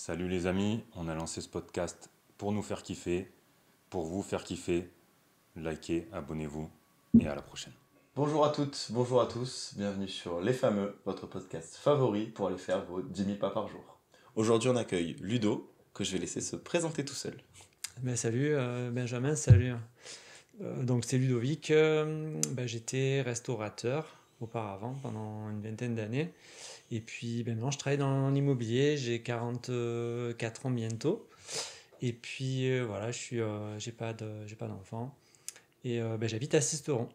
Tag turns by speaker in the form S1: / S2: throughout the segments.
S1: Salut les amis, on a lancé ce podcast pour nous faire kiffer, pour vous faire kiffer. Likez, abonnez-vous et à la prochaine.
S2: Bonjour à toutes, bonjour à tous, bienvenue sur Les Fameux, votre podcast favori pour aller faire vos 10 000 pas par jour. Aujourd'hui on accueille Ludo, que je vais laisser se présenter tout seul.
S3: Salut Benjamin, salut. Donc c'est Ludovic, j'étais restaurateur auparavant pendant une vingtaine d'années. Et puis maintenant je travaille dans l'immobilier, j'ai 44 ans bientôt. Et puis voilà, j'ai pas d'enfant. Et j'habite à Sisteron.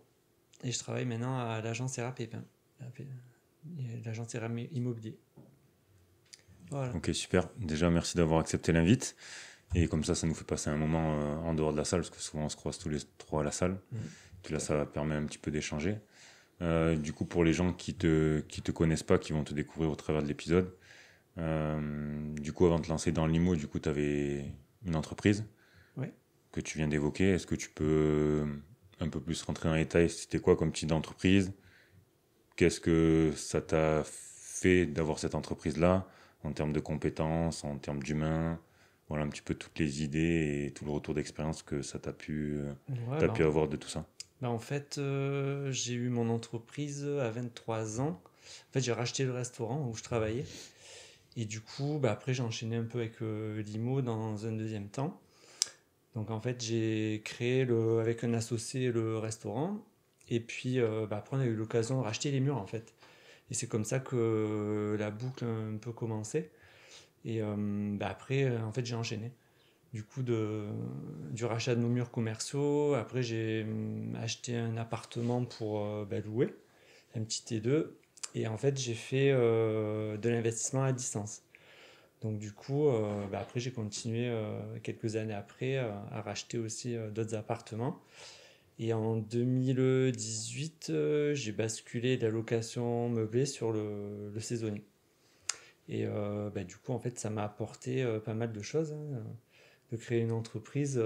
S3: Et je travaille maintenant à l'agence Era Pépin, l'agence Era Immobilier. Voilà.
S1: Ok, super. Déjà, merci d'avoir accepté l'invite. Et comme ça nous fait passer un moment en dehors de la salle, parce que souvent on se croise tous les trois à la salle. Puis là, ça permet un petit peu d'échanger. Du coup, pour les gens qui te connaissent pas, qui vont te découvrir au travers de l'épisode, du coup, avant de te lancer dans l'IMO, du coup, tu avais une entreprise que tu viens d'évoquer. Est-ce que tu peux un peu plus rentrer dans les détails? C'était quoi comme type d'entreprise? Qu'est-ce que ça t'a fait d'avoir cette entreprise-là, en termes de compétences, en termes d'humains? Voilà un petit peu toutes les idées et tout le retour d'expérience que ça t'a pu avoir de tout ça.
S3: En fait, j'ai eu mon entreprise à 23 ans. En fait, j'ai racheté le restaurant où je travaillais. Et du coup, après, j'ai enchaîné un peu avec l'IMO dans un deuxième temps. Donc, en fait, j'ai créé avec un associé le restaurant. Et puis, après, on a eu l'occasion de racheter les murs, en fait. Et c'est comme ça que la boucle a un peu commencé. Et après, en fait, j'ai enchaîné. Du coup, du rachat de nos murs commerciaux. Après, j'ai acheté un appartement pour louer, un petit T2. Et en fait, j'ai fait de l'investissement à distance. Donc du coup, après, j'ai continué quelques années après à racheter aussi d'autres appartements. Et en 2018, j'ai basculé de la location meublée sur le saisonnier. Et du coup, en fait, ça m'a apporté pas mal de choses, hein. De créer une entreprise,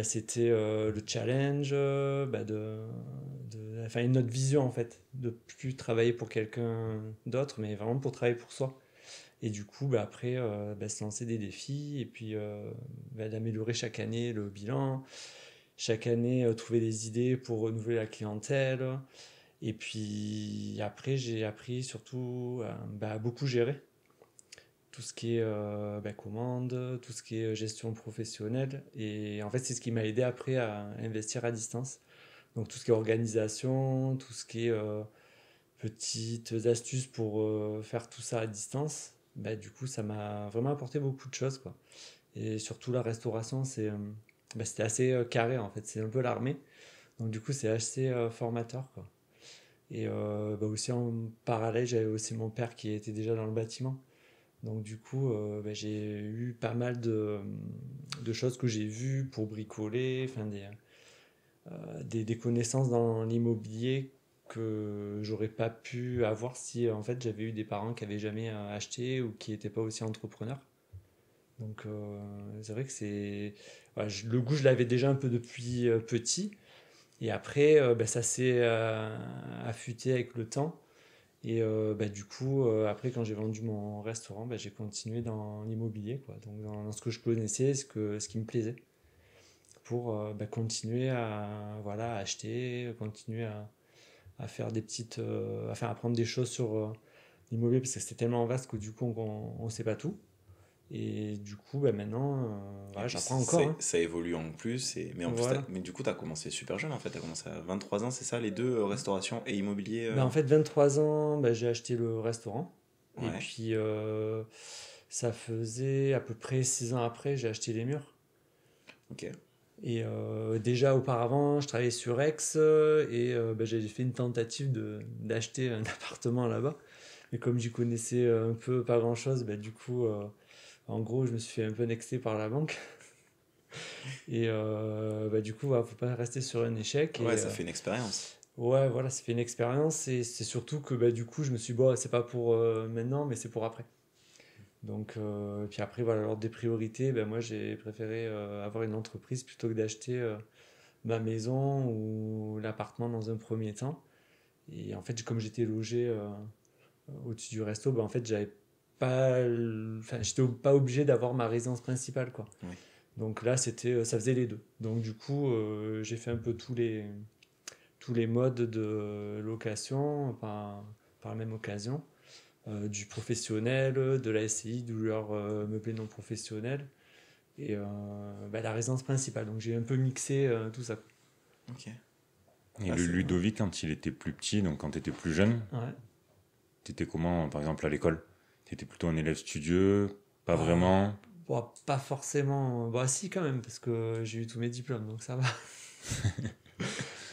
S3: c'était le challenge, enfin une autre vision en fait, de plus travailler pour quelqu'un d'autre, mais vraiment pour travailler pour soi. Et du coup, après, se lancer des défis et puis d'améliorer chaque année le bilan, chaque année trouver des idées pour renouveler la clientèle. Et puis après, j'ai appris surtout à beaucoup gérer tout ce qui est commande, tout ce qui est gestion professionnelle. Et en fait, c'est ce qui m'a aidé après à investir à distance. Donc tout ce qui est organisation, tout ce qui est petites astuces pour faire tout ça à distance, du coup, ça m'a vraiment apporté beaucoup de choses, quoi. Et surtout la restauration, c'était assez carré en fait, c'est un peu l'armée. Donc du coup, c'est assez formateur, quoi. Et aussi en parallèle, j'avais aussi mon père qui était déjà dans le bâtiment. Donc du coup, j'ai eu pas mal de choses que j'ai vues pour bricoler, enfin des connaissances dans l'immobilier que j'aurais pas pu avoir si en fait j'avais eu des parents qui avaient jamais acheté ou qui n'étaient pas aussi entrepreneurs. Donc c'est vrai que le goût je l'avais déjà un peu depuis petit et après ça s'est affûté avec le temps. Et du coup, après, quand j'ai vendu mon restaurant, j'ai continué dans l'immobilier, quoi. Donc, dans ce que je connaissais, ce qui me plaisait. Pour continuer à acheter, continuer à faire des petites. Enfin, apprendre des choses sur l'immobilier, parce que c'est tellement vaste que du coup, on ne sait pas tout. Et du coup, maintenant, j'apprends encore, hein.
S2: Ça évolue en plus, mais en plus,
S3: Voilà.
S2: mais du coup, tu as commencé super jeune en fait, tu as commencé à 23 ans, c'est ça, les deux, restauration et immobilier
S3: En fait, 23 ans, j'ai acheté le restaurant.
S2: Ouais.
S3: Et puis, ça faisait à peu près 6 ans après, j'ai acheté les murs.
S2: Ok.
S3: Et déjà auparavant, je travaillais sur Aix et j'avais fait une tentative d'acheter un appartement là-bas. Mais comme j'y connaissais un peu pas grand-chose, du coup, en gros, je me suis fait un peu nexter par la banque. Et du coup, faut pas rester sur un échec.
S2: Ouais,
S3: Et,
S2: ça fait une expérience.
S3: ouais, voilà, ça fait une expérience. Et c'est surtout que du coup, je me suis dit, bon, c'est pas pour maintenant, mais c'est pour après. Donc, puis après, voilà, l'ordre des priorités, moi j'ai préféré avoir une entreprise plutôt que d'acheter ma maison ou l'appartement dans un premier temps. Et en fait, comme j'étais logé au-dessus du resto, en fait, j'avais j'étais pas obligé d'avoir ma résidence principale, quoi.
S2: Oui.
S3: Donc là, ça faisait les deux. Donc du coup, j'ai fait un peu tous les modes de location par la même occasion. Du professionnel, de la SCI, du loueur meublé non professionnel et la résidence principale. Donc j'ai un peu mixé tout ça.
S2: Ok.
S1: Et
S2: Ah,
S1: le
S2: c'est
S1: Ludovic, quand il était plus petit, donc quand tu étais plus jeune,
S3: Ouais.
S1: t'étais comment, par exemple, à l'école? T'étais plutôt un élève studieux? Pas
S3: Oh,
S1: vraiment?
S3: bon, pas forcément. Bah si quand même, parce que j'ai eu tous mes diplômes, donc ça va.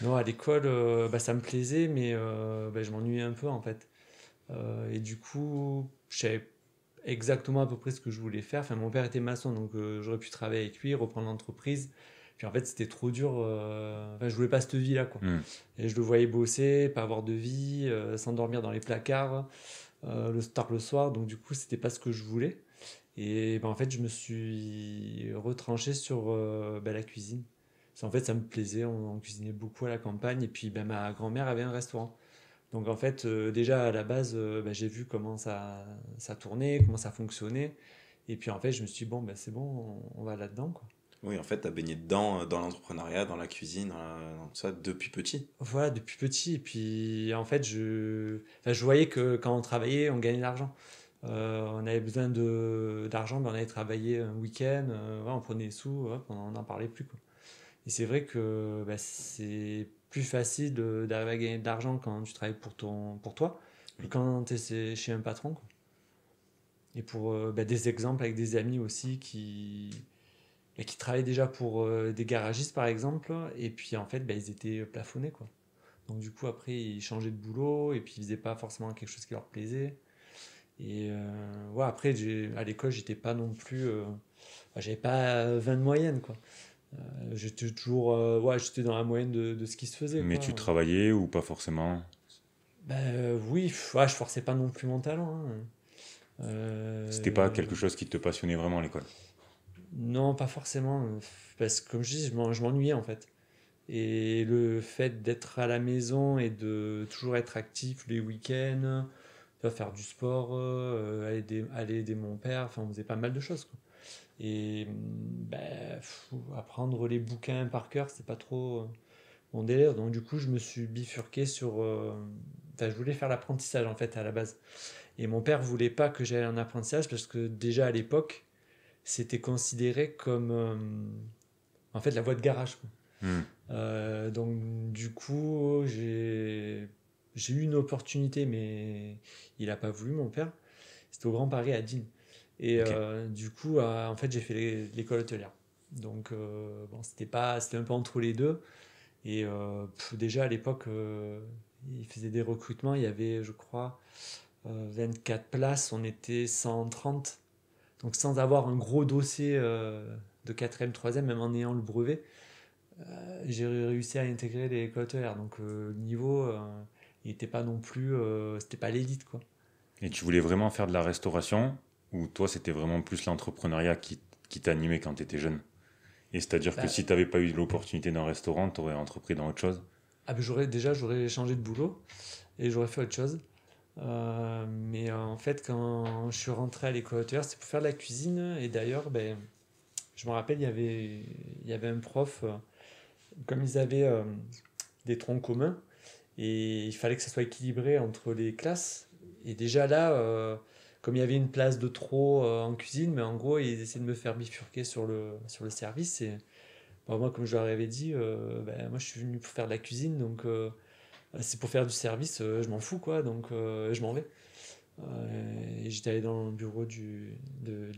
S3: Non, à l'école, ça me plaisait, mais je m'ennuyais un peu en fait. Et du coup, je savais exactement à peu près ce que je voulais faire. Enfin, mon père était maçon, donc j'aurais pu travailler avec lui, reprendre l'entreprise. Puis en fait, c'était trop dur. Enfin, je voulais pas cette vie-là, quoi.
S1: Hmm.
S3: Et je le voyais bosser, pas avoir de vie, s'endormir dans les placards, tard le soir. Donc du coup, c'était pas ce que je voulais. Et en fait, je me suis retranché sur la cuisine. En fait, ça me plaisait. On cuisinait beaucoup à la campagne. Et puis, ma grand-mère avait un restaurant. Donc en fait, déjà à la base, j'ai vu comment ça tournait, comment ça fonctionnait. Et puis en fait, je me suis dit, bon, c'est bon, on va là-dedans, quoi.
S2: Oui, en fait, tu as baigné dedans, dans l'entrepreneuriat, dans la cuisine, dans tout ça, depuis petit.
S3: Voilà, depuis petit. Et puis en fait, je voyais que quand on travaillait, on gagnait de l'argent. On avait besoin d'argent, on allait travailler un week-end, voilà, on prenait des sous, hop, on n'en parlait plus, quoi. Et c'est vrai que c'est plus facile d'arriver à gagner de l'argent quand tu travailles pour toi que
S2: Oui.
S3: quand tu es chez un patron, quoi. Et pour des exemples avec des amis aussi qui travaillaient déjà pour des garagistes par exemple, et puis en fait ils étaient plafonnés, quoi. Donc du coup après ils changeaient de boulot et puis ils faisaient pas forcément quelque chose qui leur plaisait. Et ouais, après à l'école j'étais pas non plus, j'avais pas 20 de moyenne, quoi. J'étais toujours, ouais, j'étais dans la moyenne de ce qui se faisait,
S1: Mais
S3: quoi.
S1: tu travaillais ou pas forcément?
S3: Oui, ouais, je forçais pas non plus mon talent, hein.
S1: C'était pas quelque chose qui te passionnait vraiment à l'école?
S3: Non, pas forcément, parce que comme je dis, je m'ennuyais en fait. Et le fait d'être à la maison et de toujours être actif les week-ends, tu vois, faire du sport, aller aider mon père, enfin on faisait pas mal de choses, quoi. Et apprendre les bouquins par cœur, c'était pas trop mon délire. Donc du coup, je me suis bifurqué sur... je voulais faire l'apprentissage en fait à la base. Et mon père voulait pas que j'aille en apprentissage parce que déjà à l'époque, c'était considéré comme en fait la voie de garage, quoi.
S1: Hmm.
S3: Donc du coup, j'ai eu une opportunité, mais il a pas voulu, mon père. C'était au Grand Paris à Digne. Et
S1: Ok.
S3: du coup, en fait, j'ai fait l'école hôtelière. Donc bon, c'était un peu entre les deux. Et déjà à l'époque, il faisait des recrutements. Il y avait, je crois, 24 places. On était 130. Donc sans avoir un gros dossier de 4e, 3e, même en ayant le brevet, j'ai réussi à intégrer l'école hôtelière. Donc le niveau, il n'était pas non plus, c'était pas l'élite, quoi.
S1: Et tu voulais vraiment faire de la restauration ou toi c'était vraiment plus l'entrepreneuriat qui t'animait quand tu étais jeune? Et c'est-à-dire que
S3: Bah,
S1: si tu n'avais pas eu l'opportunité d'un restaurant, tu aurais entrepris dans autre chose?
S3: j'aurais changé de boulot et j'aurais fait autre chose. Mais en fait, quand je suis rentré à l'école hôtelière, c'était pour faire de la cuisine. Et d'ailleurs, je me rappelle, il y avait un prof, comme ils avaient des troncs communs, et il fallait que ça soit équilibré entre les classes. Et déjà là, comme il y avait une place de trop en cuisine, mais en gros, ils essaient de me faire bifurquer sur le service. Et moi, comme je leur avais dit, moi je suis venu pour faire de la cuisine, donc c'est pour faire du service, je m'en fous, quoi, donc je m'en vais. Et j'étais allé dans le bureau du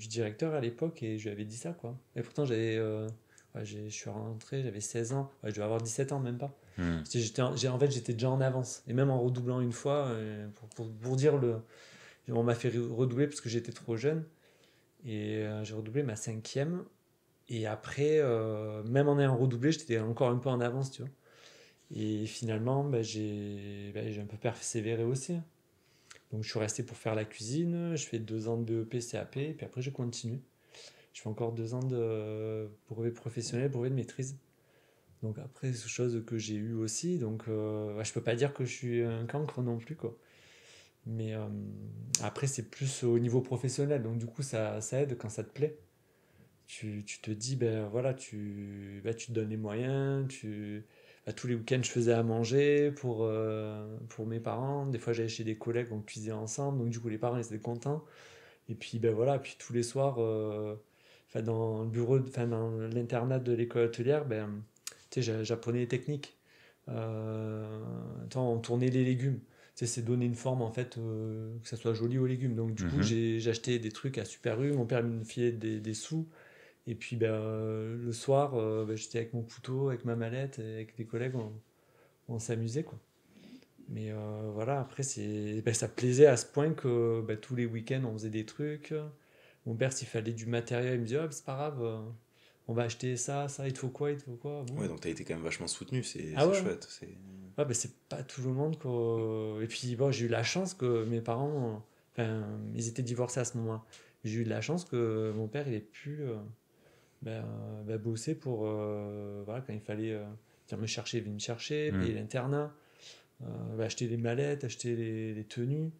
S3: directeur à l'époque et je lui avais dit ça, quoi. Et pourtant, je suis rentré, j'avais 16 ans, ouais, je devais avoir 17 ans, même pas.
S1: Hmm.
S3: En fait, j'étais déjà en avance. Et même en redoublant une fois, pour dire on m'a fait redoubler parce que j'étais trop jeune. Et j'ai redoublé ma 5e. Et après, même en ayant redoublé, j'étais encore un peu en avance, tu vois. Et finalement, j'ai un peu persévéré aussi, hein. Donc je suis resté pour faire la cuisine, je fais 2 ans de BEP, CAP, et puis après je continue. Je fais encore 2 ans de brevet professionnel, brevet de maîtrise. Donc après, c'est chose que j'ai eu aussi, donc je peux pas dire que je suis un cancre non plus, quoi. Mais après, c'est plus au niveau professionnel. Donc, du coup, ça aide quand ça te plaît. Tu te dis, ben voilà, tu te donnes les moyens. Tous les week-ends, je faisais à manger pour mes parents. Des fois, j'allais chez des collègues, on cuisinait ensemble. Donc, du coup, les parents, ils étaient contents. Et puis, ben voilà, puis tous les soirs, dans le bureau, dans l'internat de l'école hôtelière, ben, tu sais, j'apprenais les techniques. On tournait les légumes. Tu sais, c'est donner une forme, en fait, que ça soit joli aux légumes. Donc, du coup,
S1: Mhm.
S3: j'ai acheté des trucs à Super U. Mon père me filait des sous. Et puis, ben, le soir, j'étais avec mon couteau, avec ma mallette, et avec des collègues, on s'amusait, quoi. Mais voilà, après, ça plaisait à ce point que tous les week-ends, on faisait des trucs. Mon père, s'il fallait du matériel, il me disait, oh, c'est pas grave, on va acheter ça, il te faut quoi, il te faut quoi. Bon.
S2: Ouais, donc t'as été quand même vachement soutenu, c'est
S3: Ah ouais,
S2: chouette.
S3: ouais, c'est pas tout le monde. Et puis, bon, j'ai eu la chance que mes parents, ils étaient divorcés à ce moment-là. J'ai eu de la chance que mon père, il ait pu bosser pour, voilà, quand il fallait venir me chercher, venir me chercher, payer
S1: Mhm.
S3: l'internat. Acheter les mallettes, acheter les tenues.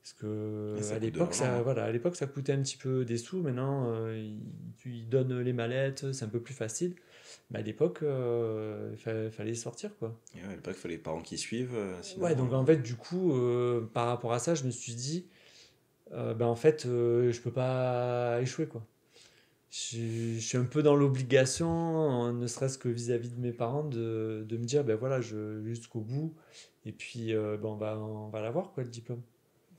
S3: Parce
S2: Et
S3: que
S2: ça
S3: à
S2: coûte de
S3: l'époque,
S2: l'argent, hein.
S3: à l'époque, ça coûtait un petit peu des sous. Maintenant, ils donnent les mallettes, c'est un peu plus facile. Mais à l'époque, fallait sortir, quoi.
S2: Et ouais, pas qu'il faut les parents qui suivent, sinon.
S3: Ouais, donc en fait, du coup, par rapport à ça, je me suis dit, en fait, je peux pas échouer, quoi. Je suis un peu dans l'obligation, ne serait-ce que vis-à-vis de mes parents, de me dire, ben voilà, je vais jusqu'au bout. Et puis, on va l'avoir, quoi, le diplôme.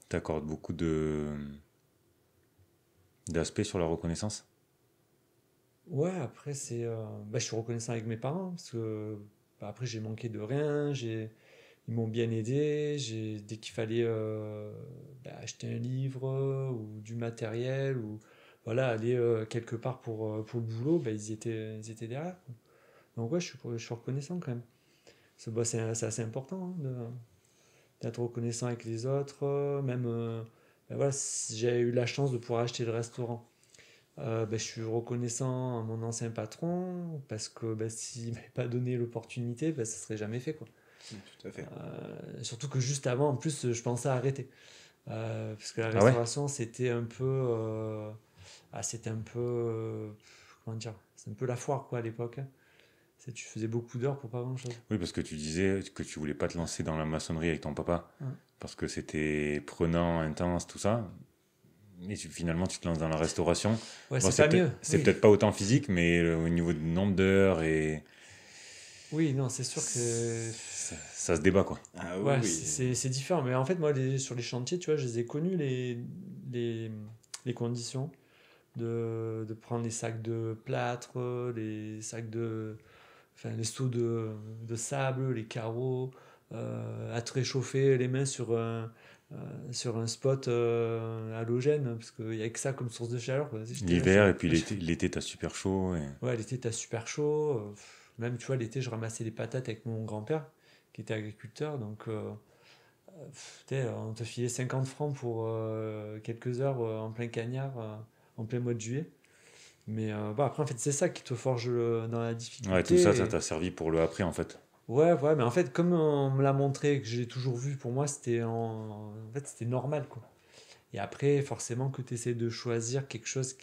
S1: T'accordes beaucoup d'aspects sur la reconnaissance.
S3: Ouais, après, je suis reconnaissant avec mes parents, parce que après, j'ai manqué de rien, ils m'ont bien aidé, dès qu'il fallait acheter un livre ou du matériel, ou voilà, aller quelque part pour le boulot, ils étaient derrière, quoi. Donc ouais, je suis reconnaissant quand même. C'est assez important, hein, d'être reconnaissant avec les autres. Même, voilà, si j'ai eu la chance de pouvoir acheter le restaurant. Je suis reconnaissant à mon ancien patron parce que s'il m'avait pas donné l'opportunité, ça serait jamais fait, quoi.
S2: Tout à fait.
S3: Surtout que juste avant, en plus, je pensais arrêter. Parce que la
S1: Ah ouais?
S3: restauration, c'était un peu, comment dire, c'est un peu la foire, quoi, à l'époque, hein. Tu faisais beaucoup d'heures pour pas grand-chose.
S1: Oui, parce que tu disais que tu voulais pas te lancer dans la maçonnerie avec ton papa,
S3: Ouais.
S1: parce que c'était prenant, intense, tout ça. Et finalement, tu te lances dans la restauration.
S3: Ouais,
S1: Bon,
S3: c'est pas mieux.
S1: c'est
S3: Oui.
S1: peut-être pas autant physique, mais au niveau du nombre d'heures, et
S3: Oui, non, c'est sûr que.
S1: ça se débat, quoi.
S2: Ah oui,
S3: Ouais,
S2: oui.
S3: c'est différent. Mais en fait, moi, sur les chantiers, tu vois, je les ai connus, les conditions de prendre les sacs de plâtre, les sacs les seaux de sable, les carreaux, à te réchauffer les mains sur un spot halogène, parce qu'il n'y a que ça comme source de chaleur, quoi. Vas-y, je te laisse.
S1: L'hiver, et puis l'été, t'as super chaud.
S3: Ouais, l'été, t'as super chaud. Même, tu vois, l'été, je ramassais des patates avec mon grand-père, qui était agriculteur. Donc, on te filait 50 francs pour quelques heures en plein cagnard, en plein mois de juillet. Mais après, en fait, c'est ça qui te forge dans la
S1: Ouais, tout ça,
S3: difficulté.
S1: ça t'a servi pour le après, en fait.
S3: Ouais, ouais, mais en fait, comme on me l'a montré, que j'ai toujours vu, pour moi, en fait, c'était normal, quoi. Et après, forcément, que tu essaies de choisir quelque chose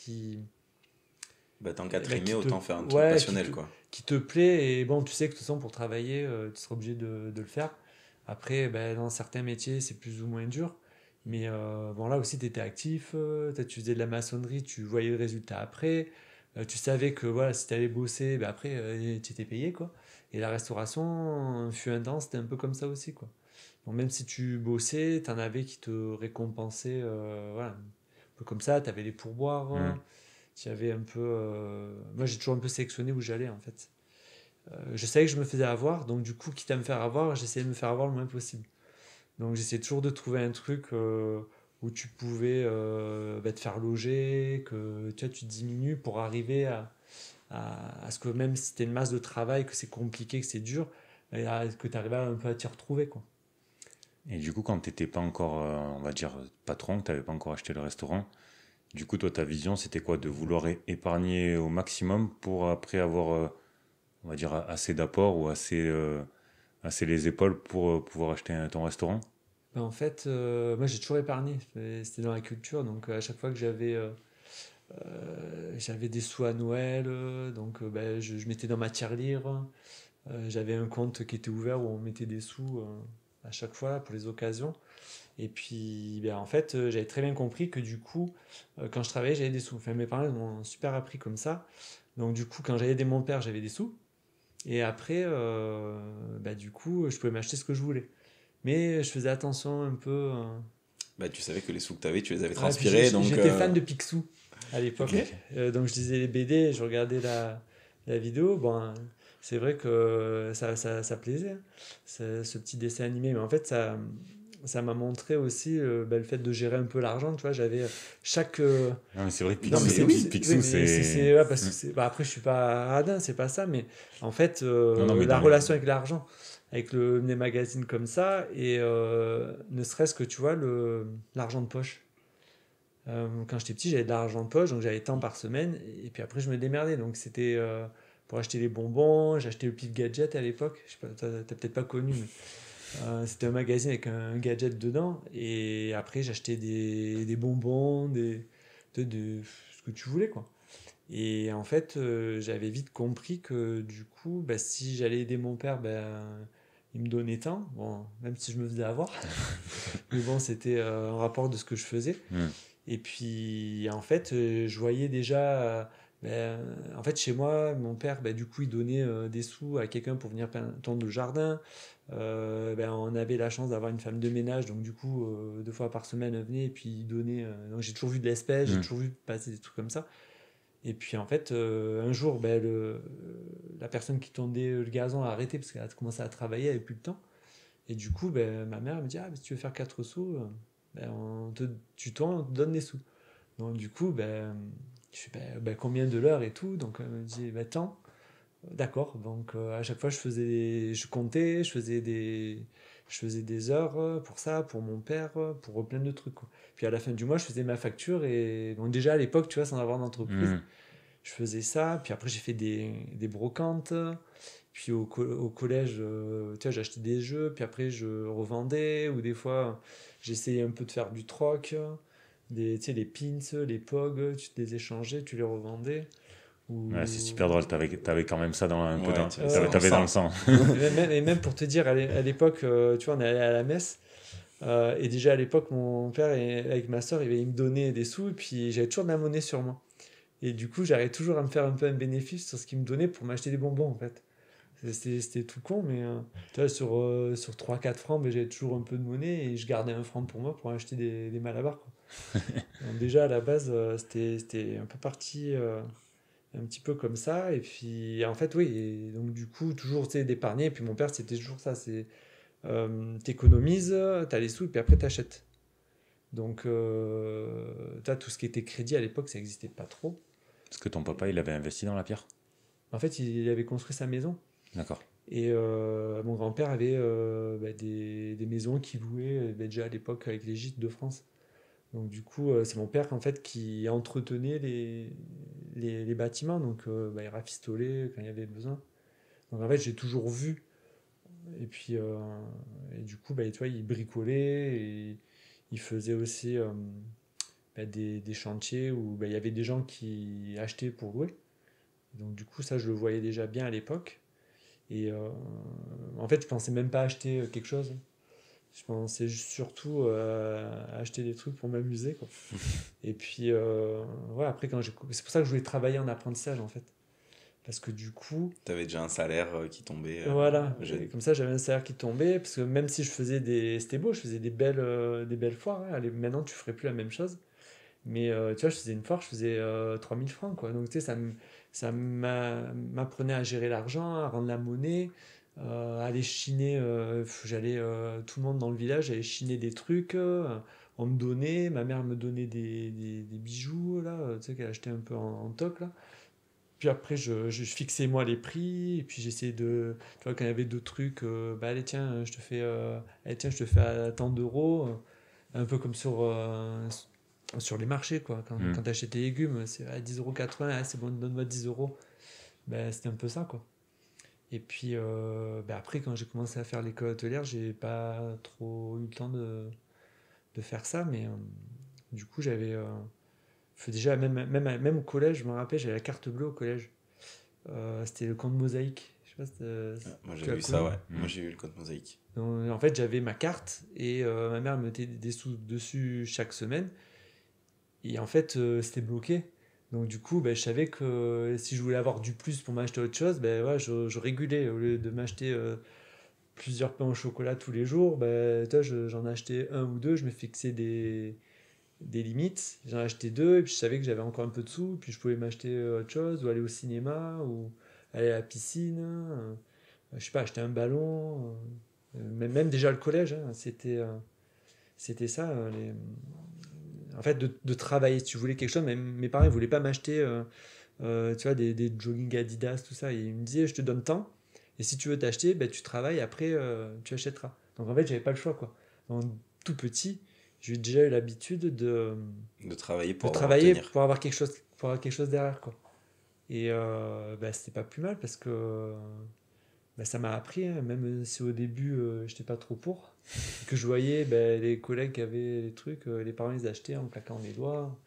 S2: Bah, tant qu'à
S3: eh ben,
S2: trimer, autant faire un truc
S3: ouais,
S2: passionnel, quoi.
S3: qui te plaît. Et bon, tu sais que de toute façon, pour travailler, tu seras obligé de le faire. Après, dans certains métiers, c'est plus ou moins dur. Mais bon, là aussi, tu étais actif. Tu faisais de la maçonnerie, tu voyais le résultat après. Tu savais que voilà, si tu allais bosser, après, tu étais payé, quoi. Et la restauration, fut un temps, c'était un peu comme ça aussi, quoi. Donc, même si tu bossais, tu en avais qui te récompensaient. Voilà, un peu comme ça, tu avais les pourboires.
S1: Hmm.
S3: Tu avais un peu. Moi, j'ai toujours un peu sélectionné où j'allais, en fait. Je savais que je me faisais avoir, donc du coup, quitte à me faire avoir, j'essayais de me faire avoir le moins possible. Donc j'essayais toujours de trouver un truc où tu pouvais te faire loger, que tu vois, tu diminues pour arriver à ce que même si tu une masse de travail, que c'est compliqué, que c'est dur, que tu arrives un peu à t'y retrouver, quoi.
S1: Et du coup, quand t'étais pas encore, on va dire, patron, que t'avais pas encore acheté le restaurant, du coup, toi, ta vision, c'était quoi? De vouloir épargner au maximum pour après avoir, on va dire, assez d'apport ou assez les épaules pour pouvoir acheter ton restaurant?
S3: En fait, moi j'ai toujours épargné. C'était dans la culture, donc à chaque fois que j'avais des sous à Noël, donc je mettais dans ma tirelire. J'avais un compte qui était ouvert où on mettait des sous à chaque fois pour les occasions. Et puis, en fait, j'avais très bien compris que du coup, quand je travaillais, j'avais des sous. Enfin, mes parents m'ont super appris comme ça. Donc, du coup, quand j'allais aider mon père, j'avais des sous. Et après, du coup, je pouvais m'acheter ce que je voulais. Mais je faisais attention un peu.
S2: Bah, tu savais que les sous que tu avais, tu les avais
S3: Ouais, puis
S2: transpirés, donc...
S3: j'étais fan de Picsou à l'époque.
S2: Ok.
S3: Donc, je lisais les BD, je regardais la vidéo. Bon, c'est vrai que ça plaisait, hein, ce petit dessin animé. Mais en fait, ça m'a montré aussi le fait de gérer un peu l'argent. Tu vois, j'avais chaque.
S1: Non, mais c'est vrai que
S3: Non, mais
S1: Picsou,
S3: oui,
S1: Picsou,
S3: ouais, parce que après, je suis pas radin, c'est pas ça, mais en fait,
S1: Non, non, mais
S3: la
S1: dans les...
S3: relation avec l'argent, avec les magazines comme ça, et ne serait-ce que, tu vois, l'argent de poche. Quand j'étais petit, j'avais de l'argent de poche, donc j'avais tant par semaine, et puis après, je me démerdais. Donc c'était pour acheter les bonbons, j'achetais le Pif Gadget à l'époque, je sais pas, t'as peut-être pas connu, mais c'était un magazine avec un gadget dedans, et après, j'achetais des bonbons, ce que tu voulais, quoi. Et en fait, j'avais vite compris que du coup, si j'allais aider mon père, il me donnait tant, bon, même si je me faisais avoir, mais bon, c'était un rapport de ce que je faisais.
S1: Hmm.
S3: Et puis, en fait, je voyais déjà. En fait, chez moi, mon père, du coup, il donnait des sous à quelqu'un pour venir tondre le jardin. On avait la chance d'avoir une femme de ménage, donc du coup, 2 fois par semaine, elle venait et puis il donnait. Donc, j'ai toujours vu de l'espèce, j'ai
S1: Hmm.
S3: toujours vu passer des trucs comme ça. Et puis, en fait, un jour, la personne qui tondait le gazon a arrêté parce qu'elle a commencé à travailler, elle n'avait plus de temps. Et du coup, ma mère elle me dit: Ah, si tu veux faire 4 sous, tu tends, on te donne des sous. Donc, du coup, je fais combien de l'heure et tout. Donc, elle me dit: tant. D'accord. Donc, à chaque fois, je comptais, je faisais des heures pour ça, pour mon père, pour plein de trucs, quoi. Puis à la fin du mois, je faisais ma facture. Et donc, déjà à l'époque, tu vois, sans avoir d'entreprise,
S1: Hmm.
S3: je faisais ça. Puis après, j'ai fait des brocantes. Puis au collège, tu vois, j'achetais des jeux, puis après je revendais, ou des fois j'essayais un peu de faire du troc, tu sais, les pins, les pogs, tu te les échangeais, tu les revendais.
S1: Ouais, c'est
S3: Ou...
S1: super drôle, t'avais quand même ça un peu
S2: Ouais,
S1: dans...
S2: tu vois, c'est dans le
S1: T'avais dans le
S2: sang.
S1: sang.
S3: Et même pour te dire, à l'époque, tu vois, on allait à la messe, et déjà à l'époque, mon père, avec ma soeur, il me donnait des sous, et puis j'avais toujours de la monnaie sur moi. Et du coup, j'arrivais toujours à me faire un peu un bénéfice sur ce qu'il me donnait pour m'acheter des bonbons, en fait. C'était tout con, mais tu vois, sur 3-4 francs, j'avais toujours un peu de monnaie et je gardais 1 franc pour moi pour acheter des malabars, quoi. Donc déjà, à la base, c'était un peu parti un petit peu comme ça. Et puis, en fait, oui, et donc du coup, toujours, tu sais, d'épargner. Et puis mon père, c'était toujours ça, c'est t'économises, t'as les sous, et puis après, t'achètes. Donc, t'as tout ce qui était crédit à l'époque, ça n'existait pas trop.
S1: Parce que ton papa, il avait investi dans la pierre.
S3: En fait, il avait construit sa maison.
S1: D'accord.
S3: Et mon grand-père avait des maisons qu'il louait déjà à l'époque avec les gîtes de France. Donc du coup, c'est mon père en fait qui entretenait les bâtiments. Donc il rafistolait quand il y avait besoin. Donc en fait, j'ai toujours vu. Et puis, et du coup, tu vois, il bricolait et il faisait aussi des chantiers où il y avait des gens qui achetaient pour louer. Donc du coup, ça, je le voyais déjà bien à l'époque. Et en fait, je pensais même pas acheter quelque chose. Je pensais surtout à acheter des trucs pour m'amuser, quoi. Et puis, ouais, après, c'est pour ça que je voulais travailler en apprentissage, en fait. Parce que du coup,
S2: T'avais déjà un salaire qui tombait
S3: voilà, et
S2: jeune.
S3: comme ça, j'avais un salaire qui tombait. Parce que même si je faisais C'était beau, je faisais des belles foires, hein. Allez, maintenant, tu ferais plus la même chose. Mais tu vois, je faisais une foire, je faisais 3000 francs, quoi. Donc, tu sais, m'apprenait à gérer l'argent, à rendre la monnaie, à aller chiner. J'allais, tout le monde dans le village allait chiner des trucs. On me donnait, ma mère me donnait des bijoux, là, tu sais, qu'elle achetait un peu en toc, là. Puis après, je fixais moi les prix, et puis j'essayais de. Tu vois, quand il y avait deux trucs, allez, tiens, allez, tiens, je te fais à tant d'euros. Un peu comme sur les marchés, quoi. Quand
S1: Hmm.
S3: tu achètes tes légumes, c'est à 10,80 €, ah, c'est bon, donne-moi 10 euros. C'était un peu ça, quoi. Et puis après, quand j'ai commencé à faire l'école hôtelière, j'ai pas trop eu le temps de faire ça, mais du coup, j'avais déjà, même au collège, je me rappelle, j'avais la carte bleue au collège. C'était le compte Mosaïque. Je sais pas si
S2: Moi
S3: tu
S2: j'ai
S3: as
S2: eu ça,
S3: connu.
S2: ouais. Moi j'ai eu le code mosaïque.
S3: Donc, en fait, j'avais ma carte et ma mère me mettait des sous dessus chaque semaine. Et en fait, c'était bloqué. Donc du coup, ben, je savais que si je voulais avoir du plus pour m'acheter autre chose, ben, ouais, je régulais. Au lieu de m'acheter plusieurs pains au chocolat tous les jours, ben, toi, j'en achetais un ou deux, je me fixais des limites. J'en achetais deux et puis je savais que j'avais encore un peu de sous. Puis je pouvais m'acheter autre chose ou aller au cinéma ou aller à la piscine. Je sais pas, acheter un ballon. Même déjà le collège, hein, c'était ça. En fait, de travailler. Si tu voulais quelque chose, mes parents ne voulaient pas m'acheter tu vois, des jogging Adidas, tout ça. Et ils me disaient, je te donne tant. Et si tu veux t'acheter, ben, tu travailles, après, tu achèteras. Donc en fait, j'avais pas le choix, quoi. Donc, tout petit, j'ai déjà eu l'habitude
S2: De travailler
S3: de
S2: pour
S3: travailler
S2: obtenir.
S3: pour avoir quelque chose derrière, quoi. Et c'était pas plus mal parce que ça m'a appris, hein, même si au début, j'étais pas trop pour. Que je voyais les collègues qui avaient les trucs, les parents les achetaient en claquant les doigts.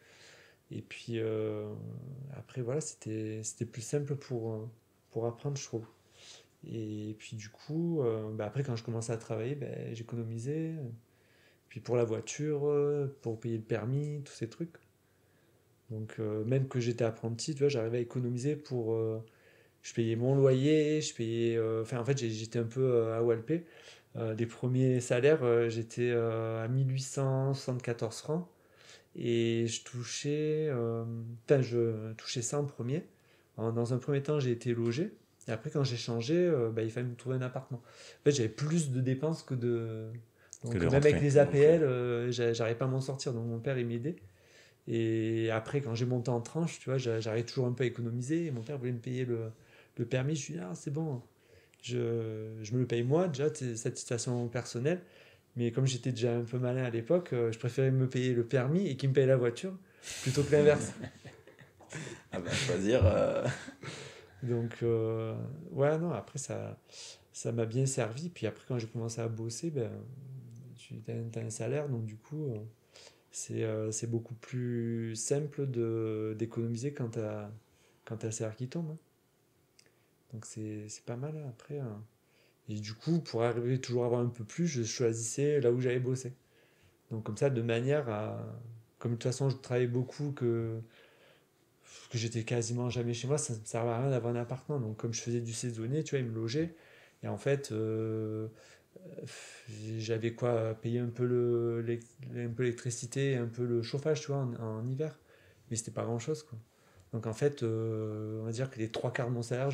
S3: Et puis après, voilà, c'était plus simple pour apprendre, je trouve. Et puis du coup, après, quand je commençais à travailler, j'économisais. Puis pour la voiture, pour payer le permis, tous ces trucs. Donc même que j'étais apprenti, tu vois, j'arrivais à économiser pour... je payais mon loyer, je payais... Enfin, en fait, j'étais un peu à Walpé. Les premiers salaires, j'étais à 1874 francs. Et je touchais ça en premier. Dans un premier temps, j'ai été logé. Et après, quand j'ai changé, il fallait me trouver un appartement. En fait, j'avais plus de dépenses que de.
S1: Que
S3: Donc,
S1: de
S3: même avec
S1: rentrer.
S3: les APL, j'arrivais pas à m'en sortir. Donc, mon père, il m'aidait. Et après, quand j'ai monté en tranche, tu vois, j'arrivais toujours un peu à économiser. Et mon père voulait me payer le permis. Je lui dis, ah, c'est bon. Je me le paye moi, déjà, c'est satisfaction personnelle. Mais comme j'étais déjà un peu malin à l'époque, je préférais me payer le permis et qu'il me paye la voiture plutôt que l'inverse.
S2: Ah bah choisir.
S3: Donc, ouais, non, après, ça m'a bien servi. Puis après, quand j'ai commencé à bosser, tu as un salaire. Donc, du coup, c'est beaucoup plus simple d'économiser quand t'as le salaire qui tombe, hein. Donc, c'est pas mal, hein, après, hein. Et du coup, pour arriver toujours à avoir un peu plus, je choisissais là où j'allais bosser. Donc comme ça, de manière à... Comme de toute façon, je travaillais beaucoup, que j'étais quasiment jamais chez moi, ça ne me servait à rien d'avoir un appartement. Donc comme je faisais du saisonnier, tu vois, ils me logeaient. Et en fait, j'avais quoi, payer un peu un peu l'électricité, un peu le chauffage, tu vois, en hiver. Mais c'était pas grand-chose, quoi. Donc en fait, on va dire que les trois quarts de mon salaire,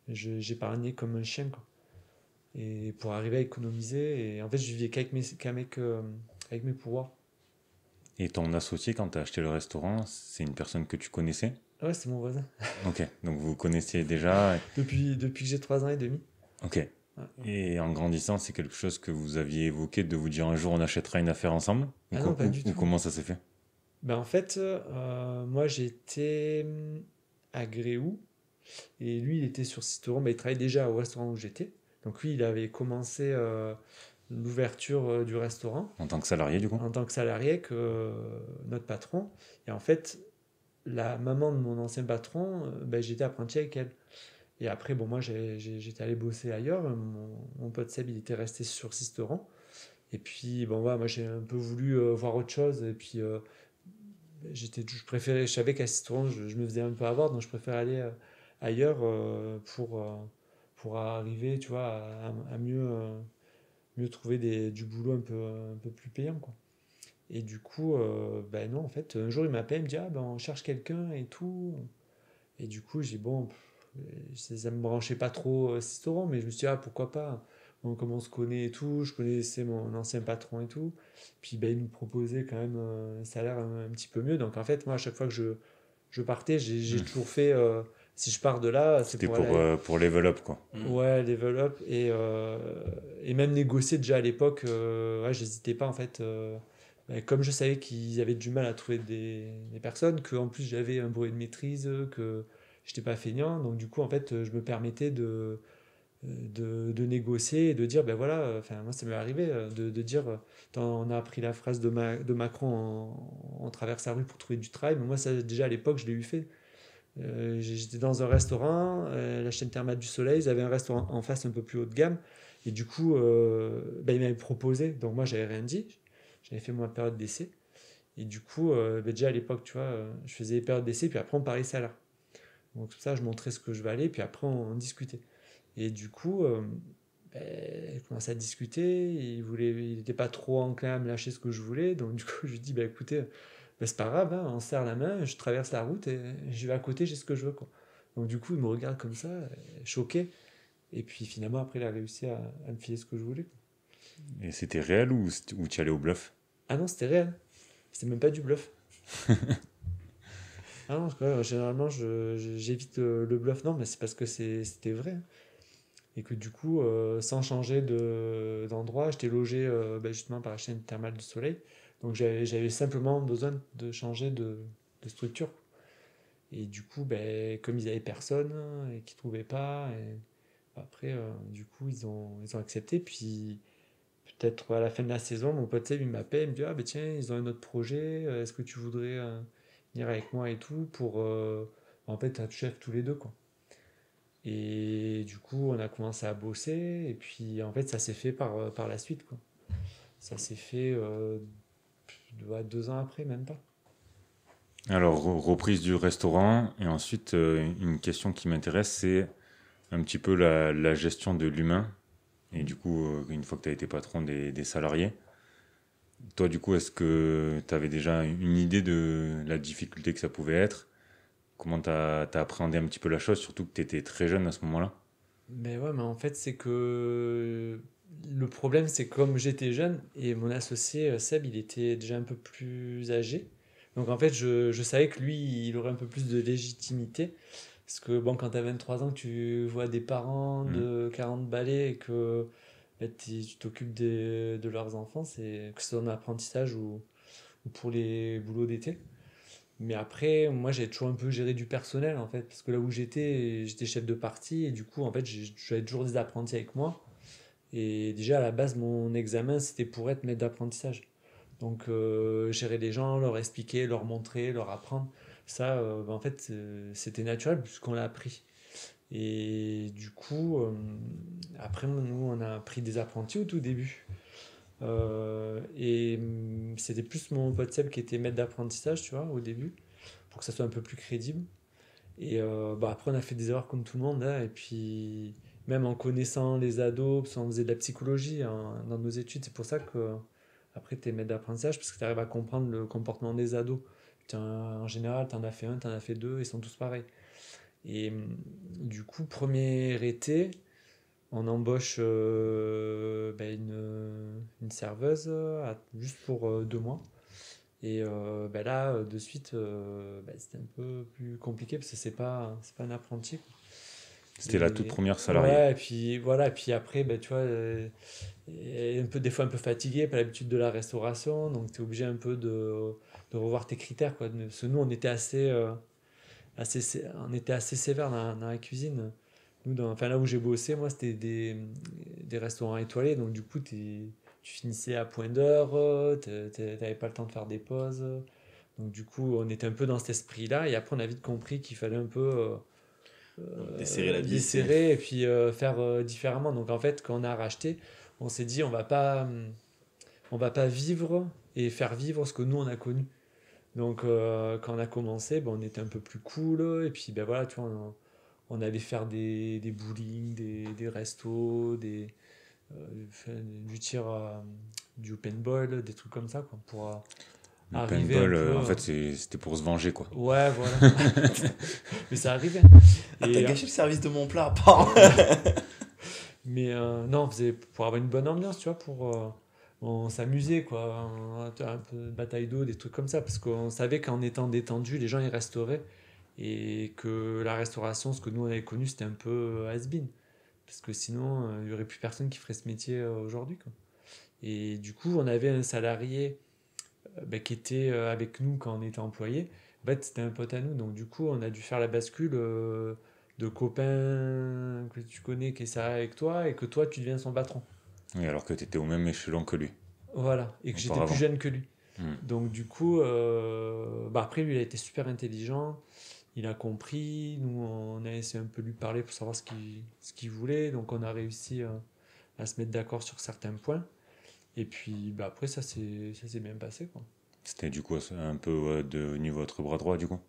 S3: j'épargnais comme un chien, quoi. Et pour arriver à économiser, et en fait, je vivais avec mes pouvoirs.
S1: Et ton associé, quand tu as acheté le restaurant, c'est une personne que tu connaissais?
S3: Ah ouais, c'est mon voisin.
S1: Ok, donc vous connaissiez déjà.
S3: Depuis que j'ai 3 ans et demi.
S1: Ok.
S3: Ouais, ouais.
S1: Et en grandissant, c'est quelque chose que vous aviez évoqué de vous dire un jour on achètera une affaire ensemble? Ou,
S3: Ah non, pas du
S1: ou
S3: tout.
S1: comment ça s'est fait?
S3: En fait, moi j'étais à Gréoux et lui il était sur Sisteron, il travaillait déjà au restaurant où j'étais. Donc lui il avait commencé l'ouverture du restaurant
S1: En tant que salarié, du coup?
S3: en tant que salarié que notre patron. Et en fait, la maman de mon ancien patron, j'étais apprenti avec elle. Et après, bon, moi j'étais allé bosser ailleurs. Mon pote Seb il était resté sur Sisteron. Et puis, bon, voilà, moi j'ai un peu voulu voir autre chose. Et puis, je savais qu'à Citron, je me faisais un peu avoir, donc je préfère aller ailleurs pour arriver, tu vois, à mieux trouver du boulot un peu plus payant, quoi. Et du coup, non, en fait, un jour il m'appelle, il me dit, ah ben on cherche quelqu'un et tout. Et du coup, j'ai dit, bon, ça me branchait pas trop Citron, mais je me suis dit, ah pourquoi pas. Bon, comme on se connaît et tout, je connaissais mon ancien patron et tout. Puis il nous proposait quand même un salaire un petit peu mieux. Donc en fait, moi, à chaque fois que je partais, j'ai toujours fait, si je pars de là, c'est
S1: C'était
S3: pour aller ailleurs.
S1: pour level up, quoi.
S3: Ouais, develop. Et même négocier déjà à l'époque, ouais, j'hésitais pas en fait. Comme je savais qu'ils avaient du mal à trouver des personnes, que en plus j'avais un brevet de maîtrise, que j'étais pas feignant, donc du coup en fait je me permettais de négocier et de dire, ben voilà, enfin moi ça m'est arrivé de dire, on a appris la phrase de Macron, on traverse la rue pour trouver du travail, mais moi ça déjà à l'époque je l'ai eu fait. J'étais dans un restaurant, la chaîne Thermale du Soleil, ils avaient un restaurant en face un peu plus haut de gamme, et du coup ben, ils m'avaient proposé, donc moi j'avais rien dit, j'avais fait ma période d'essai, et du coup ben, déjà à l'époque tu vois, je faisais les périodes d'essai, puis après on parlait salaire. Donc tout ça je montrais ce que je valais, puis après on discutait. Et du coup, ben, on commençait à discuter. Il n'était pas trop enclin à me lâcher ce que je voulais. Donc du coup, je lui dis, bah, écoutez, ben, c'est pas grave, hein, on se serre la main, je traverse la route et je vais à côté, j'ai ce que je veux. Quoi. Donc du coup, il me regarde comme ça, choqué. Et puis finalement, après, il a réussi à me filer ce que je voulais. Quoi.
S1: Et c'était réel ou tu allais au bluff?
S3: Ah non, c'était réel. C'était même pas du bluff. Ah non, généralement, j'évite le bluff. Non, mais c'est parce que c'était vrai. Hein. Et que du coup, sans changer d'endroit, j'étais logé ben, justement par la chaîne Thermale du Soleil. Donc j'avais simplement besoin de changer de structure. Et du coup, ben, comme ils n'avaient personne et qu'ils ne trouvaient pas, et après, du coup, ils ont accepté. Puis peut-être à la fin de la saison, mon pote Seb, il m'appelle, il me dit, ah ben tiens, ils ont un autre projet, est-ce que tu voudrais venir avec moi et tout pour en fait être chef tous les deux, quoi. Et du coup, on a commencé à bosser, et puis en fait, ça s'est fait par la suite, quoi. Ça s'est fait 2 ans après, même pas.
S1: Alors, reprise du restaurant, et ensuite, une question qui m'intéresse, c'est un petit peu la gestion de l'humain, et du coup, une fois que tu as été patron des salariés, toi, du coup, est-ce que tu avais déjà une idée de la difficulté que ça pouvait être? Comment tu as appréhendé un petit peu la chose, surtout que tu étais très jeune à ce moment-là?
S3: Mais ouais, mais en fait, c'est que le problème, c'est que comme j'étais jeune, et mon associé Seb, il était déjà un peu plus âgé. Donc en fait, je savais que lui, il aurait un peu plus de légitimité. Parce que bon, quand tu as 23 ans, que tu vois des parents
S1: Mm.
S3: de 40 balais et que bah, tu t'occupes de leurs enfants, c'est que ce soit en apprentissage ou pour les boulots d'été. Mais après, moi, j'ai toujours un peu géré du personnel, en fait, parce que là où j'étais chef de partie, et du coup, en fait, j'avais toujours des apprentis avec moi. Et déjà, à la base, mon examen, c'était pour être maître d'apprentissage. Donc, gérer les gens, leur expliquer, leur montrer, leur apprendre, ça, en fait, c'était naturel puisqu'on l'a appris. Et du coup, après, nous, on a pris des apprentis au tout début. C'était plus mon pote Seb qui était maître d'apprentissage, tu vois, au début, pour que ça soit un peu plus crédible. Et bah, après, on a fait des erreurs comme tout le monde, hein, et puis même en connaissant les ados, parce qu'on faisait de la psychologie hein, dans nos études, c'est pour ça que après, tu es maître d'apprentissage, parce que tu arrives à comprendre le comportement des ados. En général, tu en as fait un, tu en as fait deux, ils sont tous pareils. Et du coup, premier été, on embauche ben, une serveuse juste pour 2 mois. Et ben là, de suite, ben, c'était un peu plus compliqué parce que c'est pas un apprenti. Quoi.
S1: C'était la toute première salariée.
S3: Ouais, et puis voilà, et puis après, ben, tu vois, des fois un peu fatigué, pas l'habitude de la restauration, donc tu es obligé un peu de revoir tes critères. Quoi. Parce que nous, on était assez sévère dans la cuisine. Nous, enfin, là où j'ai bossé, moi, c'était des restaurants étoilés. Donc, du coup, tu finissais à point d'heure, t'avais pas le temps de faire des pauses. Donc, du coup, on était un peu dans cet esprit-là. Et après, on a vite compris qu'il fallait un peu
S2: Desserrer la vis.
S3: desserrer et puis faire différemment. Donc, en fait, quand on a racheté, on s'est dit, on va pas vivre et faire vivre ce que nous, on a connu. Donc, quand on a commencé, ben, on était un peu plus cool. Et puis, ben voilà, tu vois, on allait faire des bowling, des restos, du tir, du paintball, des trucs comme ça, quoi, pour
S1: Le
S3: arriver un
S1: paintball,
S3: peu.
S1: en fait, c'était pour se venger, quoi.
S3: Ouais, voilà. Mais ça arrivait.
S2: Ah,
S3: Et,
S2: t'as gâché le service de mon plat, pardon.
S3: mais non, on faisait pour avoir une bonne ambiance, tu vois, on s'amusait, quoi. Un peu de bataille d'eau, des trucs comme ça, parce qu'on savait qu'en étant détendu, les gens ils restauraient. Et que la restauration, ce que nous on avait connu, c'était un peu has-been. Parce que sinon, il n'y aurait plus personne qui ferait ce métier aujourd'hui, quoi. Et du coup, on avait un salarié ben, qui était avec nous quand on était employé. En fait, c'était un pote à nous. Donc, du coup, on a dû faire la bascule de copain que tu connais qui est sérieux avec toi et que toi, tu deviens son patron.
S1: Oui, alors que tu étais au même échelon que lui,
S3: Voilà, et que j'étais plus
S1: auparavant.
S3: jeune que lui.
S1: Hmm.
S3: Donc du coup, après lui, il a été super intelligent, il a compris, nous on a essayé un peu de lui parler pour savoir ce qu'il voulait, donc on a réussi à se mettre d'accord sur certains points, et puis après ça s'est bien passé, quoi.
S1: C'était du coup un peu devenu votre bras droit, du coup,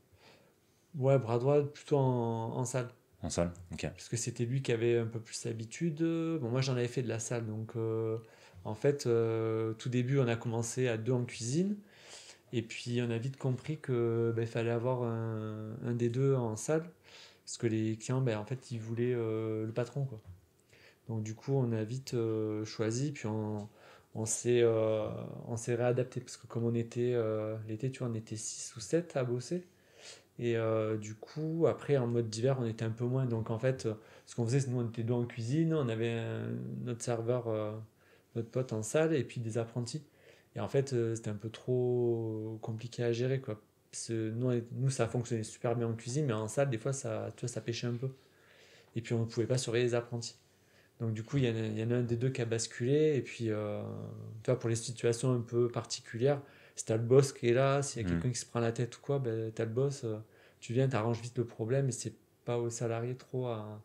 S3: Ouais, bras droit plutôt en salle,
S1: en salle. Ok.
S3: parce que c'était lui qui avait un peu plus l'habitude. Bon, moi j'en avais fait de la salle, donc en fait, tout début on a commencé à deux en cuisine. Et puis on a vite compris que il fallait avoir un des deux en salle, parce que les clients, en fait, ils voulaient le patron, quoi. Donc du coup, on a vite choisi, puis on s'est réadapté, parce que comme on était l'été, tu vois, on était 6 ou 7 à bosser. Et du coup, après, en mode d'hiver, on était un peu moins. Donc en fait, ce qu'on faisait, c'est nous, on était deux en cuisine, on avait notre serveur, notre pote en salle, et puis des apprentis. Et en fait, c'était un peu trop compliqué à gérer, quoi. Parce que nous, ça fonctionnait super bien en cuisine, mais en salle, des fois, ça, tu vois, ça pêchait un peu. Et puis, on ne pouvait pas surveiller les apprentis. Donc, du coup, il y en a un des deux qui a basculé. Et puis, tu vois, pour les situations un peu particulières, si t'as le boss qui est là, s'il y a
S1: Hmm.
S3: quelqu'un qui se prend la tête ou quoi, t'as le boss, tu viens, t'arranges vite le problème, et c'est pas aux salariés trop à.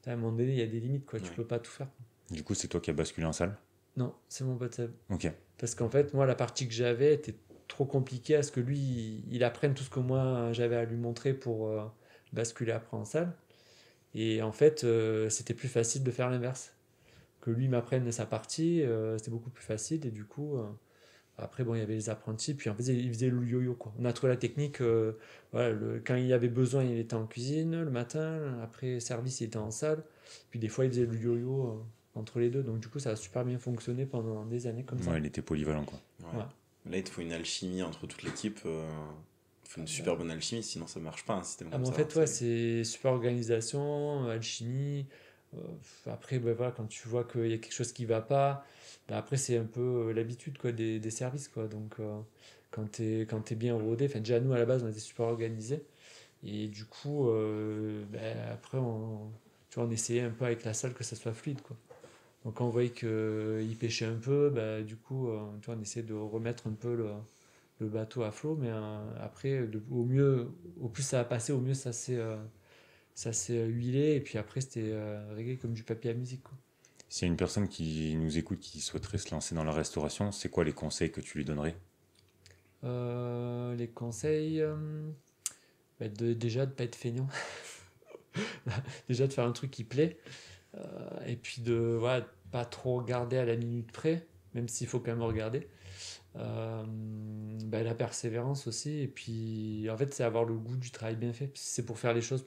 S3: À un moment donné, il y a des limites, quoi. Tu
S2: Ouais.
S3: peux pas tout faire.
S1: Du coup, c'est toi qui as basculé en salle.
S3: Non, c'est mon pote Seb.
S1: Ok.
S3: Parce qu'en fait, moi, la partie que j'avais était trop compliquée à ce que lui, il apprenne tout ce que moi, j'avais à lui montrer pour basculer après en salle. Et en fait, c'était plus facile de faire l'inverse. Que lui m'apprenne sa partie, c'était beaucoup plus facile. Et du coup, après, bon, il y avait les apprentis. Puis en fait, il faisait le yo-yo, quoi. On a trouvé la technique. Voilà, quand il y avait besoin, il était en cuisine le matin. Après, service, il était en salle. Puis des fois, il faisait le yo-yo entre les deux. Donc du coup, ça a super bien fonctionné pendant des années comme ça.
S1: Ouais, il était polyvalent, quoi.
S2: Ouais.
S3: Ouais.
S2: Là, il te faut une alchimie entre toute l'équipe. Il faut une super bonne alchimie, sinon ça marche pas un système
S3: Ah,
S2: comme
S3: mais en
S2: ça.
S3: fait, ouais, c'est super organisation, alchimie. Euh, Après, voilà, quand tu vois qu'il y a quelque chose qui va pas, après, c'est un peu l'habitude, quoi, des services, quoi. Donc, quand t'es bien rodé, enfin, déjà, nous, à la base, on était super organisés. Et du coup, après, tu vois, on essayait un peu avec la salle que ça soit fluide, quoi. Donc, quand on voyait qu'il pêchait un peu, du coup, tu vois, on essayait de remettre un peu le bateau à flot, mais après, au plus ça a passé, au mieux ça s'est huilé, et puis après, c'était réglé comme du papier à musique, quoi.
S1: S'il y a une personne qui nous écoute qui souhaiterait se lancer dans la restauration, c'est quoi les conseils que tu lui donnerais?
S3: Les conseils, déjà de pas être feignant, déjà de faire un truc qui plaît, et puis de voilà, pas trop regarder à la minute près, même s'il faut quand même regarder. La persévérance aussi, et puis en fait, c'est avoir le goût du travail bien fait. Si c'est pour faire les choses,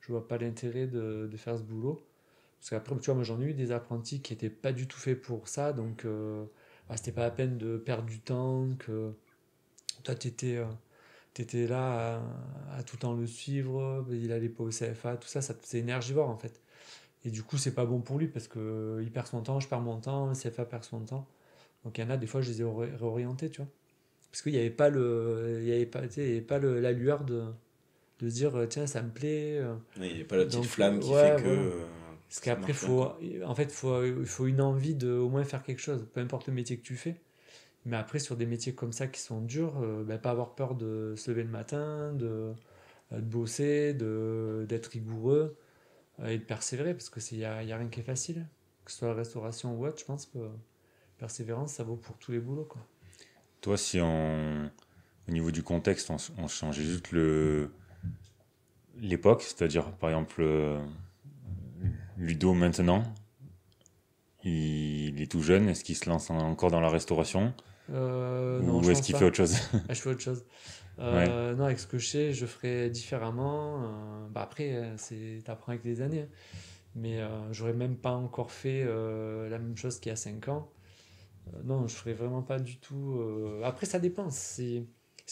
S3: je vois pas l'intérêt de faire ce boulot. Parce qu'après, tu vois, moi j'en ai eu des apprentis qui étaient pas du tout faits pour ça, donc c'était pas la peine de perdre du temps, que toi t'étais là à tout le temps le suivre, il allait pas au CFA, tout ça, c'est énergivore en fait. Et du coup, c'est pas bon pour lui parce que il perd son temps, je perds mon temps, le CFA perd son temps. Donc il y en a des fois, je les ai réorientés, tu vois. Parce qu'il n'y avait pas tu sais, il y avait pas la lueur de se dire, tiens, ça me plaît.
S2: Ouais, il n'y a pas la petite
S3: Donc,
S2: flamme qui
S3: ouais,
S2: fait que
S3: voilà. Parce
S2: ça
S3: qu'après,
S2: marche bien, quoi.
S3: en fait, il faut une envie de au moins faire quelque chose, peu importe le métier que tu fais. Mais après, sur des métiers comme ça qui sont durs, pas avoir peur de se lever le matin, de bosser, d'être rigoureux et de persévérer, parce qu'il y a rien qui est facile. Que ce soit la restauration ou autre, je pense que persévérance, ça vaut pour tous les boulots, quoi.
S1: Toi, si au niveau du contexte, on changeait juste l'époque, c'est-à-dire par exemple Ludo maintenant, il est tout jeune, est-ce qu'il se lance encore dans la restauration
S3: Non,
S1: ou
S3: je
S1: est-ce
S3: pense
S1: qu'il fait
S3: pas.
S1: autre chose?
S3: Ah, je fais autre chose.
S1: Ouais.
S3: Non, avec ce que je sais, je ferai différemment. Après, t'apprends avec les années, hein. Mais j'aurais même pas encore fait la même chose qu'il y a 5 ans. Non, je ferais vraiment pas du tout. Après, ça dépend. Si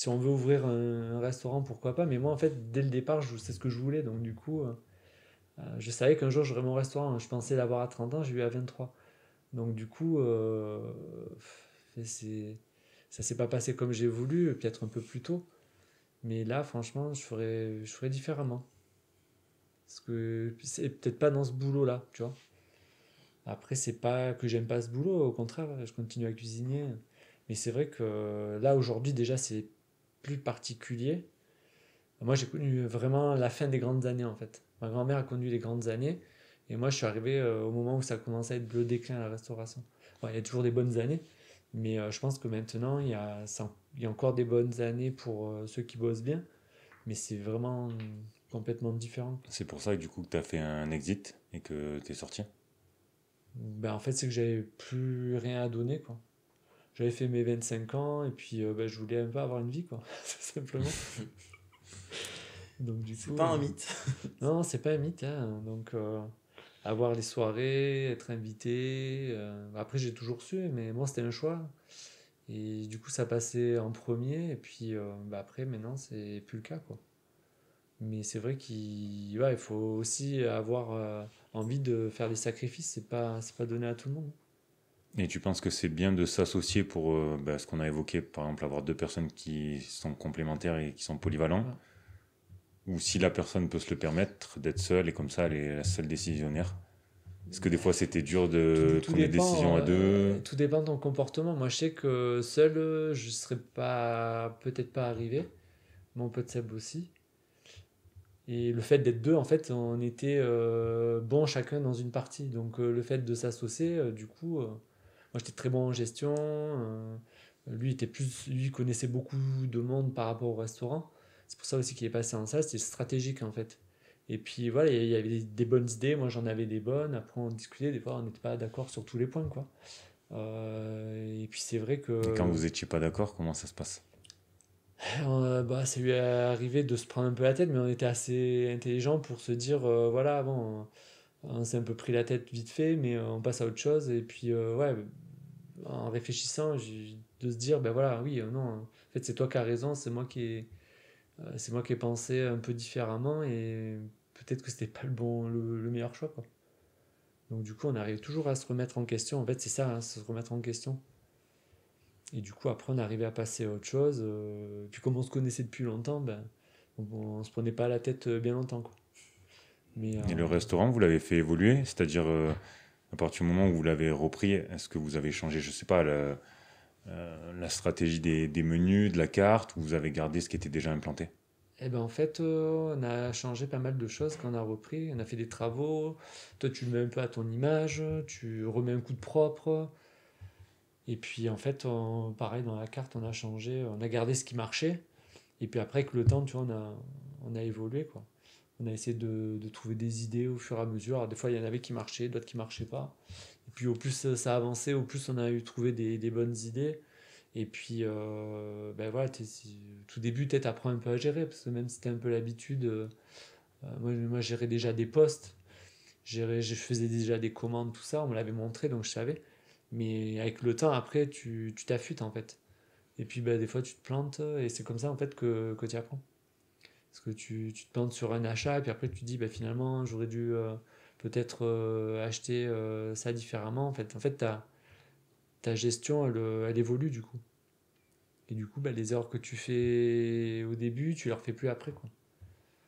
S3: on veut ouvrir un restaurant, pourquoi pas. Mais moi, en fait, dès le départ, c'est ce que je voulais. Donc, du coup, je savais qu'un jour, j'aurais mon restaurant. Je pensais l'avoir à 30 ans, j'ai eu à 23. Donc, du coup, ça s'est pas passé comme j'ai voulu, peut-être un peu plus tôt. Mais là, franchement, je ferais différemment. Parce que c'est peut-être pas dans ce boulot-là, tu vois. Après, c'est pas que j'aime pas ce boulot, au contraire, je continue à cuisiner. Mais c'est vrai que là, aujourd'hui, déjà, c'est plus particulier. Moi, j'ai connu vraiment la fin des grandes années, en fait. Ma grand-mère a connu les grandes années, et moi, je suis arrivé au moment où ça commençait à être le déclin à la restauration. Bon, il y a toujours des bonnes années, mais je pense que maintenant, il y a encore des bonnes années pour ceux qui bossent bien, mais c'est vraiment complètement différent.
S1: C'est pour ça que du coup que tu as fait un exit et que tu es sorti.
S3: Ben, en fait, c'est que j'avais plus rien à donner, quoi. J'avais fait mes 25 ans, et puis ben, je voulais un peu avoir une vie, quoi, tout simplement. Donc, du
S2: C'est
S3: coup,
S2: pas un mythe.
S3: non, c'est pas un mythe, hein. Donc, avoir les soirées, être invité. Après, j'ai toujours su, mais moi, c'était un choix. Et du coup, ça passait en premier. Et puis, bah, après, maintenant, c'est plus le cas, quoi. Mais c'est vrai il faut aussi avoir envie de faire des sacrifices. C'est pas donné à tout le monde.
S1: Et tu penses que c'est bien de s'associer pour ce qu'on a évoqué, par exemple avoir deux personnes qui sont complémentaires et qui sont polyvalents,
S3: Ouais.
S1: ou si la personne peut se le permettre d'être seule et comme ça elle est la seule décisionnaire. Est-ce que des fois c'était dur de prendre des décisions à deux?
S3: Tout dépend de ton comportement. Moi, je sais que seul, je serais peut-être pas arrivé. Mon pote Seb aussi. Et le fait d'être deux, en fait, on était bons chacun dans une partie. Donc le fait de s'associer, du coup, moi j'étais très bon en gestion. Lui connaissait beaucoup de monde par rapport au restaurant. C'est pour ça aussi qu'il est passé en ça. C'était stratégique en fait. Et puis voilà, il y avait des bonnes idées. Moi j'en avais des bonnes. Après on discutait. Des fois on n'était pas d'accord sur tous les points, quoi. Et puis c'est vrai que
S1: Et quand vous étiez pas d'accord, comment ça se passe?
S3: bah, ça lui est arrivé de se prendre un peu la tête, mais on était assez intelligent pour se dire, voilà, bon, on s'est un peu pris la tête vite fait, mais on passe à autre chose. Et puis, ouais, en réfléchissant, de se dire, ben voilà, oui, non, en fait, c'est toi qui as raison, c'est moi qui ai pensé un peu différemment, et peut-être que c'était pas le meilleur choix, quoi. Donc, du coup, on arrive toujours à se remettre en question. En fait, c'est ça, hein, se remettre en question. Et du coup, après, on arrivait à passer à autre chose. Puis comme on se connaissait depuis longtemps, ben, on se prenait pas la tête bien longtemps, quoi. Mais
S1: Et le restaurant, vous l'avez fait évoluer, c'est-à-dire à partir du moment où vous l'avez repris, est-ce que vous avez changé, je sais pas, la stratégie des menus, de la carte, ou vous avez gardé ce qui était déjà implanté?
S3: eh ben, en fait, on a changé pas mal de choses quand on a repris. On a fait des travaux. Toi, tu le mets un peu à ton image. Tu remets un coup de propre. Et puis, en fait, pareil, dans la carte, on a changé. On a gardé ce qui marchait. Et puis après, avec le temps, tu vois, on a évolué, quoi. On a essayé de trouver des idées au fur et à mesure. Alors, des fois, il y en avait qui marchaient, d'autres qui marchaient pas. Et puis, au plus ça avançait, au plus on a eu trouvé des bonnes idées. Et puis, ben voilà, tout début, tu apprends un peu à gérer, parce que même si tu as un peu l'habitude, moi, je gérais déjà des postes, je faisais déjà des commandes, tout ça, on me l'avait montré, donc je savais. Mais avec le temps, après, tu t'affûtes, en fait. Et puis, ben, des fois, tu te plantes, et c'est comme ça, en fait, que tu apprends. Parce que tu te plantes sur un achat, et puis après, tu te dis, ben, finalement, j'aurais dû peut-être acheter ça différemment. En fait ta gestion, elle évolue, du coup. Et du coup, bah, les erreurs que tu fais au début, tu les refais plus après, quoi.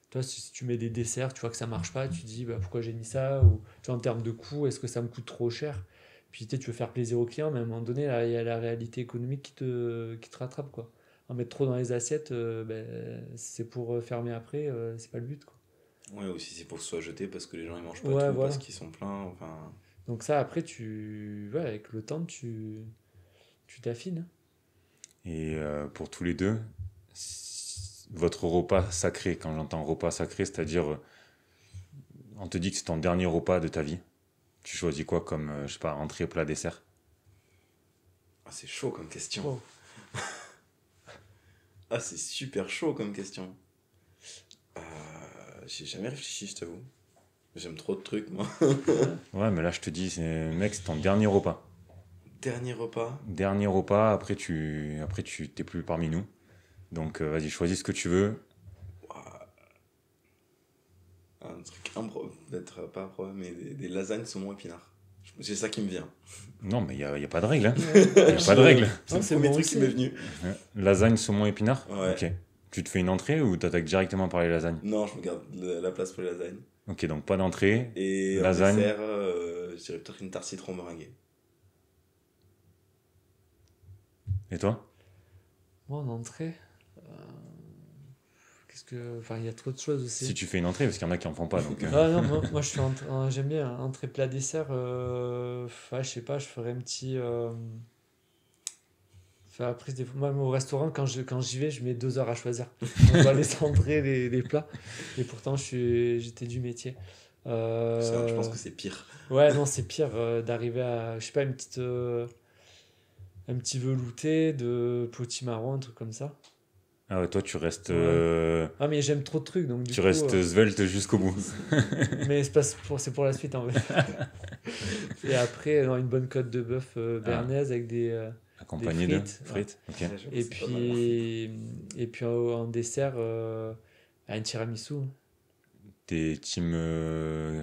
S3: Toi, si tu mets des desserts, tu vois que ça marche pas, tu te dis bah, pourquoi j'ai mis ça, ou tu vois, en termes de coût, est-ce que ça me coûte trop cher? Puis tu sais, tu veux faire plaisir au client, mais à un moment donné, là, il y a la réalité économique qui te rattrape, quoi. En mettre trop dans les assiettes, c'est pour fermer après, c'est pas le but, quoi.
S2: Ouais, aussi c'est pour que ce soit jeté parce que les gens ils mangent pas
S3: Ouais,
S2: tout,
S3: voilà.
S2: parce qu'ils sont pleins. Enfin,
S3: Donc ça, après, ouais, avec le temps, tu t'affines, hein.
S1: Et pour tous les deux, votre repas sacré, quand j'entends repas sacré, c'est-à-dire, on te dit que c'est ton dernier repas de ta vie. Tu choisis quoi comme, je sais pas, entrée, plat, dessert?
S2: ah, c'est chaud comme question.
S3: Oh.
S2: Ah, c'est super chaud comme question. J'ai jamais réfléchi, je t'avoue. J'aime trop de trucs, moi.
S1: Ouais, mais là, je te dis, mec, c'est ton dernier repas.
S2: Dernier repas.
S1: Dernier repas, après, t'es plus parmi nous. Donc, vas-y, choisis ce que tu veux.
S2: Un truc peut-être pas improbable, mais des lasagnes saumon épinards. C'est ça qui me vient.
S1: Non, mais il n'y a pas de règle, hein. Il n'y a pas de règle.
S2: C'est le
S3: c'est
S2: premier
S3: bon
S2: truc
S3: aussi.
S2: qui m'est venu.
S1: Lasagne, saumon, épinard?
S2: Ouais.
S1: Ok. Tu te fais une entrée ou t'attaques directement par les lasagnes?
S2: Non, je me garde la place pour les lasagnes.
S1: Ok, donc pas d'entrée.
S2: Et en
S1: Lasagne.
S2: dessert, je dirais peut-être une tarte citron meringuée.
S1: Et toi?
S3: Moi, en entrée, enfin, il y a trop de choses
S1: Si
S3: aussi.
S1: tu fais une entrée, parce qu'il y en a qui en font pas. Donc,
S3: Ah non, moi je suis j'aime bien entrée plat dessert. Je sais pas, je ferais un petit. Enfin, après, moi, au restaurant, quand j'y vais, je mets 2 heures à choisir. On voit les entrées, les plats. Et pourtant, j'étais du métier.
S2: Je pense
S3: Euh,
S2: que c'est pire.
S3: Ouais, non, c'est pire d'arriver à, je sais pas, un petit velouté de potimarron, un truc comme ça.
S1: ah ouais, toi, tu restes,
S3: Ouais. Ah, mais j'aime trop de trucs, donc du
S1: tu
S3: coup.
S1: restes svelte jusqu'au bout.
S3: Mais c'est pour la suite en fait. Et après, non, une bonne côte de bœuf
S1: Ah,
S3: béarnaise avec des
S1: accompagné de
S3: frites. Ouais.
S1: frites. Ok.
S2: Ouais, j'avoue,
S3: Et
S2: c'est pas mal.
S3: puis en dessert, un tiramisu.
S1: T'es team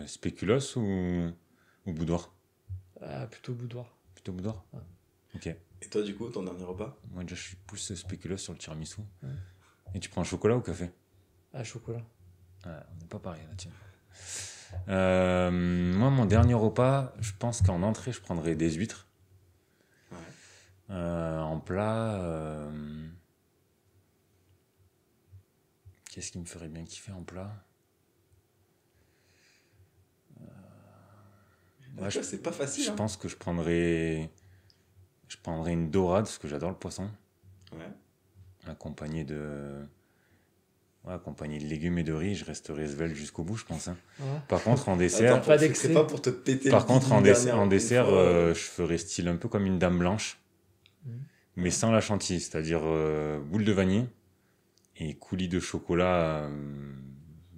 S1: spéculoos ou boudoir?
S3: Plutôt boudoir.
S1: Plutôt boudoir?
S3: Ouais.
S1: Ok.
S2: Et toi, du coup, ton dernier repas?
S1: Moi, déjà, je suis plus spéculoos sur le tiramisu.
S3: Ouais.
S1: Et tu prends chocolat ou café?
S3: Chocolat.
S1: Ah, on n'est pas pareil là-dessus. Moi, mon dernier repas, je pense qu'en entrée, je prendrais des huîtres.
S2: Ouais.
S1: En plat, qu'est-ce qui me ferait bien kiffer en plat? Ouais,
S2: Ça, c'est pas facile,
S1: je
S2: hein.
S1: pense que je prendrais une dorade parce que j'adore le poisson,
S2: Ouais.
S1: accompagné de légumes et de riz. Je resterai svelte jusqu'au bout, je pense, hein.
S3: Ouais.
S1: Par contre, en
S2: Attends,
S1: dessert,
S3: Pas
S2: ce
S3: d'excès.
S2: serait pas pour te péter
S1: par
S2: le
S1: contre,
S2: bide
S1: en,
S2: une
S1: dess-
S2: dernière
S1: en
S2: une
S1: dessert,
S2: fois,
S1: je ferais style un peu comme une dame blanche,
S3: Mhm.
S1: mais
S2: Ouais.
S1: sans la chantilly, c'est-à-dire boule de vanille et coulis de chocolat,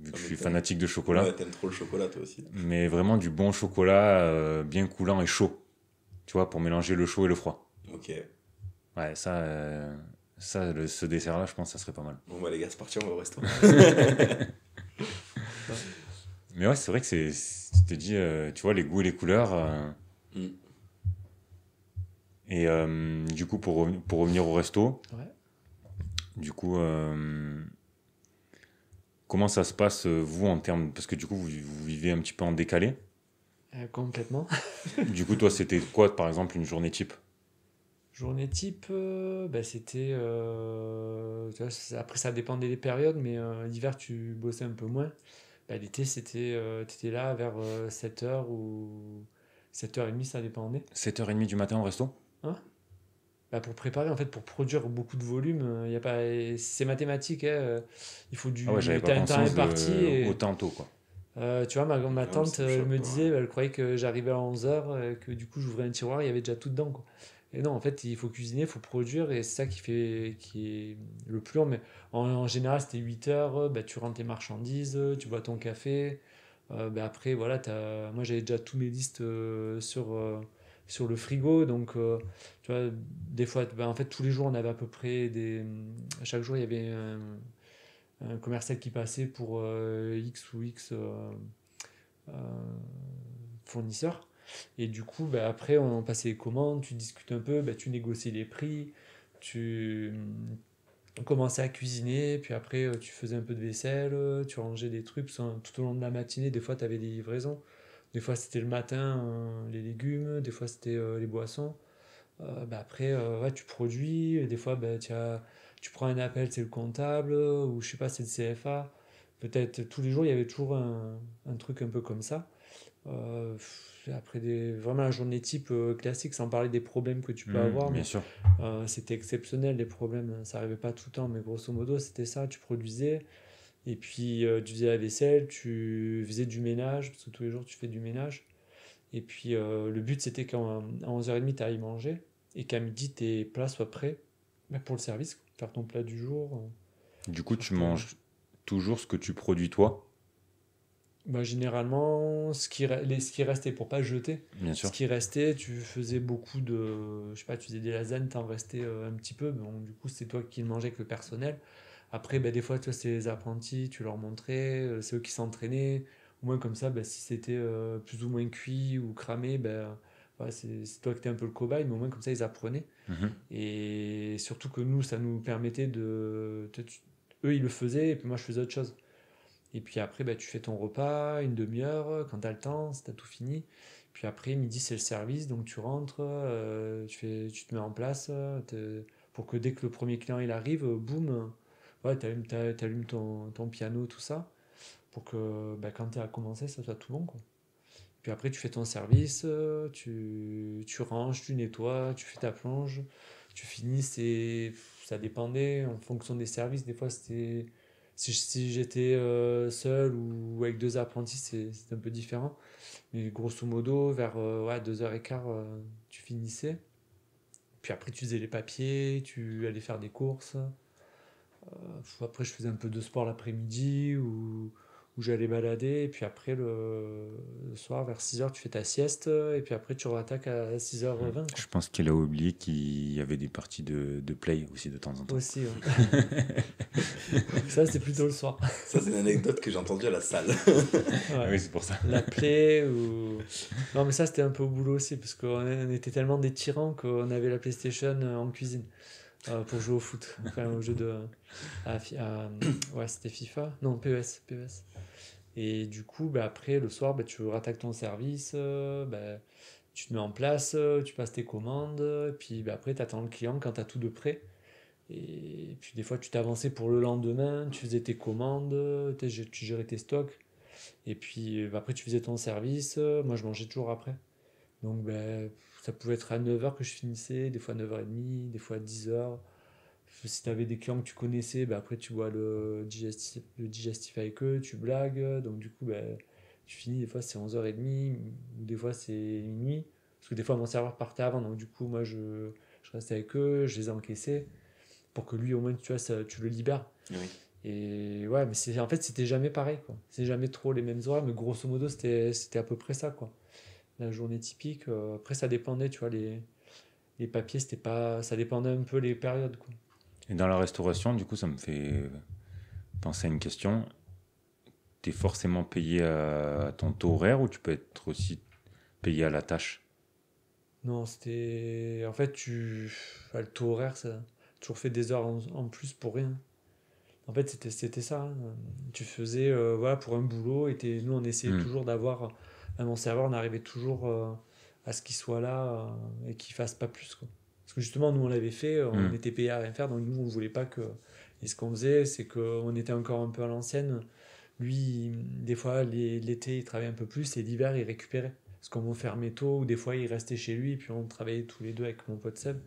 S1: vu que
S2: Ça
S1: je suis
S2: m'étonne.
S1: fanatique de chocolat,
S2: Ouais, t'aimes trop le chocolat, toi aussi.
S1: mais vraiment du bon chocolat, bien coulant et chaud, tu vois, pour mélanger le chaud et le froid.
S2: Ok.
S1: Ouais, ce dessert-là, je pense que ça serait pas mal.
S2: Bon, bah, les gars, c'est parti, on va au resto.
S1: Mais ouais, c'est vrai que tu te dis, tu vois, les goûts et les couleurs.
S2: Mm.
S1: Et du coup, pour revenir au resto,
S3: Ouais.
S1: du coup, comment ça se passe, vous, en termes. Parce que du coup, vous vivez un petit peu en décalé.
S3: Complètement.
S1: Du coup, toi, c'était quoi, par exemple, une journée type?
S3: Journée type, c'était. Tu vois, après, ça dépendait des périodes, mais l'hiver, tu bossais un peu moins. L'été, t'étais là vers 7h ou 7h30, ça dépendait.
S1: 7h30 du matin au resto?
S3: Hein. Pour préparer, en fait, pour produire beaucoup de volume, y a pas, c'est mathématique. Hein, il faut
S1: Ah ouais, j'avais pas
S3: t'as un temps
S1: conscience
S3: imparti.
S1: de
S3: Et,
S1: autant tôt, quoi.
S3: tu vois, ma
S2: Ah, mais
S3: tante
S2: ça me choque
S3: me
S2: pas,
S3: disait,
S2: hein.
S3: elle croyait que j'arrivais à 11h, que du coup, j'ouvrais un tiroir, il y avait déjà tout dedans, quoi. Et non, en fait, il faut cuisiner, il faut produire, et c'est ça qui est le plus long. Mais en général, c'était 8h, tu rentres tes marchandises, tu bois ton café. Après, voilà, moi j'avais déjà tous mes listes sur le frigo. Donc, tu vois, des fois, en fait, tous les jours, on avait à peu près chaque jour, il y avait un commercial qui passait pour X ou X euh, fournisseurs. Et du coup, après, on passait les commandes, tu discutes un peu, tu négocies les prix, tu commençais à cuisiner, puis après, tu faisais un peu de vaisselle, tu rangeais des trucs tout au long de la matinée. Des fois, tu avais des livraisons. Des fois, c'était le matin, les légumes, des fois, c'était les boissons. Après, ouais, tu produis, et des fois, tu prends un appel, c'est le comptable, ou je sais pas, c'est le CFA. Peut-être tous les jours, il y avait toujours un truc un peu comme ça. Après vraiment la journée type classique, sans parler des problèmes que tu peux avoir,
S1: Bien
S3: mais
S1: sûr.
S3: c'était exceptionnel les problèmes, ça arrivait pas tout le temps, mais grosso modo c'était ça, tu produisais, et puis tu faisais la vaisselle, tu faisais du ménage, parce que tous les jours tu fais du ménage, et puis le but c'était qu'à 11h30 tu ailles manger, et qu'à midi tes plats soient prêts pour le service, faire ton plat du jour,
S1: Du coup,
S3: faire
S1: tu
S3: ton...
S1: manges toujours ce que tu produis toi,
S3: Généralement, ce qui restait pour pas jeter,
S1: bien
S3: ce
S1: sûr.
S3: qui restait, tu faisais beaucoup de. Je sais pas, tu faisais des lasagnes, t'en restais un petit peu. Donc, du coup, c'est toi qui le mangeais avec le personnel. Après, des fois, toi, c'est les apprentis, tu leur montrais, c'est eux qui s'entraînaient. Au moins, comme ça, si c'était plus ou moins cuit ou cramé, ouais, c'est toi qui étais un peu le cobaye, mais au moins, comme ça, ils apprenaient.
S1: Mhm.
S3: Et surtout que nous, ça nous permettait de. Eux, ils le faisaient, et puis moi, je faisais autre chose. Et puis après, bah, tu fais ton repas, une demi-heure, quand tu as le temps, si tu as tout fini. Puis après, midi, c'est le service, donc tu rentres, tu te mets en place pour que dès que le premier client il arrive, boum, ouais, t'allumes ton piano, tout ça, pour que bah, quand tu as commencé, ça soit tout bon, quoi. Puis après, tu fais ton service, tu ranges, tu nettoies, tu fais ta plonge, tu finis. Ça dépendait en fonction des services. Des fois, c'était. Si j'étais seul ou avec deux apprentis, c'est un peu différent. Mais grosso modo, vers ouais, 2h15, tu finissais. Puis après, tu faisais les papiers, tu allais faire des courses. Après, je faisais un peu de sport l'après-midi où j'allais balader. Et puis après, le soir, vers 6h, tu fais ta sieste. Et puis après, tu rattaques à 6h20, quoi.
S1: Je pense qu'il a oublié qu'il y avait des parties de play aussi de temps en temps.
S3: Aussi, ouais. Ça, c'est plutôt le soir.
S2: Ça, c'est une anecdote que j'ai entendue à la salle.
S3: Ouais.
S1: Oui, c'est pour ça.
S3: La play ou... Non, mais ça, c'était un peu au boulot aussi, parce qu'on était tellement des tyrans qu'on avait la PlayStation en cuisine pour jouer au foot. Enfin, au jeu de... Ouais, c'était FIFA. Non, PES. Et du coup, bah, après, le soir, bah, tu rattaques ton service, bah, tu te mets en place, tu passes tes commandes, puis bah, après, tu attends le client quand tu as tout de prêt. Et puis des fois, tu t'avançais pour le lendemain, tu faisais tes commandes, tu gérais tes stocks. Et puis après, tu faisais ton service. Moi, je mangeais toujours après. Donc, ben, ça pouvait être à 9h que je finissais, des fois 9h30, des fois à 10h. Si tu avais des clients que tu connaissais, ben, après, tu bois le digestif avec eux, tu blagues. Donc, du coup, ben, tu finis. Des fois, c'est 11h30, ou des fois, c'est minuit. Parce que des fois, mon serveur partait avant. Donc, du coup, moi, je restais avec eux, je les encaissais pour que lui, au moins, tu vois, tu le libères.
S2: Oui.
S3: Et ouais, mais en fait, c'était jamais pareil, quoi. C'est jamais trop les mêmes horaires, mais grosso modo, c'était à peu près ça, quoi. La journée typique. Après, ça dépendait, tu vois, les papiers, c'était pas, ça dépendait un peu les périodes, quoi.
S1: Et dans la restauration, du coup, ça me fait penser à une question. Tu es forcément payé à ton taux horaire ou tu peux être aussi payé à la tâche?
S3: Non, c'était. En fait, le taux horaire, ça a toujours fait des heures en plus pour rien. En fait, c'était ça, hein. Tu faisais, voilà, pour un boulot, et nous, on essayait toujours d'avoir. À mon serveur, on arrivait toujours à ce qu'il soit là et qu'il fasse pas plus, quoi. Parce que justement, nous, on l'avait fait, on était payé à rien faire, donc nous, on voulait pas que. Et ce qu'on faisait, c'est qu'on était encore un peu à l'ancienne. Lui, des fois, l'été, il travaillait un peu plus et l'hiver, il récupérait. Parce qu'on fermait tôt, ou des fois, il restait chez lui, puis on travaillait tous les deux avec mon pote Seb.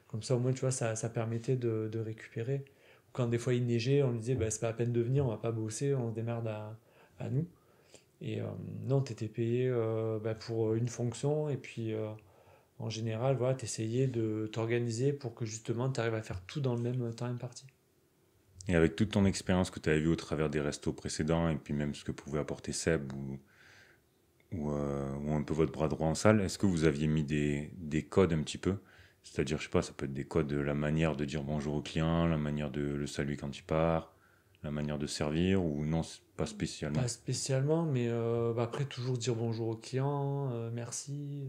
S3: Comme ça, au moins, tu vois, ça permettait de récupérer. Quand des fois il neigeait, on lui disait bah, c'est pas la peine de venir, on va pas bosser, on se démerde à nous. Et non, tu étais payé bah, pour une fonction, et puis en général, voilà, tu essayais de t'organiser pour que justement tu arrives à faire tout dans le même temps imparti.
S1: Et avec toute ton expérience que tu avais vue au travers des restos précédents et puis même ce que pouvait apporter Seb ou un peu votre bras droit en salle, est-ce que vous aviez mis des codes un petit peu? C'est-à-dire, je sais pas, ça peut être des codes de la manière de dire bonjour au client, la manière de le saluer quand il part, la manière de servir, ou non, pas spécialement?
S3: Pas spécialement, mais bah, après, toujours dire bonjour au client, merci,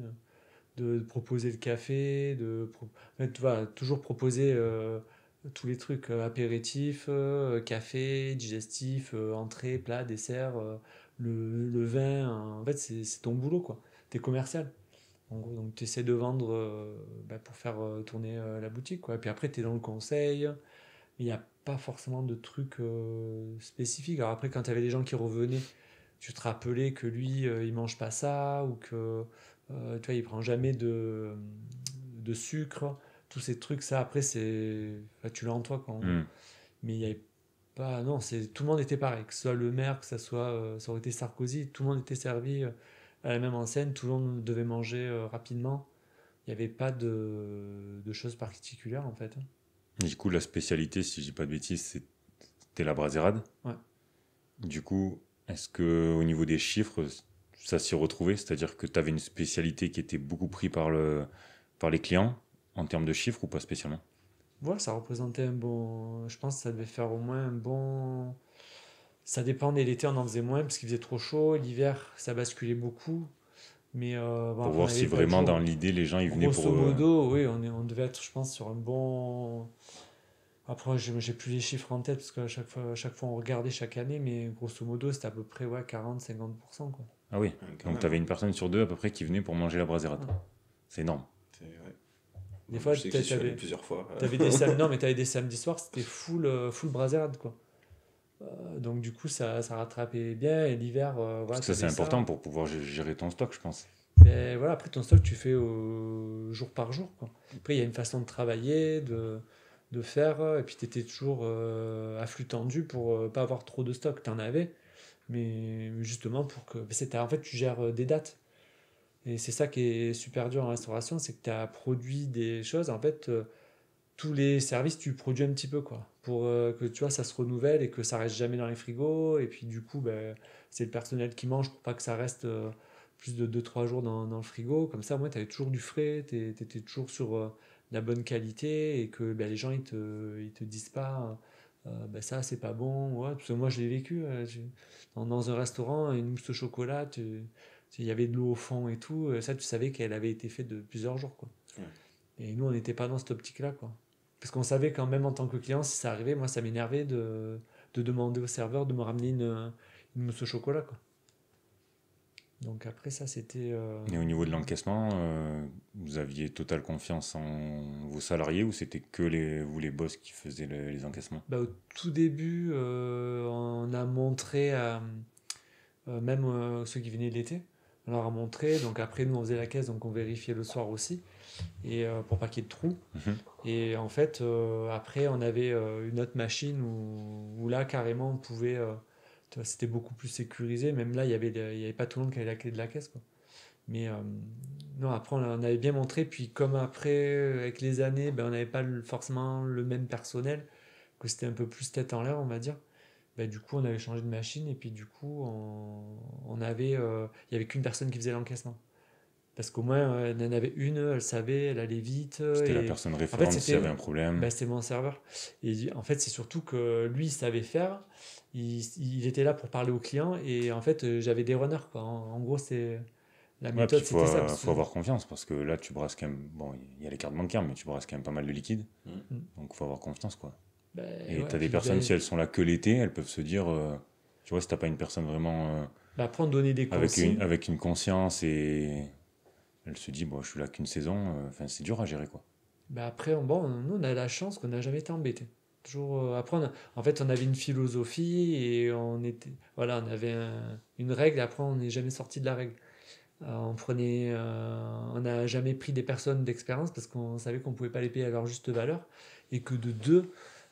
S3: de proposer le café, en fait, voilà, toujours proposer tous les trucs, apéritifs, café, digestif, entrée, plat, dessert, le vin. En fait, c'est ton boulot, quoi. T'es commercial. En gros, donc tu essaies de vendre bah, pour faire tourner la boutique, quoi. Et puis après, tu es dans le conseil. Il n'y a pas forcément de trucs spécifiques. Alors après, quand tu avais des gens qui revenaient, tu te rappelais que lui, il mange pas ça, ou que tu vois, il prend jamais de sucre. Tous ces trucs, ça, après, enfin, tu l'as en toi, quoi. Mais il y avait pas. Non, tout le monde était pareil. Que ce soit le maire, que ça aurait été Sarkozy, tout le monde était servi à la même enseigne, tout le monde devait manger rapidement. Il n'y avait pas de choses particulières, en fait.
S1: Et du coup, la spécialité, si je dis pas de bêtises, c'était la brasérade.
S3: Ouais.
S1: Du coup, est-ce que au niveau des chiffres, ça s'y retrouvait? C'est-à-dire que tu avais une spécialité qui était beaucoup prise par les clients en termes de chiffres ou pas spécialement?
S3: Ouais, ça représentait un bon. Je pense que ça devait faire au moins un bon. Ça dépendait. L'été, on en faisait moins parce qu'il faisait trop chaud. L'hiver, ça basculait beaucoup. Mais bon,
S1: Pour
S3: après, on
S1: voir si
S3: n'avait pas de
S1: vraiment dans
S3: jour.
S1: l'idée, les gens ils venaient
S3: Grosso
S1: pour...
S3: modo, oui, on devait être, je pense, sur un bon. Après, j'ai plus les chiffres en tête parce qu'à chaque fois on regardait chaque année, mais grosso modo, c'était à peu près 40-50%, quoi.
S1: Ah oui,
S2: Quand
S1: donc
S2: même,
S1: tu avais
S2: hein.
S1: une personne sur deux à peu près qui venait pour manger la braserade.
S3: Ouais.
S1: C'est énorme.
S2: Ouais.
S3: Des
S2: Moi,
S3: fois,
S2: je sais que j'y suis allé plusieurs fois.
S3: non, mais t'avais des samedis soirs, c'était full brassérade, quoi. Donc du coup, ça rattrapait bien. Et l'hiver,
S1: Parce
S3: voilà,
S1: que ça, c'est
S3: t'avais
S1: important
S3: ça.
S1: pour pouvoir gérer ton stock, je pense.
S3: Mais voilà, après ton stock, tu fais jour par jour, quoi. Après, il y a une façon de travailler, de faire, et puis tu étais toujours à flux tendu pour pas avoir trop de stock. Tu en avais, mais justement pour que. En fait, tu gères des dates. Et c'est ça qui est super dur en restauration, c'est que tu as produit des choses. En fait, tous les services, tu produis un petit peu, quoi. Pour que tu vois, ça se renouvelle et que ça reste jamais dans les frigos. Et puis du coup, ben, c'est le personnel qui mange pour pas que ça reste plus de 2 3 jours dans le frigo. Comme ça, moi, tu avais toujours du frais, tu étais toujours sur la bonne qualité et que ben, les gens, ils te disent pas, ben, ça, c'est pas bon. Ouais, parce que moi, je l'ai vécu. Dans un restaurant, une mousse au chocolat, il y avait de l'eau au fond et tout. Ça, tu savais qu'elle avait été faite de plusieurs jours, quoi.
S2: Ouais.
S3: Et nous, on n'était pas dans cette optique-là, quoi. Parce qu'on savait quand même en tant que client, si ça arrivait, moi ça m'énervait de demander au serveur de me ramener une mousse au chocolat, quoi. Donc après ça c'était...
S1: Et au niveau de l'encaissement, vous aviez totale confiance en vos salariés ou c'était que vous, les boss, qui faisaient les encaissements?
S3: Bah, au tout début, on a montré à même ceux qui venaient l'été, on leur a montré, donc après nous on faisait la caisse, donc on vérifiait le soir aussi, et pour pas qu'il y ait de trous.
S1: Mhm.
S3: Et en fait, après on avait une autre machine où là carrément on pouvait... tu vois, c'était beaucoup plus sécurisé. Même là, il y avait pas tout le monde qui avait la clé de la caisse, quoi. Mais non, après, on avait bien montré. Puis, comme après, avec les années, ben, on n'avait pas forcément le même personnel, que c'était un peu plus tête en l'air, on va dire. Ben, du coup, on avait changé de machine. Et puis, du coup, il y avait qu'une personne qui faisait l'encaissement. Parce qu'au moins, elle en avait une, elle savait, elle allait vite.
S1: C'était la
S3: Et
S1: personne
S3: en fait,
S1: référente s'il y avait un problème.
S3: c'était mon serveur. Et en fait, c'est surtout que lui, il savait faire. Il était là pour parler aux clients. Et en fait, j'avais des runners, quoi. En gros, c'est la
S1: Ouais, puis
S3: méthode, c'était ça. Parce
S1: faut
S3: que,
S1: avoir confiance parce que là, tu brasses quand même. Bon, il y a les cartes bancaires, mais tu brasses quand même pas mal de liquide.
S2: Mm.
S1: Donc, faut avoir confiance, quoi.
S3: ben,
S1: Et
S3: ouais,
S1: t'as des
S3: puis,
S1: personnes, si elles sont là que l'été, elles peuvent se dire. Tu vois, si t'as pas une personne vraiment
S3: après, on donnait des
S1: avec
S3: consignes.
S1: avec une conscience et elle se dit, bon, je suis là qu'une saison, enfin, c'est dur à gérer, quoi.
S3: Ben, après, nous, on a la chance qu'on n'a jamais été embêtés. Toujours, après, en fait, on avait une philosophie et voilà, on avait une règle. Après, on n'est jamais sorti de la règle. On n'a jamais pris des personnes d'expérience parce qu'on savait qu'on pouvait pas les payer à leur juste valeur et que de deux,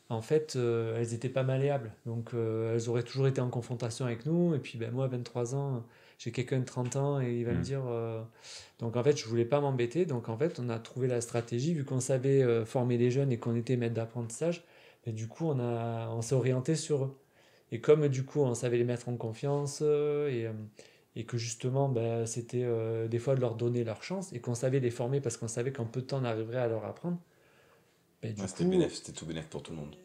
S3: en fait, elles étaient pas malléables. Donc, elles auraient toujours été en confrontation avec nous. Et puis, ben, moi, à 23 ans, j'ai quelqu'un de 30 ans et il va me
S1: Mm.
S3: dire. Donc, en fait, je voulais pas m'embêter. Donc, en fait, on a trouvé la stratégie, vu qu'on savait former les jeunes et qu'on était maître d'apprentissage. Et du coup, on s'est orienté sur eux. Et comme du coup, on savait les mettre en confiance et que justement, ben, c'était des fois de leur donner leur chance et qu'on savait les former parce qu'on savait qu'en peu de temps, on arriverait à leur apprendre. Ben, du
S2: Ouais,
S3: coup,
S2: c'était tout bénéf pour tout le monde.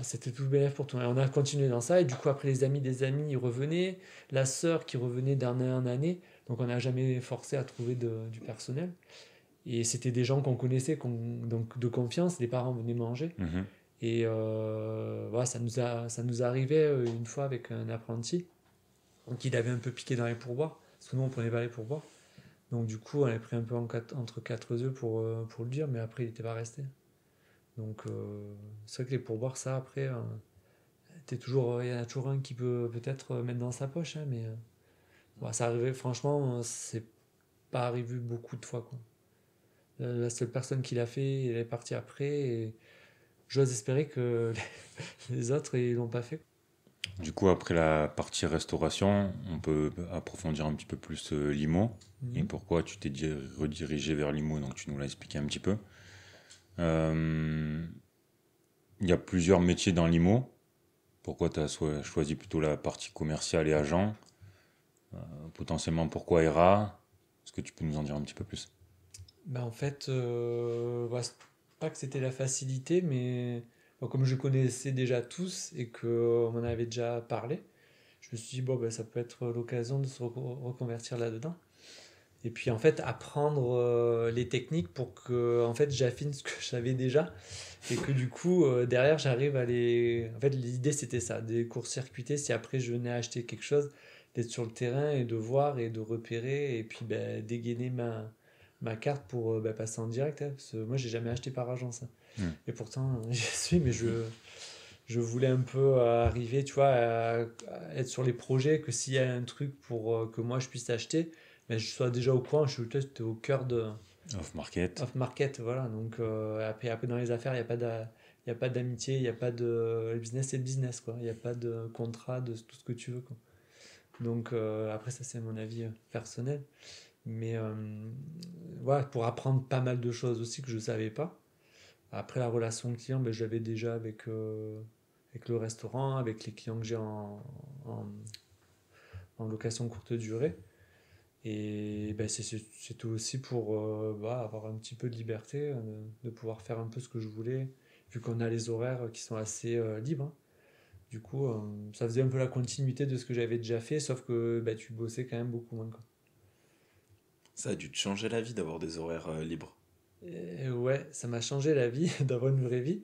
S3: c'était tout bénéf pour tout. Et on a continué dans ça. Et du coup, après, les amis des amis, ils revenaient. La sœur qui revenait d'année en année. Donc, on n'a jamais forcé à trouver du personnel. Et c'était des gens qu'on connaissait, donc de confiance. Les parents venaient manger.
S1: Mhm.
S3: Et voilà, ça nous arrivait une fois avec un apprenti. Donc il avait un peu piqué dans les pourboires. Parce que nous, on prenait pas les pourboires. Donc du coup, on avait pris un peu entre quatre œufs pour le dire. Mais après, il n'était pas resté. Donc c'est vrai que les pourboires, ça, après, il y en a toujours un qui peut peut-être mettre dans sa poche. Hein, mais voilà, ça arrivait, franchement, c'est pas arrivé beaucoup de fois, quoi. La seule personne qui l'a fait, elle est partie après. Et j'ose espérer que les autres, ils l'ont pas fait.
S1: Du coup, après la partie restauration, on peut approfondir un petit peu plus l'IMO et
S3: Mhm.
S1: pourquoi tu t'es redirigé vers l'IMO, donc tu nous l'as expliqué un petit peu. Euh, Il y a plusieurs métiers dans l'IMO. Pourquoi tu as choisi plutôt la partie commerciale et agent? Potentiellement, pourquoi ERA? Est-ce que tu peux nous en dire un petit peu plus?
S3: Bah, en fait, c'est pas que c'était la facilité, mais bon, comme je connaissais déjà tous et qu'on m'en avait déjà parlé, je me suis dit, bon, bah, ça peut être l'occasion de se reconvertir là-dedans. Et puis en fait, apprendre les techniques pour que en fait, j'affine ce que je savais déjà. Et que du coup, derrière, j'arrive à les. En fait, l'idée, c'était ça, des court-circuiter. Si après, je venais acheter quelque chose, d'être sur le terrain et de voir et de repérer. Et puis, ben, dégainer ma carte pour passer en direct. Hein, parce que moi, j'ai jamais acheté par agence. Hein. Et pourtant, j'y suis, mais je voulais un peu arriver, tu vois, à être sur les projets, que s'il y a un truc pour que moi, je puisse acheter, ben, je sois déjà au courant. Je suis au cœur de
S1: Off-market.
S3: off-market, voilà. Donc, après, dans les affaires, il n'y a pas d'amitié, il n'y a pas de. Le business, c'est le business, quoi. Il n'y a pas de contrat, de tout ce que tu veux, quoi. Donc, après, ça, c'est mon avis personnel. Mais, voilà, pour apprendre pas mal de choses aussi que je ne savais pas. Après, la relation client, ben, je l'avais déjà avec le restaurant, avec les clients que j'ai en location courte durée. Et ben, c'est tout aussi pour avoir un petit peu de liberté, de pouvoir faire un peu ce que je voulais, vu qu'on a les horaires qui sont assez libres. Hein. Du coup, ça faisait un peu la continuité de ce que j'avais déjà fait, sauf que ben, tu bossais quand même beaucoup moins. Quoi.
S2: Ça a dû te changer la vie d'avoir des horaires libres.
S3: Et ouais, ça m'a changé la vie, d'avoir une vraie vie.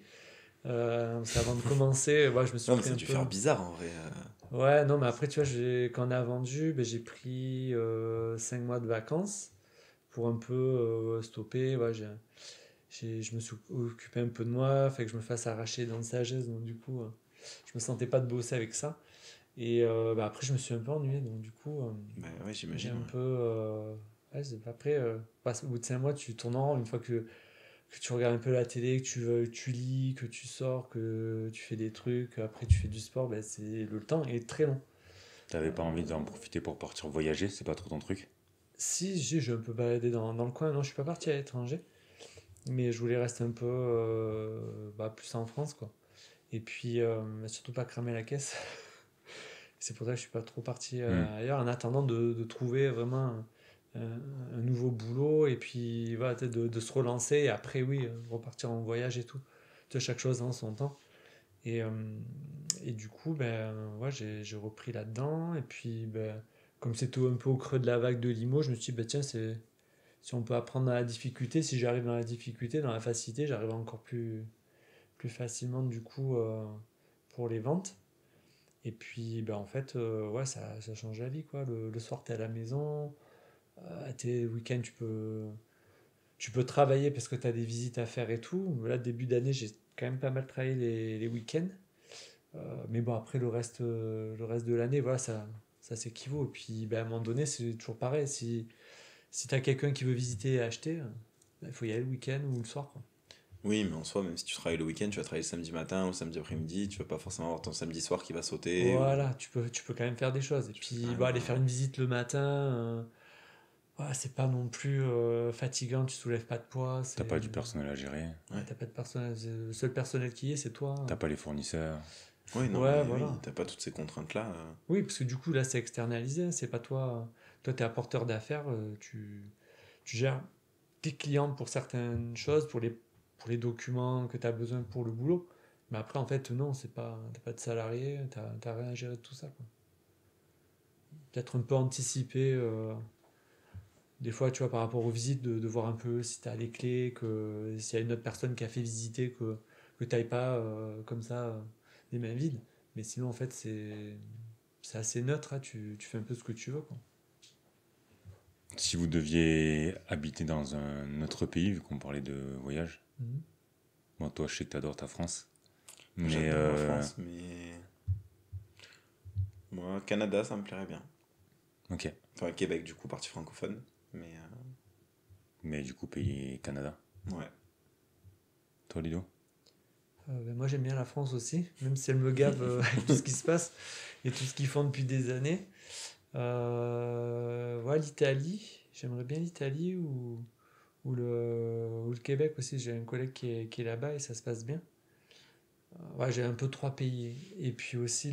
S3: Parce qu'avant de commencer, ouais, je me suis
S2: Non, mais
S3: pris
S2: ça a
S3: un
S2: dû
S3: peu.
S2: faire bizarre en vrai.
S3: Ouais, non, mais après, tu vois, quand on a vendu, ben, j'ai pris 5 mois de vacances pour un peu stopper. Ouais, je me suis occupé un peu de moi, fait que je me fasse arracher dans de sagesse, donc du coup, je me sentais pas de bosser avec ça. Et bah, après, je me suis un peu ennuyé, donc du coup,
S2: Bah ouais,
S3: j'ai
S2: j'imagine.
S3: un
S2: Ouais.
S3: peu. Ouais, après, au bout de 5 mois, tu tournes en rond une fois que tu regardes un peu la télé, tu lis, que tu sors, que tu fais des trucs, après tu fais du sport, ben le temps est très long.
S1: T'avais pas envie d'en profiter pour partir voyager, c'est pas trop ton truc?
S3: Si, je peux balader dans le coin, non, je suis pas parti à l'étranger, mais je voulais rester un peu plus en France, quoi. Et puis, surtout pas cramer la caisse. C'est pour ça que je suis pas trop parti ailleurs, en attendant de trouver vraiment un nouveau boulot, et puis voilà, peut-être de se relancer, et après, oui, repartir en voyage et tout. Tu vois, chaque chose en son temps. Et, euh, et du coup, ben, ouais, j'ai repris là-dedans. Et puis, ben, comme c'était un peu au creux de la vague de Limo, je me suis dit, ben, tiens, si on peut apprendre dans la difficulté, si j'arrive dans la difficulté, dans la facilité, j'arrive encore plus facilement, du coup, pour les ventes. Et puis, ben, en fait, ouais, ça change la vie, quoi. Le soir, tu es à la maison. Tes week-ends, tu peux travailler parce que tu as des visites à faire et tout. Là, début d'année, j'ai quand même pas mal travaillé les week-ends. Mais bon, après, le reste de l'année, voilà, ça s'équivaut. Et puis, ben, à un moment donné, c'est toujours pareil. Si tu as quelqu'un qui veut visiter et acheter, il faut y aller le week-end ou le soir. Quoi.
S2: Oui, mais en soi, même si tu travailles le week-end, tu vas travailler le samedi matin ou samedi après-midi, tu vas pas forcément avoir ton samedi soir qui va sauter.
S3: Voilà, tu peux quand même faire des choses. Et puis,
S2: même,
S3: bon, aller faire une visite le matin, ouais, c'est pas non plus fatigant, tu soulèves pas de poids.
S1: T'as pas du personnel à gérer,
S3: Ouais, t'as pas de personnel. Le seul personnel qui y est, c'est toi.
S1: t'as pas les fournisseurs.
S2: Oui, non,
S3: Ouais,
S2: mais oui,
S3: voilà.
S2: t'as pas toutes ces contraintes-là.
S3: Oui, parce que du coup, là, c'est externalisé. Hein, c'est pas toi. Toi, t'es apporteur d'affaires. Tu gères tes clients pour certaines choses, pour les documents que tu as besoin pour le boulot. Mais après, en fait, non, t'as pas de salarié, t'as rien à gérer de tout ça. Quoi. Peut-être un peu anticiper, des fois, tu vois, par rapport aux visites, de voir un peu si tu as les clés, que s'il y a une autre personne qui a fait visiter, que tu n'ailles pas comme ça, les mains vides. Mais sinon, en fait, c'est assez neutre. Hein, tu fais un peu ce que tu veux. Quoi.
S1: Si vous deviez habiter dans un autre pays, vu qu'on parlait de voyage,
S3: Mhm.
S1: bon, toi, je sais que t'adores ta France,
S2: J'adore
S1: mais
S2: la France, mais. Moi, Canada, ça me plairait bien.
S1: ok.
S2: Enfin, Québec, du coup, partie francophone. Mais.
S1: Mais du coup, pays Canada.
S2: Ouais.
S1: Toi, Ludo?
S3: Ben, moi, j'aime bien la France aussi, même si elle me gave avec tout ce qui se passe et tout ce qu'ils font depuis des années. Ouais, l'Italie, j'aimerais bien l'Italie ou le Québec aussi. J'ai un collègue qui est là-bas et ça se passe bien. Ouais, j'ai un peu 3 pays. Et puis aussi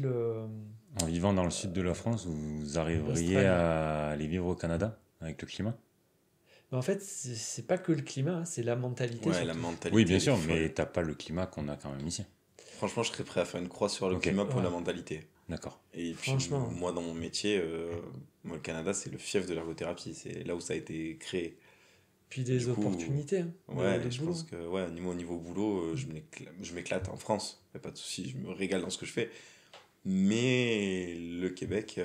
S1: En vivant dans le sud de la France, vous arriveriez
S3: l'Australie.
S1: à aller vivre au Canada avec le climat?
S3: Mais en fait, c'est pas que le climat, hein, c'est la mentalité
S2: Ouais, la
S3: surtout.
S2: mentalité,
S1: Oui, bien
S2: elle est
S1: sûr,
S2: folle.
S1: mais t'as pas le climat qu'on a quand même ici.
S2: Franchement, je serais prêt à faire une croix sur le
S1: Ok.
S2: climat pour
S3: Ouais.
S2: la mentalité.
S1: D'accord.
S2: Et puis,
S3: Franchement.
S2: moi, dans mon métier, moi, le Canada, c'est le fief de l'ergothérapie. C'est là où ça a été créé.
S3: Puis
S2: Du
S3: des
S2: coup,
S3: opportunités hein,
S2: ouais,
S3: de
S2: je
S3: boulot.
S2: pense que ouais, au niveau boulot, je m'éclate en France. Y a pas de souci, je me régale dans ce que je fais. Mais le Québec,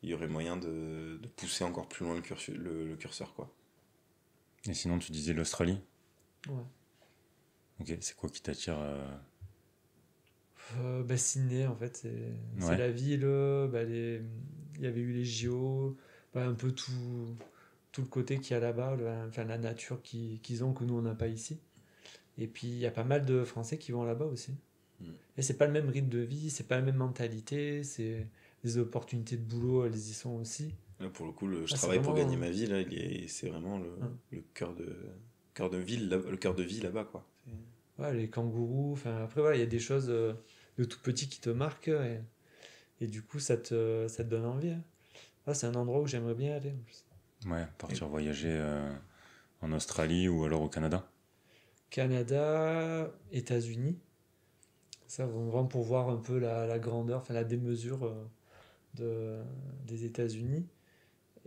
S2: il y aurait moyen de pousser encore plus loin le curseur, quoi.
S1: Et sinon, tu disais l'Australie.
S3: Ouais.
S1: Ok, c'est quoi qui t'attire
S3: Bah, Sydney, en fait, c'est
S1: Ouais,
S3: la ville. Bah, il y avait eu les JO, bah, un peu tout le côté qu'il y a là-bas, enfin, la nature qu'ils ont que nous, on n'a pas ici. Et puis, il y a pas mal de Français qui vont là-bas aussi.
S2: Mm.
S3: Et c'est pas le même rythme de vie, c'est pas la même mentalité, c'est les opportunités de boulot, elles y sont aussi.
S2: Là, pour le coup, je
S3: Ah, c'est
S2: travaille pour gagner
S3: vraiment.
S2: ma vie, là, c'est vraiment
S3: Hein.
S2: le cœur de ville, le cœur de vie là-bas, quoi.
S3: Ouais, les kangourous, enfin, après, voilà, il y a des choses de tout petit qui te marquent et du coup, ça te donne envie. Hein. Ah, c'est un endroit où j'aimerais bien aller en plus.
S1: ouais,
S2: Et-
S1: partir voyager en Australie ou alors au Canada.
S3: Canada, États-Unis, ça vraiment pour voir un peu la grandeur, enfin la démesure des États-Unis.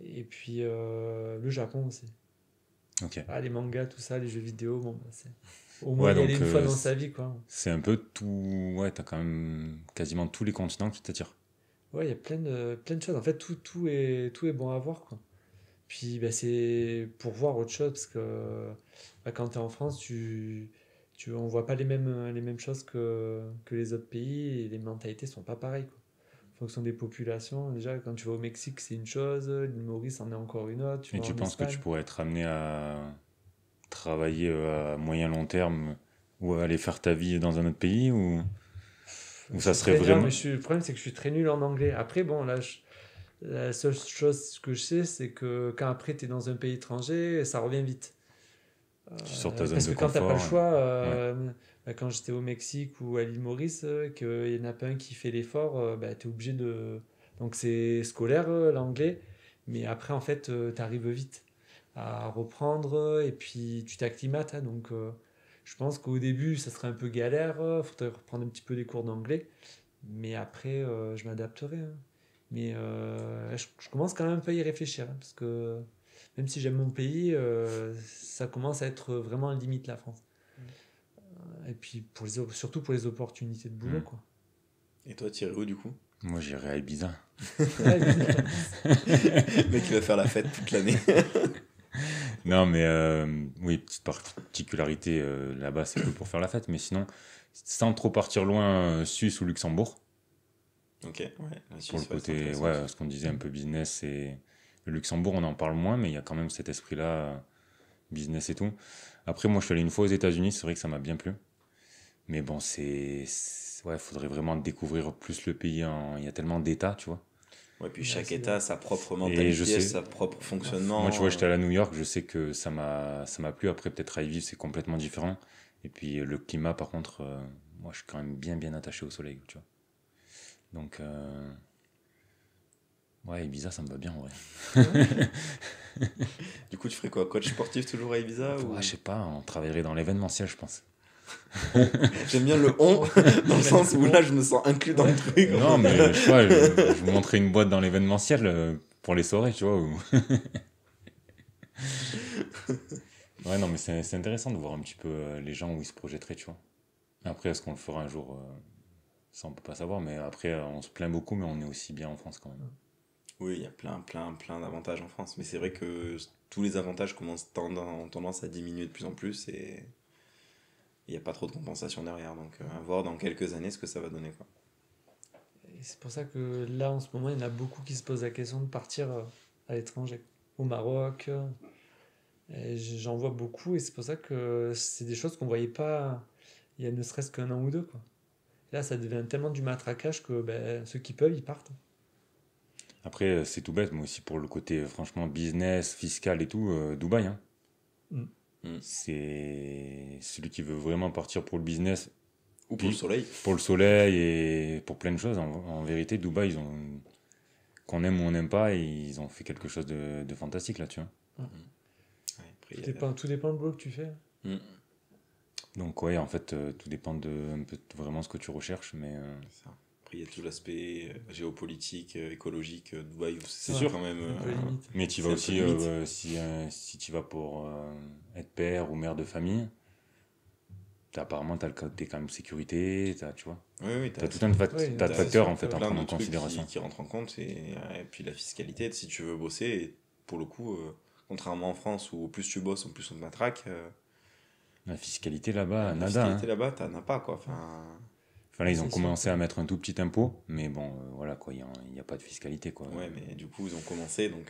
S3: Et puis le Japon aussi.
S1: Ok.
S3: Ah, les mangas, tout ça, les jeux vidéo, bon, bah, c'est au moins
S1: Ouais,
S3: y aller
S1: donc
S3: une fois dans sa vie, quoi.
S1: c'est un peu tout. Ouais, t'as quand même quasiment tous les continents qui t'attirent.
S3: Ouais, il y a plein de choses. En fait, tout est bon à voir, quoi. Puis bah, c'est pour voir autre chose, parce que bah, quand tu es en France, on voit pas les mêmes choses que les autres pays, et les mentalités sont pas pareilles, quoi. En fonction des populations, déjà, quand tu vas au Mexique, c'est une chose, l'île Maurice en est encore une autre, tu
S1: Et
S3: vas
S1: tu
S3: en
S1: penses que
S3: Espagne.
S1: tu pourrais être amené à travailler à moyen long terme ou à aller faire ta vie dans un autre pays ou
S3: Je
S1: ça
S3: suis
S1: serait
S3: très nul,
S1: vraiment.
S3: mais le problème, c'est que je suis très nul en anglais. Après, bon, là, la seule chose que je sais, c'est que quand après, tu es dans un pays étranger, ça revient vite.
S1: Tu sors de ta zone
S3: Parce
S1: de
S3: que quand t'as pas le
S1: confort.
S3: choix,
S1: Ouais.
S3: bah, quand j'étais au Mexique ou à l'île Maurice, qu'il y en a pas un qui fait l'effort, bah, tu es obligé de. Donc c'est scolaire l'anglais, mais après en fait tu arrives vite à reprendre et puis tu t'acclimates. Hein, donc je pense qu'au début ça serait un peu galère, faudrait reprendre un petit peu des cours d'anglais, mais après je m'adapterai. Hein. Mais je commence quand même un peu à y réfléchir, hein, parce que même si j'aime mon pays, ça commence à être vraiment limite la France. Et puis surtout pour les opportunités de boulot,
S1: Hmm.
S3: quoi.
S2: Et toi, tu irais où, du coup?
S1: Moi, j'irais à Ibiza.
S3: Ouais, mais-
S2: Le mec, il va faire la fête toute l'année.
S1: Non, mais oui, petite particularité là-bas, c'est cool pour faire la fête. Mais sinon, sans trop partir loin, Suisse ou Luxembourg,
S2: Ok, ouais, la
S1: pour le
S2: Suisse, ouais, c'est
S1: côté,
S2: intéressant
S1: ouais,
S2: aussi.
S1: ce qu'on disait un peu business et le Luxembourg, on en parle moins, mais il y a quand même cet esprit-là, business et tout. Après, moi, je suis allé une fois aux États-Unis, c'est vrai que ça m'a bien plu. Mais bon, ouais, faudrait vraiment découvrir plus le pays. Il y a tellement d'États, tu vois.
S2: Ouais, puis
S3: Ouais,
S2: chaque
S3: c'est
S2: État a
S3: vrai.
S2: sa propre
S1: Et je
S2: mentalité,
S1: sais,
S2: sa propre
S1: moi, tu vois,
S2: fonctionnement.
S1: j'étais allé à New York, je sais que ça m'a plu. Après, peut-être à y vivre, c'est complètement différent. Et puis, le climat, par contre, moi, je suis quand même bien, bien attaché au soleil, tu vois. Donc, ouais, Ibiza, ça me va bien, en vrai.
S3: Ouais.
S2: Du coup, tu ferais quoi? Coach sportif toujours à Ibiza
S1: Ouais,
S2: ou...
S1: je sais pas, on travaillerait dans l'événementiel, je pense.
S2: J'aime bien le on, dans le sens où là, je me sens inclus dans le truc. en
S1: Non,
S2: mode-
S1: mais je sais pas, je vous montrais une boîte dans l'événementiel pour les soirées, tu vois. Ouais, non, mais c'est intéressant de voir un petit peu les gens où ils se projetteraient, tu vois. Après, est-ce qu'on le fera un jour ça, on peut pas savoir, mais après, on se plaint beaucoup, mais on est aussi bien en France quand même.
S2: Oui, il y a plein d'avantages en France. Mais c'est vrai que tous les avantages ont tendance à diminuer de plus en plus et il n'y a pas trop de compensation derrière. Donc, à voir dans quelques années ce que ça va donner, quoi.
S3: Et c'est pour ça que là, en ce moment, il y en a beaucoup qui se posent la question de partir à l'étranger, au Maroc. Et j'en vois beaucoup, et c'est pour ça que c'est des choses qu'on voyait pas il y a ne serait-ce qu'un an ou deux, quoi. Là, ça devient tellement du matraquage que ben, ceux qui peuvent, ils partent.
S1: Après, c'est tout bête, mais aussi pour le côté, franchement, business, fiscal et tout, Dubaï, hein.
S3: Mm.
S2: Mm.
S1: C'est celui qui veut vraiment partir pour le business,
S2: Ou pour le
S1: puis
S2: soleil.
S1: pour le soleil et pour plein de choses. En vérité, Dubaï, qu'on aime ou on n'aime pas, ils ont fait quelque chose de fantastique là-dessus, hein.
S2: Ouais, après,
S3: Tout dépend du boulot que tu fais.
S2: Mm,
S1: Donc ouais, en fait, tout dépend de un peu vraiment ce que tu recherches, mais
S2: c'est ça. Après, il y a tout l'aspect géopolitique, écologique. Dubaï, c'est
S1: sûr.
S2: quand même.
S3: Un peu limite.
S1: Mais tu
S2: c'est
S1: vas
S2: un peu
S1: aussi,
S2: limite.
S1: si tu vas pour être père ou mère de famille, apparemment, t'es quand même sécurité, tu vois.
S2: Oui, oui,
S1: T'as tout
S3: Oui,
S1: tas de
S3: c'est
S1: facteurs
S3: sûr
S1: en
S3: que
S1: fait à
S2: plein
S1: prendre
S2: de
S1: en
S2: trucs
S1: considération.
S2: qui rentrent en compte. Et puis la fiscalité, si tu veux bosser, et pour le coup, contrairement en France où plus tu bosses, en plus on te matraque,
S1: La fiscalité là-bas,
S2: la
S1: nada.
S2: fiscalité
S1: Hein.
S2: là-bas, t'en as pas, quoi. Enfin,
S1: Enfin là, ils ont
S3: c'est sûr
S1: commencé à mettre un tout petit impôt, mais bon, voilà quoi, il y a pas de fiscalité quoi.
S2: ouais, mais du coup, ils ont commencé, donc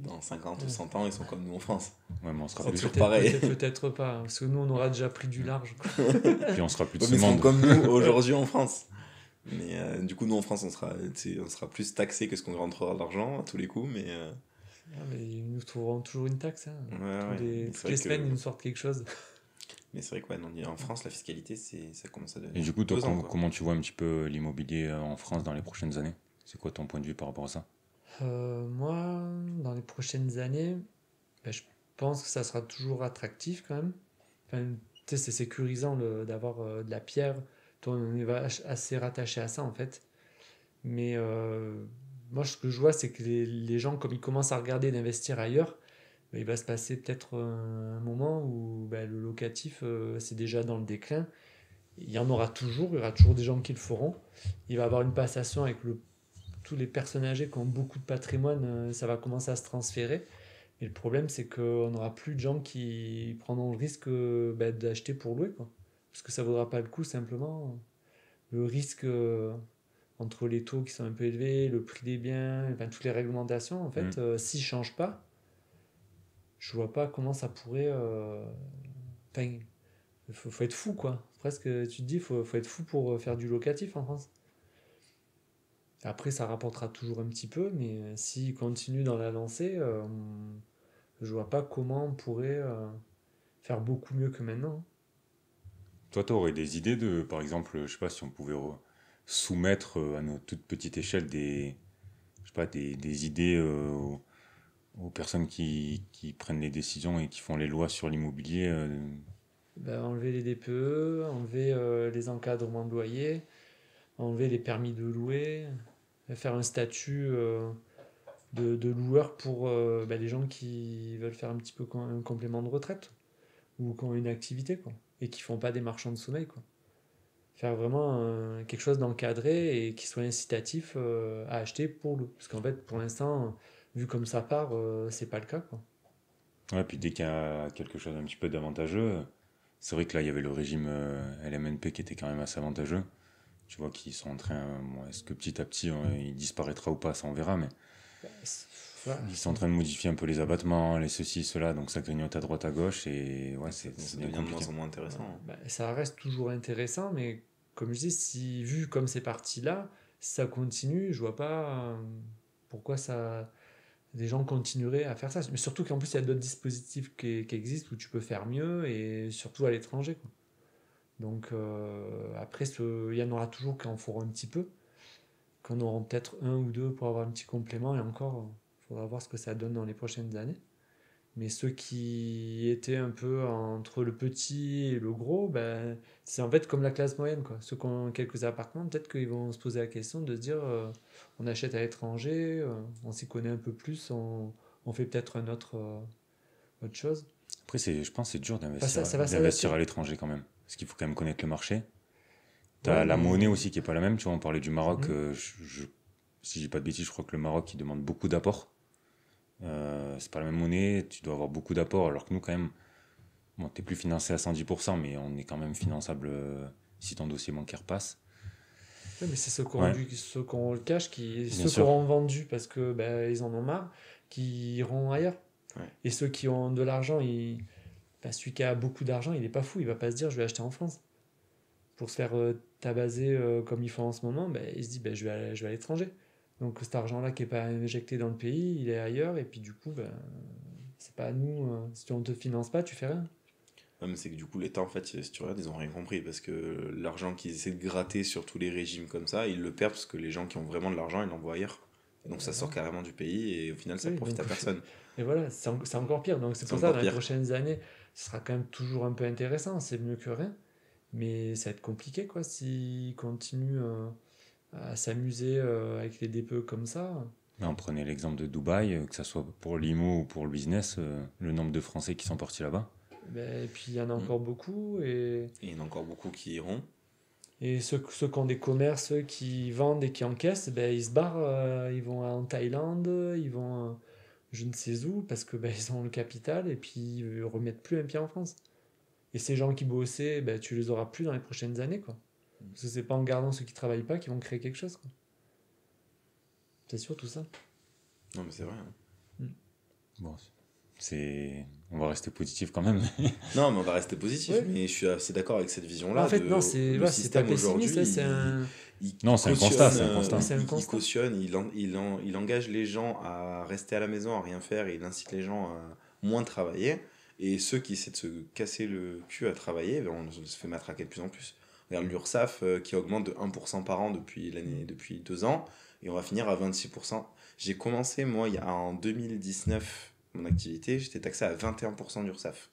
S2: dans 50 ou 100 ans, ils sont comme nous en France.
S1: Ouais, mais on sera
S2: C'est
S1: plus,
S2: toujours pareil.
S3: Peut-être pas, hein, parce que nous on aura déjà pris du large, quoi.
S1: puis on sera plus de
S2: Ouais,
S1: ce
S2: mais ils seront
S1: monde.
S2: comme nous aujourd'hui en France. Mais du coup, nous en France, on sera plus taxé que ce qu'on rentrera d'argent à tous les coups. Mais
S3: Ah, mais ils nous trouveront toujours une taxe, hein.
S2: ouais, ouais. Mais c'est
S3: Toutes
S2: vrai
S3: les semaines, ils
S2: que,
S3: nous sortent quelque chose.
S2: mais c'est vrai que ouais, non, en France, la fiscalité, ça commence à
S1: Et
S2: devenir
S1: du coup, toi,
S2: pesant, quoi.
S1: comment tu vois un petit peu l'immobilier en France dans les prochaines années? C'est quoi ton point de vue par rapport à ça?
S3: Moi, dans les prochaines années, ben, je pense que ça sera toujours attractif quand même. Enfin, tu sais, c'est sécurisant d'avoir de la pierre. Toi, on est assez rattaché à ça en fait. Mais moi, ce que je vois, c'est que les gens, comme ils commencent à regarder d'investir ailleurs, ben, il va se passer peut-être un moment où ben, le locatif, c'est déjà dans le déclin. Il y en aura toujours, il y aura toujours des gens qui le feront. Il va y avoir une passation avec tous les personnes âgées qui ont beaucoup de patrimoine, ça va commencer à se transférer. Et le problème, c'est qu'on n'aura plus de gens qui prendront le risque bah, d'acheter pour louer, quoi. Parce que ça ne vaudra pas le coup, simplement. Le risque entre les taux qui sont un peu élevés, le prix des biens, enfin, toutes les réglementations, en
S1: Hmm.
S3: fait, s'ils ne changent pas, je vois pas comment ça pourrait. Enfin, faut être fou, quoi. Presque, tu te dis, faut être fou pour faire du locatif en France. Après, ça rapportera toujours un petit peu, mais s'il continue dans la lancée, je vois pas comment on pourrait faire beaucoup mieux que maintenant.
S1: Toi, tu aurais des idées de, par exemple, je sais pas si on pouvait soumettre à notre toute petite échelle je sais pas, des idées aux personnes qui prennent les décisions et qui font les lois sur l'immobilier.
S3: Ben, enlever les DPE, enlever les encadrements de loyer, enlever les permis de louer, faire un statut de loueur pour ben, les gens qui veulent faire un petit peu un complément de retraite ou qui ont une activité quoi, et qui font pas des marchands de sommeil. Quoi. Faire vraiment quelque chose d'encadré et qui soit incitatif à acheter pour louer. Parce qu'en fait, pour l'instant, vu comme ça part, c'est pas le cas. Quoi.
S1: Ouais, puis dès qu'il y a quelque chose un petit peu d'avantageux, c'est vrai que là, il y avait le régime LMNP qui était quand même assez avantageux. Tu vois qu'ils sont en train, bon, est-ce que petit à petit il disparaîtra ou pas, ça on verra, mais
S3: Voilà.
S1: ils sont en train de modifier un peu les abattements, les ceci, cela, donc ça grignote à droite à gauche et ouais,
S2: Ça
S1: c'est bien
S2: devient de
S1: compliqué.
S2: moins en moins intéressant.
S3: Ben, ça reste toujours intéressant, mais comme je dis, si vu comme c'est parti là, si ça continue, je vois pas pourquoi des gens continueraient à faire ça. Mais surtout qu'en plus, il y a d'autres dispositifs qui existent où tu peux faire mieux et surtout à l'étranger. Quoi. Donc après, il y en aura toujours qui en feront un petit peu, qu'on aura peut-être un ou deux pour avoir un petit complément et encore, il faudra voir ce que ça donne dans les prochaines années. Mais ceux qui étaient un peu entre le petit et le gros, ben, c'est en fait comme la classe moyenne. Quoi. Ceux qui ont quelques appartements, peut-être qu'ils vont se poser la question de se dire on achète à l'étranger, on s'y connaît un peu plus, on fait peut-être autre chose.
S1: Après, je pense que c'est dur
S3: Enfin, ça va
S1: d'investir
S3: s'adapter.
S1: à l'étranger quand même, parce qu'il faut quand même connaître le marché.
S3: Ouais,
S1: T'as la monnaie
S3: mais.
S1: aussi qui est pas la même, tu vois, on parlait du Maroc,
S3: Hmm.
S1: si j'ai pas de bêtises, je crois que le Maroc il demande beaucoup d'apports. C'est pas la même monnaie, tu dois avoir beaucoup d'apports, alors que nous quand même, bon, t'es plus financé à 110%, mais on est quand même finançable si ton dossier bancaire passe.
S3: Ouais, mais c'est
S1: Ouais,
S3: ceux qui auront le cash,
S1: bien
S3: ceux qui
S1: sûr.
S3: auront vendu parce que ben, ils en ont marre, qui iront ailleurs.
S2: Ouais.
S3: Et ceux qui ont de l'argent, ben, celui qui a beaucoup d'argent, il est pas fou, il va pas se dire je vais acheter en France. Pour se faire tabaser comme ils font en ce moment, ben, il se dit ben, je vais à l'étranger. Donc cet argent-là qui n'est pas injecté dans le pays, il est ailleurs, et puis du coup, ben, c'est pas à nous, si on te finance pas, tu fais rien.
S2: Ouais, mais c'est que du coup, l'État, en fait, si tu regardes, ils ont rien compris. Parce que l'argent qu'ils essaient de gratter sur tous les régimes comme ça, ils le perdent parce que les gens qui ont vraiment de l'argent, ils l'envoient ailleurs. Et donc ça sort carrément du pays et au final, ça
S3: Oui,
S2: profite
S3: donc,
S2: à personne.
S3: et voilà, c'est encore pire. Donc c'est
S2: C'est
S3: pour ça,
S2: encore
S3: dans les
S2: pire.
S3: prochaines années, ce sera quand même toujours un peu intéressant, c'est mieux que rien. Mais ça va être compliqué, quoi, s'ils continuent. à s'amuser avec les DPE comme ça.
S1: Mais on prenait l'exemple de Dubaï, que ce soit pour l'IMO ou pour le business, le nombre de Français qui sont partis là-bas.
S3: Ben, et puis il y en a encore beaucoup. Et
S2: il y en a encore beaucoup qui iront.
S3: ceux qui ont des commerces, ceux qui vendent et qui encaissent, ben, ils se barrent, ils vont en Thaïlande, ils vont je ne sais où, parce que ben, ils ont le capital et puis ils ne remettent plus un pied en France. Et ces gens qui bossaient, ben, tu les auras plus dans les prochaines années, quoi. Parce que c'est pas en gardant ceux qui travaillent pas qu'ils vont créer quelque chose, quoi. C'est sûr, tout ça.
S2: Non, mais c'est vrai. Hein.
S1: Bon, on va rester positif quand même.
S2: Non, mais on va rester positif.
S3: Ouais.
S2: Mais je suis assez d'accord avec cette vision-là.
S3: En fait, non, c'est
S2: le
S3: ouais, c'est pas
S2: système aujourd'hui,
S3: pessimiste, c'est un...
S1: Non, c'est un constat, c'est un
S2: cautionne,
S1: constat.
S3: C'est un
S2: il
S3: constat.
S2: cautionne, il engage les gens à rester à la maison, à rien faire, et il incite les gens à moins travailler. Et ceux qui essaient de se casser le cul à travailler, ben, on se fait matraquer de plus en plus. Regarde l'URSSAF qui augmente de 1% par an depuis 2 ans, et on va finir à 26%. J'ai commencé, moi, en 2019, mon activité, j'étais taxé à 21% d'URSSAF,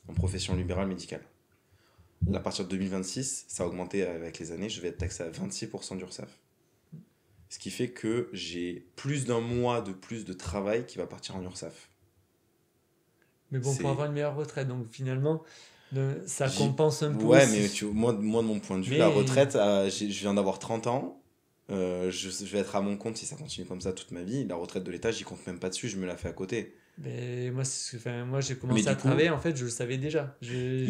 S2: en profession libérale médicale. Là, à partir de 2026, ça a augmenté avec les années, je vais être taxé à 26% d'URSSAF. Ce qui fait que j'ai plus d'un mois de plus de travail qui va partir en URSSAF.
S3: Mais bon,
S2: C'est-
S3: pour avoir une meilleure retraite, donc finalement, ça
S2: J'y-
S3: compense un peu
S2: Ouais,
S3: aussi.
S2: mais moi, de mon point de vue,
S3: Mais-
S2: la retraite, je viens d'avoir 30 ans. Je vais être à mon compte si ça continue comme ça toute ma vie. La retraite de l'État, j'y compte même pas dessus, je me la fais à côté.
S3: Mais moi, moi j'ai
S2: Mais
S3: commencé
S2: du
S3: à
S2: coup-
S3: travailler, en fait, je le savais déjà.
S2: Mais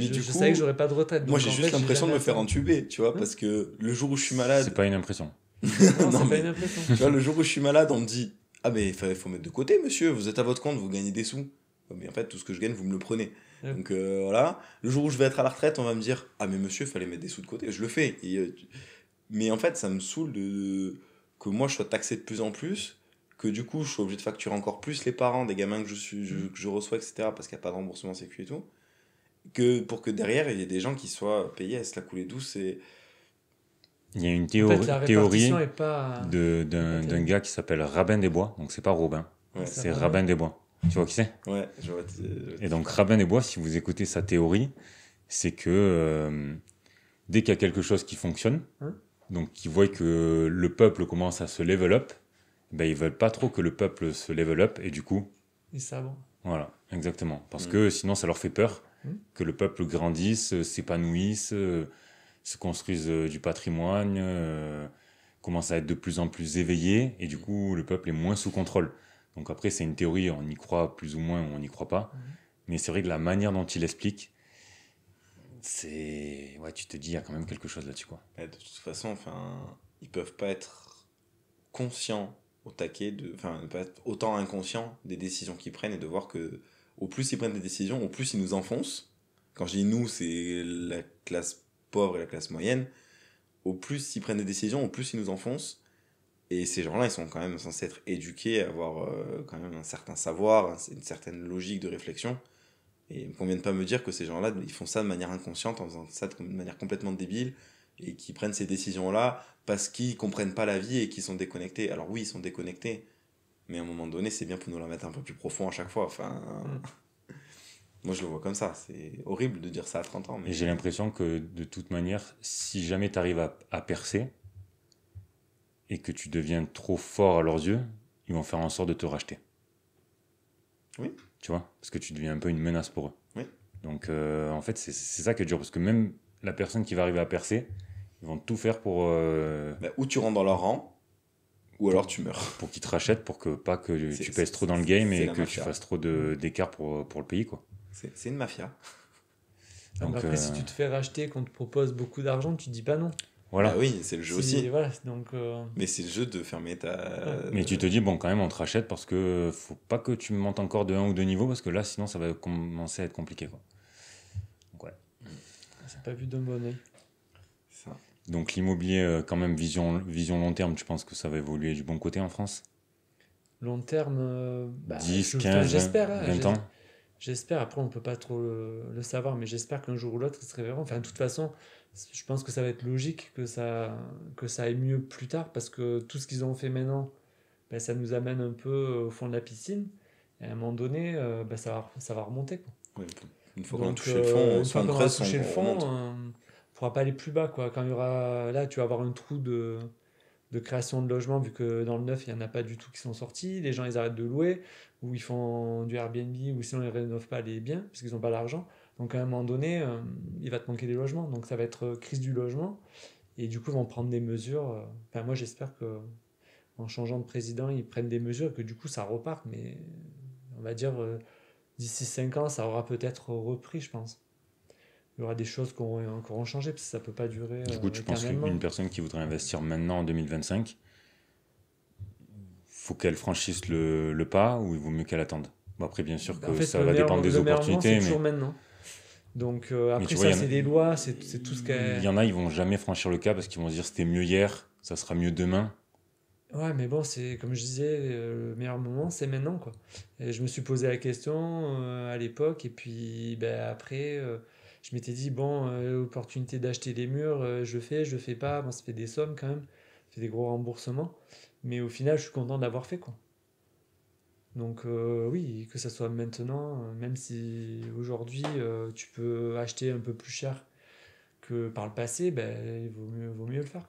S2: du
S3: Je
S2: coup,
S3: savais que j'aurais pas de retraite.
S2: Moi,
S3: donc
S2: j'ai
S3: en
S2: juste
S3: fait,
S2: l'impression de
S3: jamais
S2: me faire
S3: attendu.
S2: entuber, tu vois,
S3: Hein
S2: parce que le jour où je suis
S1: C'est
S2: malade,
S1: pas une impression.
S3: Non,
S2: Non,
S3: c'est pas
S2: mais-
S3: une impression.
S2: tu vois, le jour où je suis malade, on me dit ah, mais il faut mettre de côté, monsieur, vous êtes à votre compte, vous gagnez des sous. Mais en fait, tout ce que je gagne, vous me le prenez.
S3: Ouais.
S2: Donc voilà. Le jour où je vais être à la retraite, on va me dire ah, mais monsieur, il fallait mettre des sous de côté. Je le fais. Mais en fait, ça me saoule que moi, je sois taxé de plus en plus, que du coup, je sois obligé de facturer encore plus les parents des gamins que je reçois, etc., parce qu'il n'y a pas de remboursement sécu et tout. Pour que derrière, il y ait des gens qui soient payés à se la couler douce. Et...
S1: Il y a une
S3: En fait, la
S1: théorie
S3: répartition est pas...
S1: d'un gars qui s'appelle Rabin des Bois, donc c'est pas Robin,
S2: Ouais,
S3: Ça
S1: c'est
S3: va,
S1: Rabin des Bois. Tu vois qui c'est?
S2: ouais, je vois.
S1: Et donc Rabin des Bois, si vous écoutez sa théorie, c'est que dès qu'il y a quelque chose qui fonctionne,
S3: Hein
S1: donc qu'ils voient que le peuple commence à se level up, ben ils veulent pas trop que le peuple se level up, et du coup,
S3: Ils savent.
S1: voilà, exactement. Parce que sinon ça leur fait peur que le peuple grandisse, s'épanouisse, se construise du patrimoine, commence à être de plus en plus éveillé, et du coup le peuple est moins sous contrôle. Donc après c'est une théorie, on y croit plus ou moins ou on n'y croit pas, mais c'est vrai que la manière dont il explique, c'est... Ouais, tu te dis, il y a quand même quelque chose là-dessus, quoi.
S2: De toute façon, ils peuvent pas être conscients au taquet, ne pas être autant inconscients des décisions qu'ils prennent et de voir que au plus ils prennent des décisions, au plus ils nous enfoncent. Quand je dis nous, c'est la classe pauvre et la classe moyenne. Au plus ils prennent des décisions, au plus ils nous enfoncent. Et ces gens-là, ils sont quand même censés être éduqués, avoir quand même un certain savoir, une certaine logique de réflexion. Et qu'on vienne pas me dire que ces gens-là, ils font ça de manière inconsciente, en faisant ça de manière complètement débile, et qui prennent ces décisions-là parce qu'ils comprennent pas la vie et qu'ils sont déconnectés. Alors oui, ils sont déconnectés, mais à un moment donné, c'est bien pour nous la mettre un peu plus profond à chaque fois. Moi, je le vois comme ça. C'est horrible de dire ça à 30 ans. Mais
S1: Et j'ai l'impression que, de toute manière, si jamais tu arrives à percer, et que tu deviens trop fort à leurs yeux, ils vont faire en sorte de te racheter.
S2: Oui.
S1: Tu vois? Parce que tu deviens un peu une menace pour eux.
S2: Oui.
S1: Donc, en fait, c'est ça qui est dur. Parce que même la personne qui va arriver à percer, ils vont tout faire pour...
S2: ou tu rentres dans leur rang, ou alors tu meurs.
S1: Pour qu'ils te rachètent, pour que pas que
S2: C'est-
S1: tu pèses
S2: c'est-
S1: trop dans le game
S2: c'est
S1: et
S2: la
S1: que tu
S2: mafia.
S1: fasses trop d'écart pour le pays, quoi.
S2: C'est une mafia.
S1: Donc,
S3: Après, si tu te fais racheter, qu'on te propose beaucoup d'argent, tu dis pas non.
S1: voilà.
S2: Ah oui, c'est le jeu aussi.
S3: Voilà, donc...
S2: Mais c'est le jeu de fermer ta...
S1: Mais tu te dis, bon, quand même, on te rachète parce que faut pas que tu montes encore de 1 ou 2 niveaux parce que là, sinon, ça va commencer à être compliqué, quoi. Donc, ouais.
S3: C'est pas vu d'un bon oeil.
S2: Ça.
S1: Donc, l'immobilier, quand même, vision long terme, tu penses que ça va évoluer du bon côté en France?
S3: Long terme,
S1: 10,
S3: enfin,
S1: 15,
S3: j'espère,
S1: 20 ans?
S3: J'espère, après on peut pas trop le savoir, mais j'espère qu'un jour ou l'autre, ils se réveilleront. Enfin, de toute façon, je pense que ça va être logique que ça aille mieux plus tard, parce que tout ce qu'ils ont fait maintenant, ça nous amène un peu au fond de la piscine. Et à un moment donné, ça va remonter, quoi.
S2: Ouais, une fois qu'on a
S3: Donc,
S2: touché le fond,
S3: une
S2: soit
S3: fois
S2: on
S3: qu'on aura
S2: creuse, soit
S3: touché le
S2: on
S3: fond,
S2: remonte.
S3: on pourra pas aller plus bas, quoi. Quand il y aura... Là, tu vas avoir un trou de création de logements, vu que dans le neuf, il n'y en a pas du tout qui sont sortis. Les gens, ils arrêtent de louer, ou ils font du Airbnb, ou sinon ils ne rénovent pas les biens, parce qu'ils n'ont pas l'argent. Donc à un moment donné, il va te manquer des logements. Donc ça va être crise du logement. Et du coup, ils vont prendre des mesures. Enfin, moi, j'espère que en changeant de président, ils prennent des mesures, que du coup, ça repart. Mais on va dire, d'ici 5 ans, ça aura peut-être repris, je pense. Il y aura des choses qui auront changé, parce que ça ne peut pas durer
S1: Du coup, tu penses qu'une
S3: éternellement.
S1: personne qui voudrait investir maintenant en 2025, faut qu'elle franchisse le pas ou il vaut mieux qu'elle attende? Bon, après, bien sûr
S3: En
S1: que
S3: fait,
S1: ça va dépendre des
S3: le meilleur moment, c'est
S1: opportunités,
S3: toujours
S1: mais,
S3: maintenant. Donc
S1: mais
S3: après,
S1: tu vois,
S3: ça, c'est des lois, c'est tout ce
S1: il
S3: qu'elle...
S1: y en a, ils vont jamais franchir le cas parce qu'ils vont se dire c'était mieux hier, ça sera mieux demain.
S3: Ouais, mais bon, c'est comme je disais, le meilleur moment, c'est maintenant, quoi. Et je me suis posé la question à l'époque, et puis ben, après, je m'étais dit, bon, l'opportunité d'acheter les murs, je fais pas, bon, ça fait des sommes quand même, ça fait des gros remboursements, mais au final, je suis content d'avoir fait, quoi. Donc oui, que ça soit maintenant, même si aujourd'hui, tu peux acheter un peu plus cher que par le passé, ben, vaut mieux le faire.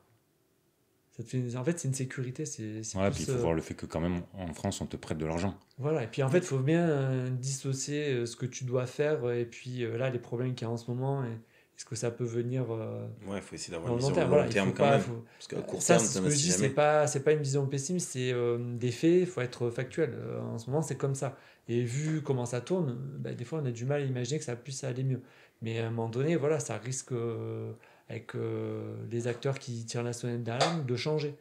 S3: En fait, c'est une sécurité, c'est
S1: Voilà, puis il
S3: plus...
S1: faut voir le fait que quand même en France, on te prête de l'argent.
S3: Voilà, et puis en fait, il faut bien dissocier ce que tu dois faire et puis là, les problèmes qu'il y a en ce moment, et est-ce que ça peut venir
S2: Ouais, il faut essayer d'avoir
S3: dans
S2: une
S3: le long
S2: vision
S3: terme.
S2: long
S3: Voilà, il
S2: terme
S3: faut
S2: quand
S3: pas.
S2: même. Parce qu'à court
S3: Ça,
S2: terme,
S3: c'est
S2: tu
S3: ce que je
S2: n'investis
S3: dis,
S2: jamais.
S3: c'est pas une vision pessimiste, c'est des faits, il faut être factuel. En ce moment, c'est comme ça. Et vu comment ça tourne, bah, des fois, on a du mal à imaginer que ça puisse aller mieux. Mais à un moment donné, voilà, ça risque, avec les acteurs qui tirent la sonnette d'alarme, de changer.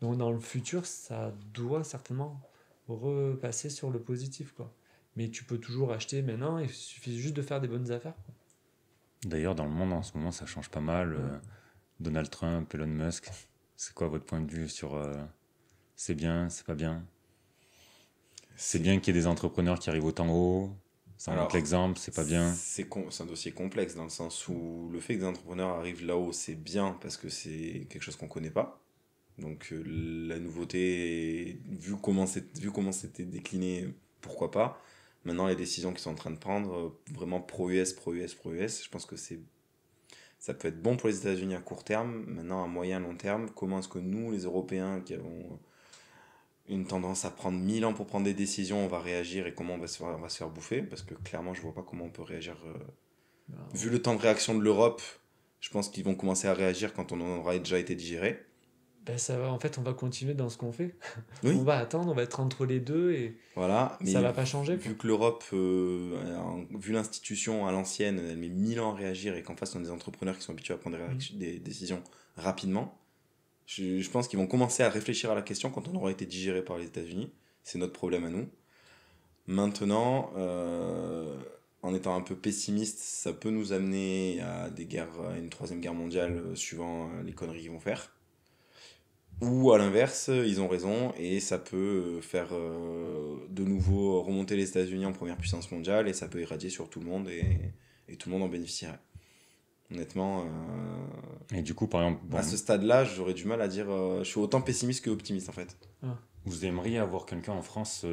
S3: Donc dans le futur, ça doit certainement repasser sur le positif, quoi. Mais tu peux toujours acheter maintenant, il suffit juste de faire des bonnes affaires, quoi.
S1: D'ailleurs, dans le monde en ce moment, ça change pas mal.
S3: Ouais.
S1: Donald Trump, Elon Musk, c'est quoi votre point de vue sur c'est bien, c'est pas bien? C'est bien qu'il y ait des entrepreneurs qui arrivent autant haut, ça montre
S2: Alors,
S1: l'exemple, c'est pas bien.
S2: c'est un dossier complexe dans le sens où le fait que des entrepreneurs arrivent là-haut, c'est bien parce que c'est quelque chose qu'on connaît pas. Donc la nouveauté, vu comment c'était décliné, pourquoi pas. Maintenant, les décisions qu'ils sont en train de prendre, vraiment pro-US, pro-US, pro-US, je pense que ça peut être bon pour les États-Unis à court terme. Maintenant, à moyen, long terme, comment est-ce que nous, les Européens, qui avons une tendance à prendre 1000 ans pour prendre des décisions, on va réagir et comment on va se faire bouffer? Parce que clairement, je vois pas comment on peut réagir.
S3: Bah,
S2: Vu le temps de réaction de l'Europe, je pense qu'ils vont commencer à réagir quand on aura déjà été digéré.
S3: ben, ça va, en fait, on va continuer dans ce qu'on fait. On
S2: Oui,
S3: va attendre, on va être entre les deux et
S2: voilà.
S3: ça
S2: Mais
S3: va pas changer, quoi.
S2: vu que l'Europe, vu l'institution à l'ancienne, elle met 1000 ans à réagir et qu'en face, on a des entrepreneurs qui sont habitués à prendre des décisions rapidement, je pense qu'ils vont commencer à réfléchir à la question quand on aura été digéré par les États-Unis. C'est notre problème à nous. Maintenant, en étant un peu pessimiste, ça peut nous amener à des guerres, à une troisième guerre mondiale, suivant les conneries qu'ils vont faire. Ou à l'inverse, ils ont raison et ça peut faire de nouveau remonter les États-Unis en première puissance mondiale et ça peut irradier sur tout le monde et tout le monde en bénéficierait. Honnêtement,
S1: Et du coup, par exemple, bon,
S2: à ce stade-là, j'aurais du mal à dire. Je suis autant pessimiste que optimiste en fait.
S3: Ah.
S1: vous aimeriez avoir quelqu'un en France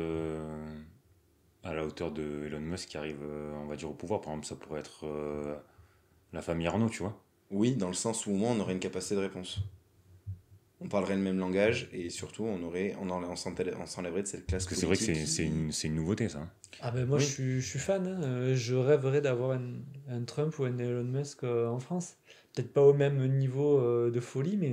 S1: à la hauteur de Elon Musk qui arrive, on va dire, au pouvoir. Par exemple, ça pourrait être la famille Arnaud, tu vois.
S2: Oui, dans le sens où au moins on aurait une capacité de réponse. On parlerait le même langage et surtout on s'enlèverait de cette classe
S1: Parce que c'est vrai que
S2: politique
S1: c'est une nouveauté, ça.
S3: Ah ben moi,
S2: Oui.
S3: je suis fan, hein. Je rêverais d'avoir un Trump ou un Elon Musk en France. Peut-être pas au même niveau de folie, mais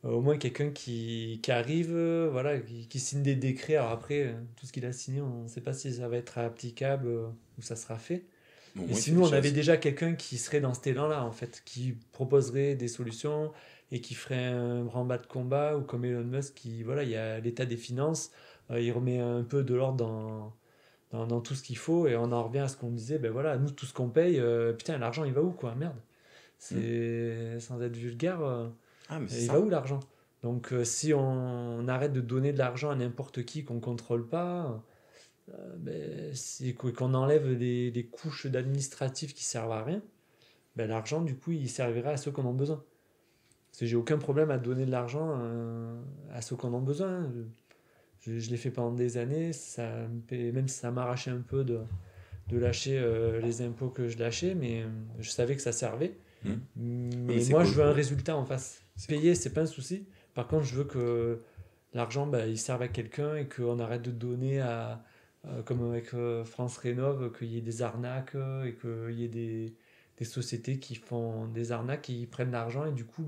S3: au moins quelqu'un qui arrive, voilà, qui signe des décrets. Alors après, tout ce qu'il a signé, on ne sait pas si ça va être applicable ou ça sera fait.
S2: Bon,
S3: Mais
S2: moi, il
S3: si
S2: fait
S3: nous,
S2: des
S3: on avait
S2: choses.
S3: déjà quelqu'un qui serait dans cet élan-là, en fait, qui proposerait des solutions et qui ferait un branle-bas de combat, ou comme Elon Musk, qui, voilà, il y a l'état des finances, il remet un peu de l'ordre dans tout ce qu'il faut, et on en revient à ce qu'on disait, ben voilà, nous, tout ce qu'on paye, putain, l'argent, il va où, quoi, merde. C'est, sans être vulgaire,
S2: Ah, mais c'est
S3: il
S2: ça.
S3: va où l'argent? Donc, si on arrête de donner de l'argent à n'importe qui qu'on contrôle pas, qu'on enlève les couches d'administratifs qui servent à rien, ben l'argent, du coup, il servira à ceux qui en ont besoin. Parce que j'ai aucun problème à donner de l'argent à ceux qui en ont besoin. Je l'ai fait pendant des années, même si ça m'arrachait un peu de lâcher les impôts que je lâchais, mais je savais que ça servait.
S2: Hmm.
S3: Mais
S2: mais c'est
S3: moi,
S2: cool.
S3: je veux un résultat en face.
S2: C'est
S3: Payer, c'est pas un souci, Par contre, je veux que l'argent, il serve à quelqu'un et qu'on arrête de donner comme avec France Rénov', qu'il y ait des arnaques et qu'il y ait des sociétés qui font des arnaques, qui prennent l'argent et du coup,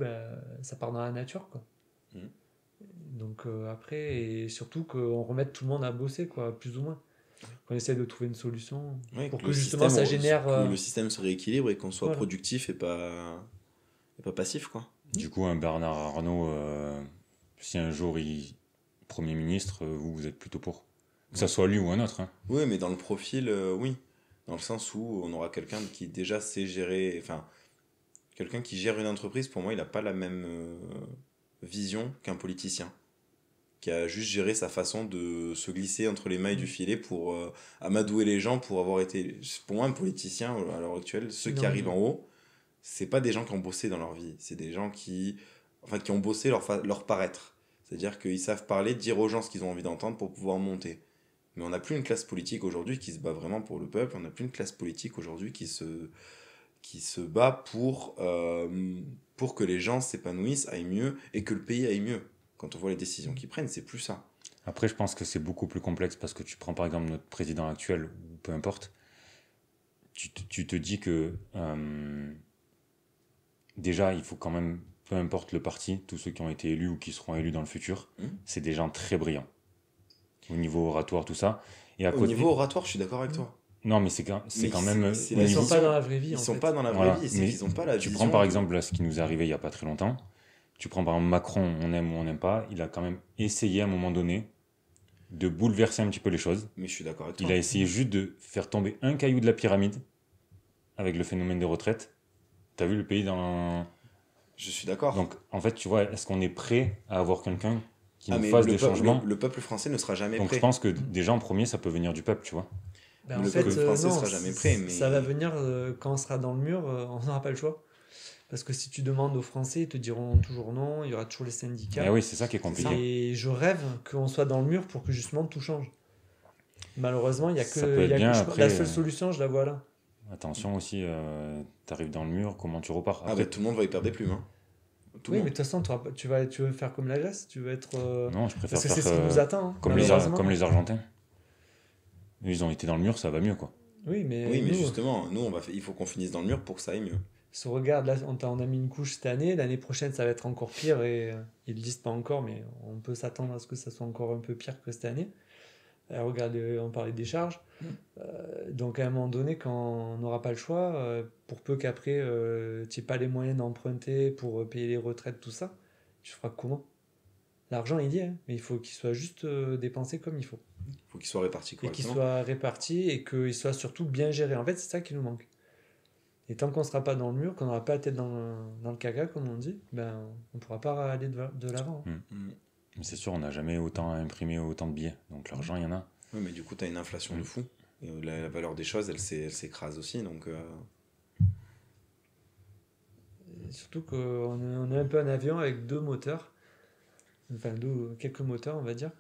S3: ça part dans la nature, quoi.
S2: Mm.
S3: Donc après, et surtout qu'on remette tout le monde à bosser, quoi, plus ou moins. Qu'on essaie de trouver une solution
S2: Ouais,
S3: pour
S2: que
S3: que
S2: le
S3: justement
S2: système,
S3: ça génère.
S2: que le système se rééquilibre et qu'on soit
S3: Voilà.
S2: productif et pas passif, quoi.
S1: Du coup, un Bernard Arnault, si un jour il Premier ministre, vous êtes plutôt pour. Que ça soit lui ou un autre. Hein.
S2: Oui, mais dans le profil, oui. Dans le sens où on aura quelqu'un qui déjà sait gérer. Enfin, quelqu'un qui gère une entreprise, pour moi, il n'a pas la même vision qu'un politicien. Qui a juste géré sa façon de se glisser entre les mailles du filet pour amadouer les gens, pour avoir été. Pour moi, un politicien, à l'heure actuelle, ceux qui arrivent en haut, c'est pas des gens qui ont bossé dans leur vie. C'est des gens qui ont bossé leur paraître. C'est-à-dire qu'ils savent parler, dire aux gens ce qu'ils ont envie d'entendre pour pouvoir monter. Mais on n'a plus une classe politique aujourd'hui qui se bat vraiment pour le peuple. On n'a plus une classe politique aujourd'hui qui se bat pour que les gens s'épanouissent, aillent mieux et que le pays aille mieux. Quand on voit les décisions qu'ils prennent, c'est plus ça.
S1: Après, je pense que c'est beaucoup plus complexe parce que tu prends par exemple notre président actuel, ou peu importe, tu te dis que déjà, il faut quand même, peu importe le parti, tous ceux qui ont été élus ou qui seront élus dans le futur, c'est des gens très brillants. Au niveau oratoire, tout ça. Et
S2: au niveau oratoire, je suis d'accord avec toi.
S1: Non, mais c'est quand même.
S3: Ils ne sont pas dans la vraie vie.
S2: Ils ne sont pas dans la vraie vie. C'est qu'ils n'ont pas la vision.
S1: Tu prends par exemple là, ce qui nous est arrivé il n'y a pas très longtemps. Tu prends par exemple Macron, on aime ou on n'aime pas. Il a quand même essayé à un moment donné de bouleverser un petit peu les choses.
S2: Mais je suis d'accord avec toi.
S1: Il a essayé juste de faire tomber un caillou de la pyramide avec le phénomène des retraites. T'as vu le pays dans.
S2: Je suis d'accord.
S1: Donc en fait, tu vois, est-ce qu'on est prêt à avoir quelqu'un qui nous fasse des changements?
S2: Le peuple français ne sera jamais prêt.
S1: Donc je pense que déjà en premier, ça peut venir du peuple, tu vois.
S3: En fait,
S2: peuple français ne sera jamais prêt. Mais...
S3: Ça va venir quand on sera dans le mur, on n'aura pas le choix. Parce que si tu demandes aux Français, ils te diront toujours non, il y aura toujours les syndicats.
S1: Mais oui, c'est ça qui est compliqué.
S3: Et je rêve qu'on soit dans le mur pour que justement tout change. Malheureusement, il y a
S1: Ça peut être bien, après,
S3: la seule solution, je la vois là.
S1: Attention aussi, t'arrives dans le mur, comment tu repars?
S2: Après, tout le monde va y perdre des plumes. Hein.
S3: Oui, mais de toute façon, tu veux faire comme la Grèce, tu veux être.
S1: Non, je préfère
S3: parce que
S1: faire
S3: c'est ce qui nous attend. Hein,
S1: comme les Argentins. Ils ont été dans le mur, ça va mieux, quoi.
S3: Oui, mais
S2: justement, nous, il faut qu'on finisse dans le mur pour que ça aille mieux.
S3: Se regarde, là, on a mis une couche cette année, l'année prochaine, ça va être encore pire, et ils le disent pas encore, mais on peut s'attendre à ce que ça soit encore un peu pire que cette année. Regarde, on parlait des charges. Donc, à un moment donné, quand on n'aura pas le choix, pour peu qu'après, tu n'aies pas les moyens d'emprunter pour payer les retraites, tout ça, tu feras comment? L'argent, il y est, hein, mais il faut qu'il soit juste dépensé comme il faut.
S2: Il faut qu'il soit réparti
S3: correctement. Et qu'il
S2: soit
S3: réparti et qu'il soit surtout bien géré. En fait, c'est ça qui nous manque. Et tant qu'on ne sera pas dans le mur, qu'on n'aura pas la tête dans le caca, comme on dit, on ne pourra pas aller de l'avant.
S1: Mais c'est sûr, on n'a jamais autant imprimé autant de billets. Donc l'argent, il y en a.
S2: Oui, mais du coup, tu as une inflation de fou. Et la valeur des choses, elle s'écrase aussi. Donc,
S3: surtout qu'on est un peu un avion avec deux moteurs. Enfin, quelques moteurs, on va dire.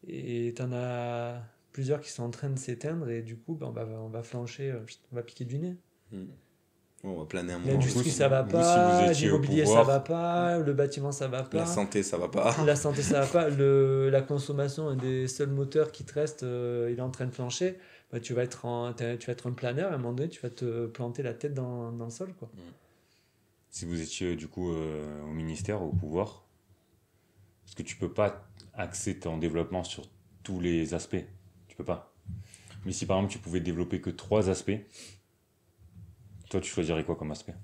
S3: Et tu en as plusieurs qui sont en train de s'éteindre. Et du coup, on va flancher, on va piquer du nez.
S2: On va planer un moment.
S3: L'industrie, ça va pas, l'immobilier, ça va pas, le bâtiment, ça va pas.
S2: La santé, ça va pas.
S3: La santé, ça va pas. La consommation, un des seuls moteurs qui te reste, il est en train de flancher. Tu vas être un planeur, à un moment donné, tu vas te planter la tête dans le sol, quoi.
S1: Si vous étiez du coup au ministère, au pouvoir, parce que tu peux pas axer ton développement sur tous les aspects. Tu peux pas. Mais si par exemple tu pouvais développer que 3 aspects, toi, tu choisirais quoi comme aspect?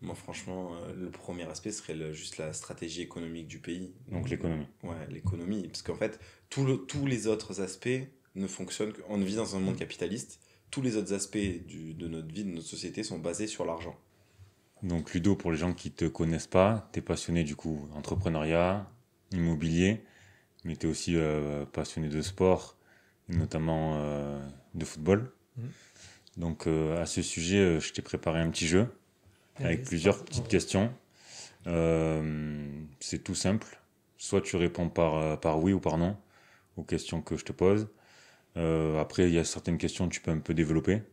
S2: Moi, franchement, le premier aspect serait juste la stratégie économique du pays.
S1: Donc l'économie.
S2: Ouais, l'économie. Parce qu'en fait, tous les autres aspects ne fonctionnent qu'on vit dans un monde capitaliste. Tous les autres aspects de notre vie, de notre société, sont basés sur l'argent.
S1: Donc Ludo, pour les gens qui ne te connaissent pas, tu es passionné du coup entrepreneuriat, immobilier, mais tu es aussi passionné de sport, notamment de football. Donc à ce sujet, je t'ai préparé un petit jeu avec plusieurs petites questions. C'est tout simple. Soit tu réponds par oui ou par non aux questions que je te pose. Après, il y a certaines questions que tu peux un peu développer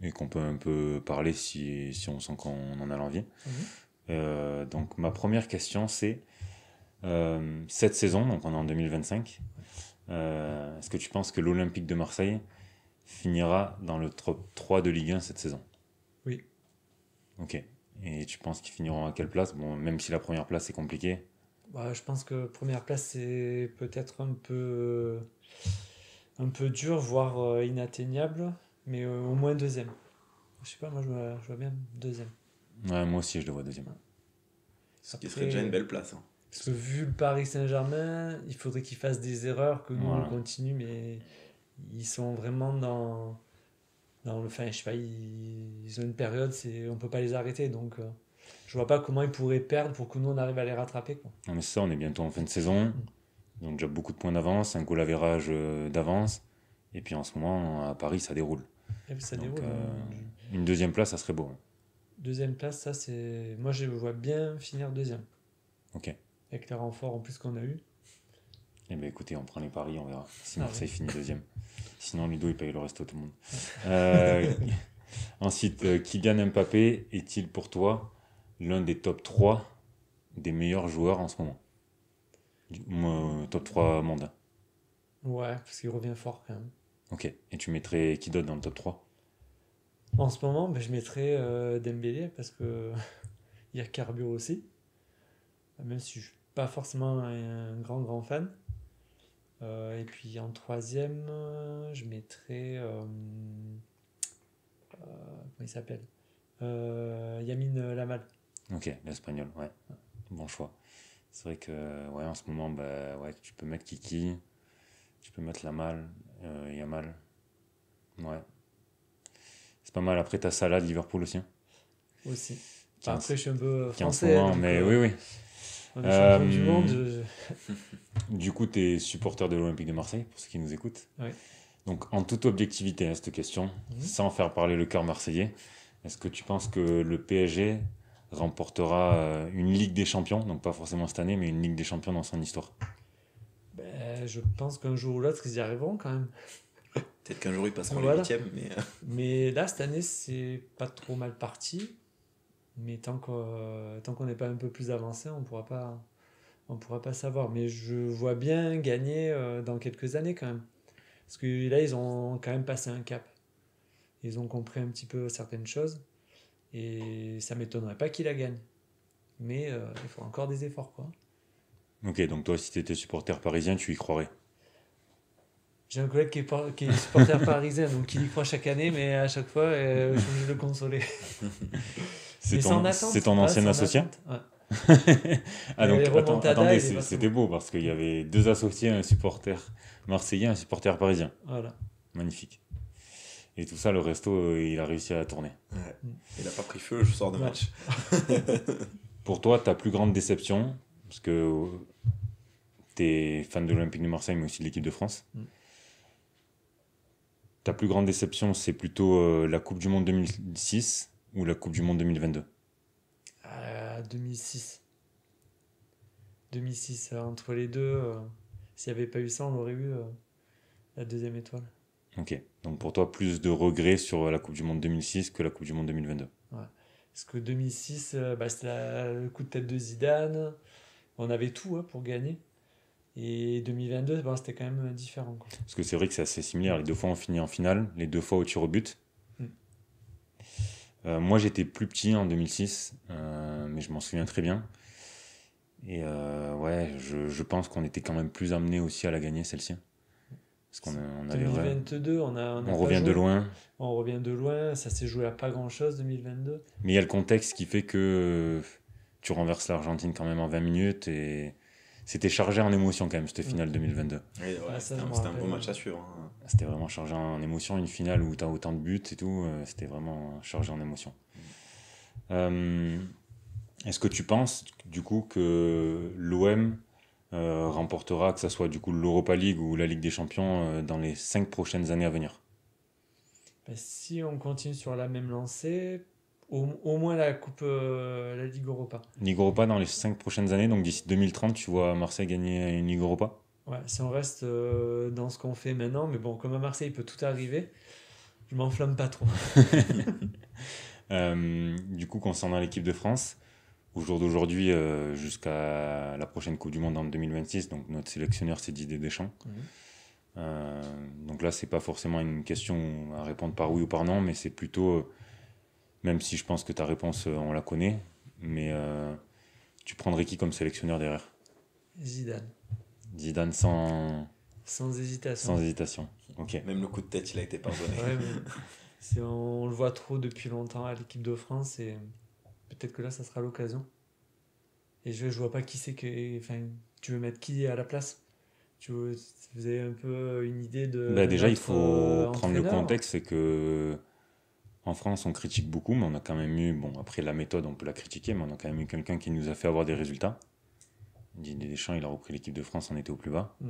S1: et qu'on peut un peu parler si on sent qu'on en a l'envie. Donc ma première question, c'est Cette saison, donc on est en 2025, est-ce que tu penses que l'Olympique de Marseille finira dans le top 3 de Ligue 1 cette saison?
S3: Oui.
S1: Ok. Et tu penses qu'ils finiront à quelle place? Bon, même si la première place est compliquée.
S3: Bah, je pense que première place, c'est peut-être un peu dur, voire inatteignable, mais au moins deuxième. Je sais pas, moi je vois bien deuxième.
S1: Ouais, moi aussi, je le vois deuxième.
S2: Ce qui serait déjà une belle place. Hein.
S3: Parce que vu le Paris Saint-Germain, il faudrait qu'ils fassent des erreurs, que nous
S1: Voilà.
S3: on continue, mais ils sont vraiment dans le. Enfin, je sais pas, ils ont une période, on peut pas les arrêter, donc je vois pas comment ils pourraient perdre pour que nous on arrive à les rattraper, quoi.
S1: Non, mais c'est ça, on est bientôt en fin de saison. Ils ont déjà beaucoup de points d'avance, un goal average d'avance. Et puis en ce moment, à Paris, ça déroule.
S3: Et puis ça
S1: Donc,
S3: déroule.
S1: une deuxième place, ça serait beau.
S3: Deuxième place, ça c'est. Moi je vois bien finir deuxième.
S1: Ok.
S3: Avec les renforts en plus qu'on a eu.
S1: Eh bien écoutez, on prend les paris, on verra si
S3: Ah
S1: Marseille
S3: ouais.
S1: finit deuxième. Sinon, Ludo, il paye le reste à tout le monde. Ensuite, Kylian Mbappé est-il pour toi l'un des top 3 des meilleurs joueurs en ce moment? Top 3 monde.
S3: Ouais, parce qu'il revient fort quand même.
S1: Ok. Et tu mettrais qui d'autre dans le top 3?
S3: En ce moment, ben, je mettrais Dembélé parce que il y a Carbure aussi. Même si je suis pas forcément un grand fan. Et puis en troisième, je mettrais. Comment il s'appelle Yamin Lamal.
S1: Ok, l'espagnol, ouais. Bon choix. C'est vrai que ouais, en ce moment, bah, ouais, tu peux mettre Kiki, tu peux mettre Lamal, Yamal. Ouais. C'est pas mal. Après, t'as Salah de Liverpool aussi.
S3: Aussi.
S1: Qui est en-
S3: Après, je suis un peu
S1: qui est en ce
S3: français.
S1: moment,
S3: Donc,
S1: mais oui, oui.
S3: on est champion du
S1: Euh,
S3: monde.
S1: Du coup, tu es supporter de l'Olympique de Marseille, pour ceux qui nous écoutent.
S3: Oui.
S1: Donc, en toute objectivité, hein, cette question, sans faire parler le cœur marseillais, est-ce que tu penses que le PSG remportera une Ligue des Champions, donc pas forcément cette année, mais une Ligue des Champions dans son histoire?
S3: Ben, je pense qu'un jour ou l'autre, ils y arriveront quand même.
S2: Peut-être qu'un jour ils passeront
S3: Voilà.
S2: les huitièmes, mais
S3: Mais là, cette année, c'est pas trop mal parti. Mais tant qu'on n'est pas un peu plus avancé, on pourra pas savoir. Mais je vois bien gagner dans quelques années quand même. Parce que là, ils ont quand même passé un cap. Ils ont compris un petit peu certaines choses. Et ça m'étonnerait pas qu'ils la gagnent. Mais il faut encore des efforts, quoi.
S1: Ok, donc toi, si tu étais supporter parisien, tu y croirais.
S3: J'ai un collègue qui est supporter parisien, donc il y croit chaque année, mais à chaque fois, je suis obligé de le consoler.
S1: C'est
S3: Mais c'est en attente.
S1: ton
S3: Ouais,
S1: ancien
S3: c'est en
S1: associé?
S3: attente, ouais.
S1: Ah,
S3: Et
S1: donc
S3: les remontadas,
S1: attendez,
S3: il est pas
S1: c'était
S3: trop.
S1: beau parce qu'il y avait deux associés, un supporter marseillais, un supporter parisien.
S3: Voilà.
S1: Magnifique. Et tout ça, le resto, il a réussi à tourner.
S2: ouais. Il a pas pris feu, je sors de
S3: Ouais.
S2: match.
S1: Pour toi, ta plus grande déception, parce que tu es fan de l'Olympique de Marseille, mais aussi de l'équipe de France. Ta plus grande déception, c'est plutôt la Coupe du Monde 2006 ou la Coupe du Monde 2022?
S3: 2006. 2006, entre les deux, s'il n'y avait pas eu ça, on aurait eu la deuxième étoile.
S1: Ok. Donc pour toi, plus de regrets sur la Coupe du Monde 2006 que la Coupe du Monde 2022.
S3: Ouais. Parce que 2006, c'était le coup de tête de Zidane. On avait tout pour gagner. Et 2022, c'était quand même différent, quoi.
S1: Parce que c'est vrai que c'est assez similaire. Les deux fois, on finit en finale, les deux fois au tir au but. Moi, j'étais plus petit en 2006, mais je m'en souviens très bien. Et ouais, je pense qu'on était quand même plus amené aussi à la gagner, celle-ci. Parce qu'on avait
S3: 2022, on
S1: on
S3: pas
S1: revient de
S3: joué.
S1: loin.
S3: On revient de loin, ça s'est joué à pas grand-chose 2022.
S1: Mais il y a le contexte qui fait que tu renverses l'Argentine quand même en 20 minutes. Et c'était chargé en émotion quand même, cette finale 2022.
S2: Oui, ouais,
S3: Ah, ça,
S2: c'était
S3: je me
S2: c'était un
S3: rappelle.
S2: beau match à suivre. Hein.
S1: C'était vraiment chargé en émotion, une finale où tu as autant de buts et tout. C'était vraiment chargé en émotion. Est-ce que tu penses du coup que l'OM remportera, que ce soit du coup l'Europa League ou la Ligue des Champions dans les 5 prochaines années à venir?
S3: Si on continue sur la même lancée, au moins la Coupe, la Ligue Europa.
S1: Ligue Europa dans les 5 prochaines années, donc d'ici 2030, tu vois Marseille gagner une Ligue Europa?
S3: Ouais, si on reste dans ce qu'on fait maintenant, mais bon, comme à Marseille, il peut tout arriver, je m'enflamme pas trop.
S1: Du coup, concernant l'équipe de France, au jour d'aujourd'hui, jusqu'à la prochaine Coupe du Monde en 2026, donc notre sélectionneur, c'est Didier Deschamps. Donc là, c'est pas forcément une question à répondre par oui ou par non, mais c'est plutôt, même si je pense que ta réponse, on la connaît, mais tu prendrais qui comme sélectionneur derrière?
S3: Zidane,
S1: Zidane
S3: sans hésitation.
S1: sans hésitation. Ok.
S2: Même le coup de tête, il a été pardonné.
S3: Ouais, mais on le voit trop depuis longtemps à l'équipe de France et peut-être que là, ça sera l'occasion. Et je vois pas qui c'est que. Enfin, tu veux mettre qui à la place? Vous avez un peu une idée de
S1: Déjà, il
S3: notre
S1: faut prendre le
S3: entraîneur?
S1: contexte, c'est que en France, on critique beaucoup, mais on a quand même eu, bon, après la méthode, on peut la critiquer, mais on a quand même eu quelqu'un qui nous a fait avoir des résultats. Didier Deschamps, il a repris l'équipe de France, on était au plus bas.
S3: Mm.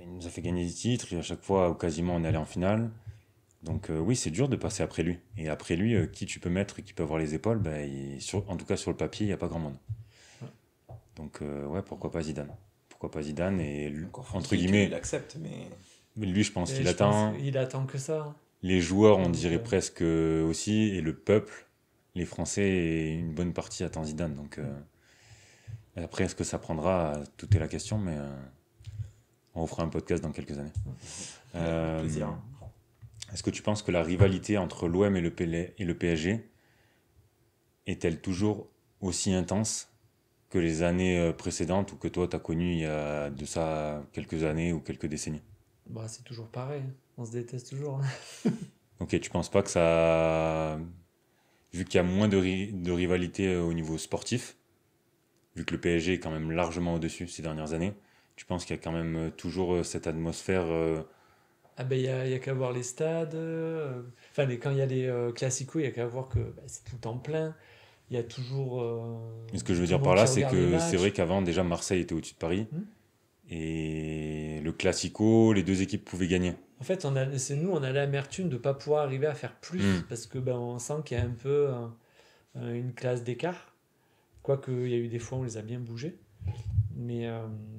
S1: Il nous a fait gagner des titres, et à chaque fois, quasiment, on est allé en finale. Donc oui, c'est dur de passer après lui. Et après lui, qui tu peux mettre, qui peut avoir les épaules, en tout cas sur le papier, il n'y a pas grand monde.
S3: Ouais.
S1: Donc ouais, pourquoi pas Zidane? Pourquoi pas Zidane? Et
S2: Encore
S1: entre
S2: faut-il
S1: guillemets,
S2: qu'il accepte, mais
S1: lui, je pense
S3: Et
S1: qu'il
S3: je pense
S1: attend.
S3: qu'il attend que ça, hein.
S1: Les joueurs, on
S3: Donc,
S1: dirait presque aussi, et le peuple, les Français, et une bonne partie attend Zidane. Donc après, est-ce que ça prendra? Tout est la question, mais on fera un podcast dans quelques années.
S2: avec plaisir.
S1: Est-ce que tu penses que la rivalité entre l'OM et le PSG est-elle toujours aussi intense que les années précédentes ou que toi, tu as connu il y a de ça quelques années ou quelques décennies?
S3: bah, c'est toujours pareil, hein. On se déteste toujours, hein.
S1: Ok, tu penses pas que ça... Vu qu'il y a moins de rivalité au niveau sportif, vu que le PSG est quand même largement au-dessus ces dernières années, tu penses qu'il y a quand même toujours cette atmosphère...
S3: Ah ben y a qu'à voir les stades. Enfin, quand il y a les classicos, il y a qu'à voir que c'est tout le temps plein. Il y a toujours
S1: Et ce que je veux
S3: tout le
S1: dire
S3: monde
S1: par
S3: qui
S1: là, c'est
S3: regarde les
S1: que c'est
S3: matchs.
S1: vrai qu'avant, déjà, Marseille était au-dessus de Paris.
S3: Hmm.
S1: Et le Classico, les deux équipes pouvaient gagner.
S3: En fait, on a l'amertume de ne pas pouvoir arriver à faire plus
S1: Hmm.
S3: parce que on sent qu'il y a un peu une classe d'écart. Quoique, il y a eu des fois où on les a bien bougés. Mais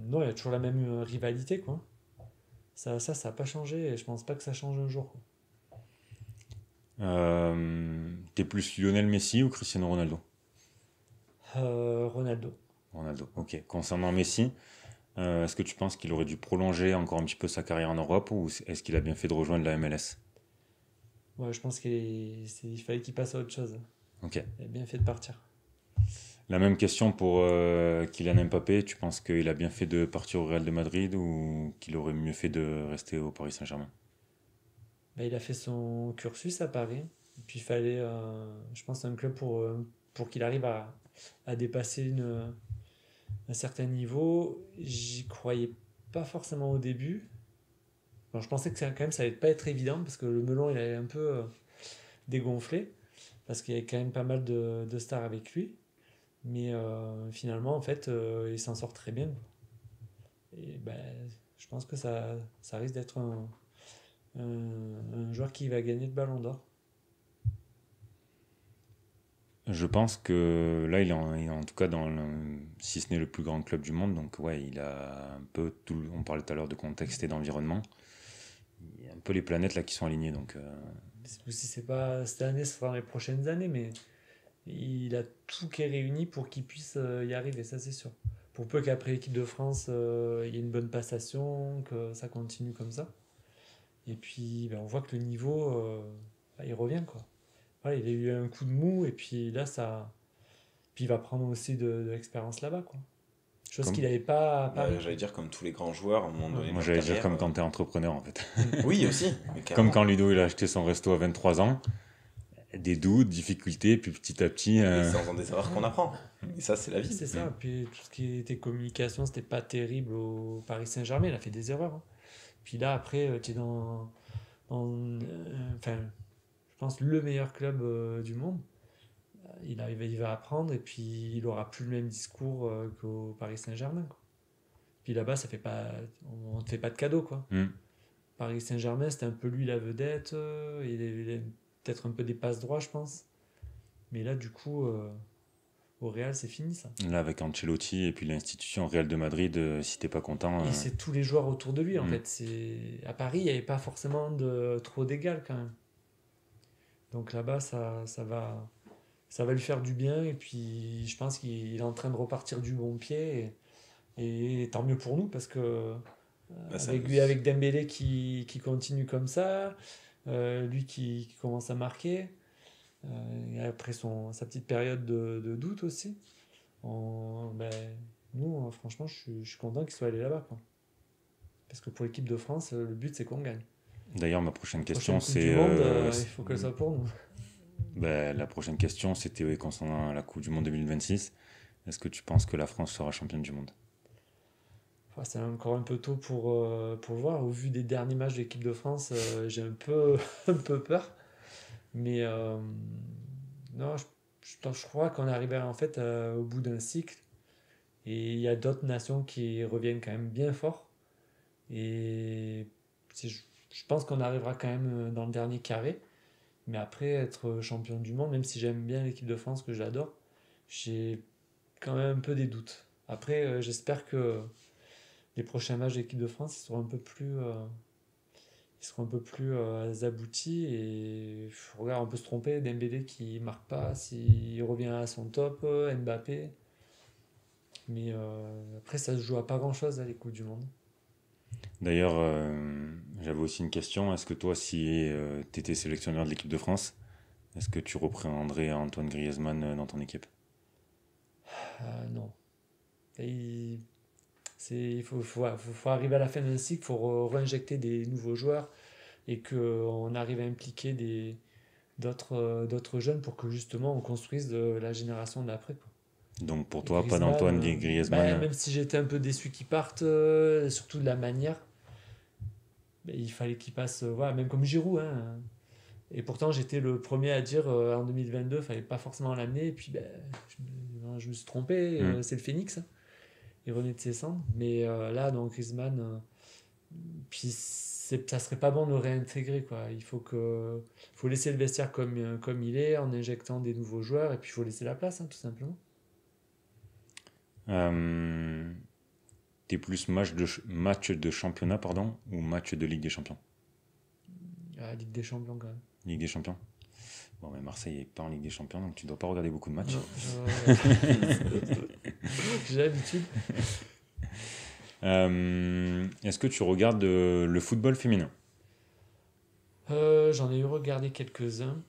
S3: non, il y a toujours la même rivalité, quoi. Ça n'a pas changé et je pense pas que ça change un jour, quoi.
S1: T'es plus Lionel Messi ou Cristiano Ronaldo?
S3: Ronaldo.
S1: Ronaldo, ok. Concernant Messi, est-ce que tu penses qu'il aurait dû prolonger encore un petit peu sa carrière en Europe ou est-ce qu'il a bien fait de rejoindre la MLS?
S3: Ouais, je pense qu'il fallait qu'il passe à autre chose.
S1: Ok.
S3: Il a bien fait de partir.
S1: La même question pour Kylian Mbappé. Tu penses qu'il a bien fait de partir au Real de Madrid ou qu'il aurait mieux fait de rester au Paris Saint-Germain?
S3: Il a fait son cursus à Paris. Et puis il fallait, je pense, un club pour qu'il arrive à dépasser un certain niveau. J'y croyais pas forcément au début. Bon, je pensais que quand même ça allait pas être évident parce que le melon il allait un peu dégonfler parce qu'il y avait quand même pas mal de stars avec lui. Mais finalement, en fait, il s'en sort très bien. Et je pense que ça risque d'être un joueur qui va gagner le ballon d'or.
S1: Je pense que là, il est en tout cas si ce n'est le plus grand club du monde. Donc ouais, il a un peu tout. On parlait tout à l'heure de contexte et d'environnement. Il y a un peu les planètes là qui sont alignées. Donc
S3: Si c'est pas cette année, ce sera dans les prochaines années, mais il a tout qui est réuni pour qu'il puisse y arriver, ça c'est sûr. Pour peu qu'après l'équipe de France, il y ait une bonne passation, que ça continue comme ça. Et puis on voit que le niveau, il revient quoi. Voilà, il a eu un coup de mou et puis là ça. Puis il va prendre aussi de l'expérience là-bas quoi. Chose
S1: Comme-
S3: qu'il n'avait pas à Paris.
S2: J'allais dire comme tous les grands joueurs, à un moment donné de
S1: moi,
S2: leur
S1: j'allais dire
S2: carrière,
S1: comme quand t'es entrepreneur en fait.
S2: Oui, aussi. Mais
S1: Comme
S2: carrément.
S1: quand Ludo il a acheté son resto à 23 ans. Des doutes, difficultés, puis petit à petit.
S2: Et c'est en faisant des erreurs qu'on apprend. Et ça, c'est la vie.
S3: C'est ça. Puis tout ce qui était communication, c'était pas terrible au Paris Saint-Germain. Il a fait des erreurs, hein. Puis là, après, tu es enfin, je pense, le meilleur club du monde. Il va apprendre et puis il aura plus le même discours qu'au Paris Saint-Germain, quoi. Puis là-bas, on ne te fait pas de cadeau, quoi.
S1: Hmm.
S3: Paris Saint-Germain, c'était un peu lui la vedette. Il a peut-être un peu des passes droits, je pense. Mais là, du coup, au Real, c'est fini, ça.
S1: Là, avec Ancelotti et puis l'institution Real de Madrid, si t'es pas content.
S3: Et c'est tous les joueurs autour de lui, en
S1: Mm.
S3: fait. À Paris, il n'y avait pas forcément trop d'égal, quand même. Donc là-bas, ça ça va lui faire du bien. Et puis, je pense qu'il est en train de repartir du bon pied. Et tant mieux pour nous, parce que avec Dembélé qui continue comme ça, lui qui commence à marquer, et après sa petite période de doute aussi, ben, nous, franchement, je suis content qu'il soit allé là-bas, quoi. Parce que pour l'équipe de France, le but, c'est qu'on gagne.
S1: D'ailleurs, ma prochaine
S3: La
S1: question,
S3: prochaine Coupe du
S1: c'est...
S3: Monde, il faut que ça soit pour nous.
S1: la prochaine question, c'était concernant la Coupe du Monde 2026. Est-ce que tu penses que la France sera championne du monde?
S3: Enfin, c'est encore un peu tôt pour le voir. Au vu des derniers matchs de l'équipe de France, j'ai un peu peur. Mais non, je crois qu'on est arrivé en fait au bout d'un cycle. Et il y a d'autres nations qui reviennent quand même bien fort. Et je pense qu'on arrivera quand même dans le dernier carré. Mais après, être champion du monde, même si j'aime bien l'équipe de France, que j'adore, j'ai quand même un peu des doutes. Après, j'espère que les prochains matchs de l'équipe de France, ils seront un peu plus aboutis. Et regarde, on peut se tromper. Dembélé qui marque pas, s'il revient à son top, Mbappé. Mais après, ça se joue à pas grand-chose à les Coupes du Monde.
S1: D'ailleurs, j'avais aussi une question. Est-ce que toi, si tu étais sélectionneur de l'équipe de France, est-ce que tu reprendrais Antoine Griezmann dans ton équipe?
S3: Non. Il faut arriver à la fin d'un cycle, il faut réinjecter des nouveaux joueurs et qu'on arrive à impliquer d'autres jeunes pour que justement on construise la génération d'après, quoi.
S1: Donc pour
S3: Et
S1: toi, pas d'Antoine Griezmann.
S3: même si j'étais un peu déçu qu'il parte, surtout de la manière, il fallait qu'il passe, voilà, même comme Giroud, hein. Et pourtant j'étais le premier à dire en 2022, il ne fallait pas forcément l'amener, et puis je me suis trompé, c'est le Phénix, hein. Il renaît de ses cendres. Mais là, dans Griezmann, puis ça serait pas bon de le réintégrer, quoi. Faut laisser le vestiaire comme il est, en injectant des nouveaux joueurs, et puis il faut laisser la place, hein, tout simplement.
S1: T'es plus match de championnat, pardon, ou match de Ligue des Champions?
S3: Ligue des Champions, quand même.
S1: Ligue des Champions. Bon, mais Marseille n'est pas en Ligue des Champions, donc tu dois pas regarder beaucoup de matchs.
S3: Non, j'ai l'habitude.
S1: Est-ce que tu regardes le football féminin?
S3: J'en ai eu regardé quelques-uns,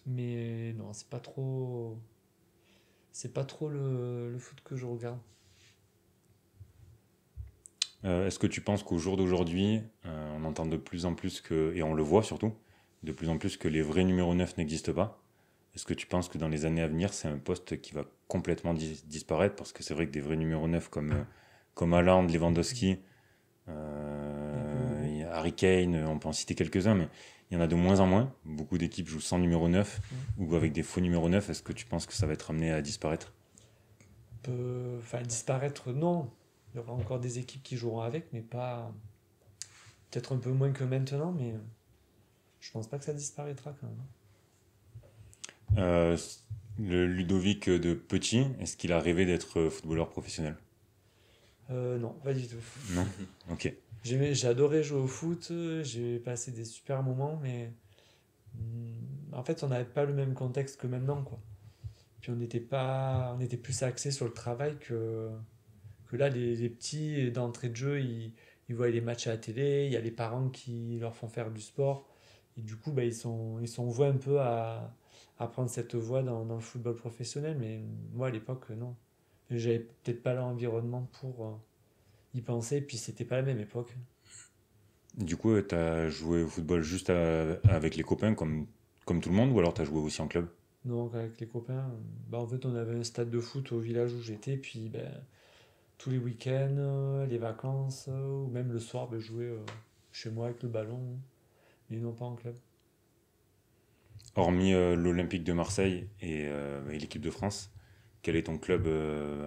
S3: mais non, c'est pas trop le foot que je regarde.
S1: Est-ce que tu penses qu'au jour d'aujourd'hui, on entend de plus en plus et on le voit surtout, de plus en plus que les vrais numéros 9 n'existent pas? Est-ce que tu penses que dans les années à venir, c'est un poste qui va complètement disparaître? Parce que c'est vrai que des vrais numéros 9 comme Haaland, Lewandowski, Harry Kane, on peut en citer quelques-uns, mais il y en a de moins en moins. Beaucoup d'équipes jouent sans numéro 9 ou avec des faux numéros 9. Est-ce que tu penses que ça va être amené à disparaître?
S3: Disparaître, non. Il y aura encore des équipes qui joueront avec, mais pas. Peut-être un peu moins que maintenant, mais je pense pas que ça disparaîtra quand même.
S1: Le Ludovic de Petit, est-ce qu'il a rêvé d'être footballeur professionnel?
S3: Non, pas du tout.
S1: Non. Ok.
S3: J'ai adoré jouer au foot, j'ai passé des super moments, mais en fait, on n'avait pas le même contexte que maintenant, quoi. Puis on était plus axé sur le travail que là, les petits d'entrée de jeu, ils voient les matchs à la télé, il y a les parents qui leur font faire du sport, et du coup, ils sont voués un peu à prendre cette voie dans le football professionnel, mais moi à l'époque, non. J'avais peut-être pas l'environnement pour y penser, puis c'était pas la même époque.
S1: Du coup, tu as joué au football juste avec les copains comme tout le monde, ou alors tu as joué aussi en club?
S3: Non, avec les copains, en fait, on avait un stade de foot au village où j'étais, puis tous les week-ends, les vacances, ou même le soir, je jouais chez moi avec le ballon, mais non pas en club.
S1: Hormis l'Olympique de Marseille et l'équipe de France, quel est ton club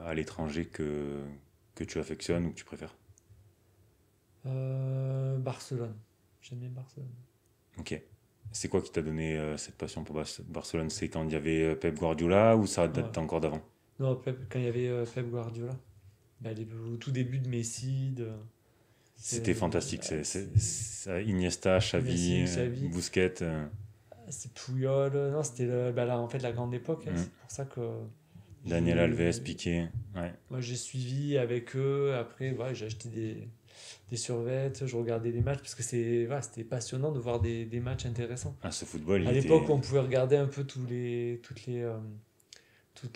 S1: à l'étranger que tu affectionnes ou que tu préfères?
S3: Barcelone. J'aime bien Barcelone.
S1: Ok. C'est quoi qui t'a donné cette passion pour Barcelone? C'est quand il y avait Pep Guardiola ou ça date encore d'avant?
S3: Non, quand il y avait Pep Guardiola. Au tout début de Messi.
S1: C'était fantastique. Iniesta, Xavi, Busquets.
S3: C'est Puyol. Non, c'était en fait la grande époque. C'est pour ça que
S1: Daniel Alves, Piqué. Ouais.
S3: moi j'ai suivi avec eux. Après, j'ai acheté des survêtements, je regardais des matchs parce que c'était passionnant de voir des matchs intéressants.
S1: Ah, ce football,
S3: À l'époque, on pouvait regarder un peu toutes les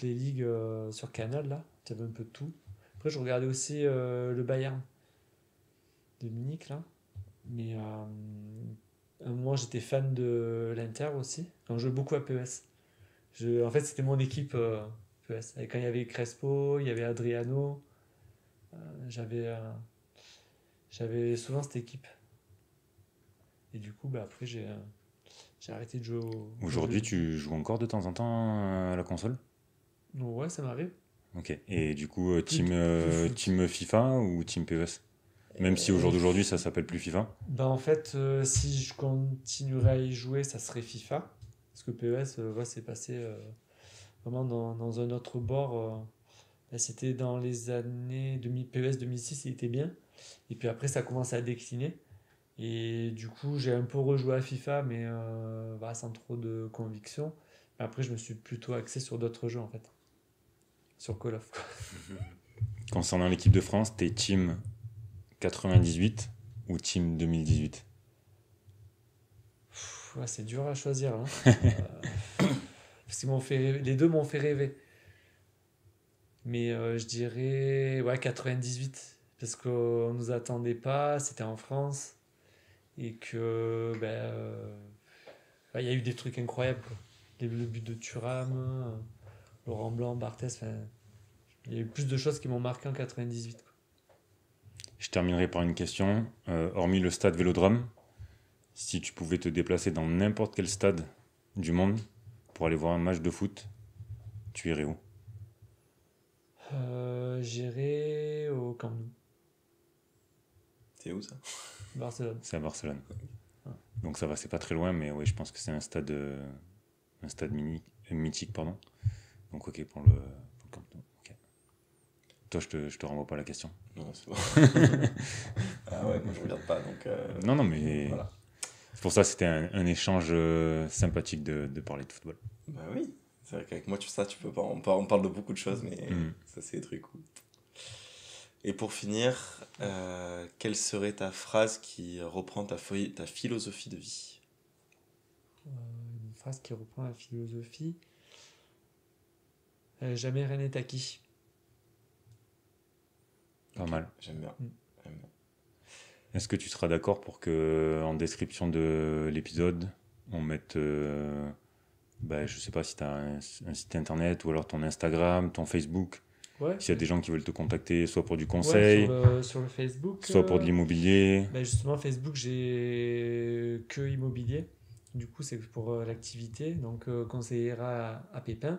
S3: ligues sur Canal, là. Tu avais un peu de tout. Après, je regardais aussi le Bayern de Munich, là. Mais à un moment, j'étais fan de l'Inter aussi. Quand je jouais beaucoup à PES. En fait, c'était mon équipe PES. Et quand il y avait Crespo, il y avait Adriano. J'avais souvent cette équipe. Et du coup, après, j'ai arrêté de jouer
S1: Aujourd'hui, tu joues encore de temps en temps à la console?
S3: Ouais, ça m'arrive.
S1: Ok. Et du coup,
S3: Plus foot.
S1: team FIFA ou team PES? Même si au jour d'aujourd'hui, ça s'appelle plus FIFA.
S3: En fait, si je continuerais à y jouer, ça serait FIFA. Parce que PES, c'est passé vraiment dans un autre bord. C'était dans les années PES 2006, il était bien. Et puis après, ça a commencé à décliner. Et du coup, j'ai un peu rejoué à FIFA, mais sans trop de conviction. Après, je me suis plutôt axé sur d'autres jeux, en fait. Sur Call of, quoi.
S1: Concernant l'équipe de France, t'es team 98 ou team 2018?
S3: C'est dur à choisir, hein. Parce que les deux m'ont fait rêver. Mais je dirais 98. Parce qu'on nous attendait pas, c'était en France. Et que il y a eu des trucs incroyables, quoi. Le but de Thuram, Laurent Blanc, Barthez, il y a eu plus de choses qui m'ont marqué en 98, quoi.
S1: Je terminerai par une question. Hormis le stade Vélodrome, si tu pouvais te déplacer dans n'importe quel stade du monde pour aller voir un match de foot, tu irais où?
S3: J'irais au Camp Nou.
S2: C'est où ça?
S3: Barcelone.
S1: C'est à Barcelone.
S3: Ouais.
S1: Donc ça va, c'est pas très loin, mais oui, je pense que c'est un stade mythique, pardon. Donc ok pour le Camp Nou. Okay. Toi, je te renvoie pas la question.
S2: Non, c'est bon. Ah ouais, moi je regarde pas, donc...
S1: Non, mais
S2: voilà.
S1: c'est pour ça que c'était un échange sympathique de parler de football.
S2: Bah oui, c'est vrai qu'avec moi, tu peux pas... On parle de beaucoup de choses, mais ça, c'est des trucs cool. Et pour finir, quelle serait ta phrase qui reprend ta philosophie de vie?
S3: Une phrase qui reprend la philosophie. Jamais rien n'est acquis.
S1: Pas mal.
S2: J'aime bien.
S1: Est-ce que tu seras d'accord pour que en description de l'épisode, on mette, je sais pas si tu as un site internet ou alors ton Instagram, ton Facebook,
S3: Ouais.
S1: s'il y a des gens qui veulent te contacter, soit pour du conseil,
S3: sur le Facebook.
S1: soit pour de l'immobilier.
S3: Justement, Facebook, j'ai que immobilier. Du coup, c'est pour l'activité. Donc, conseillera à Pépin.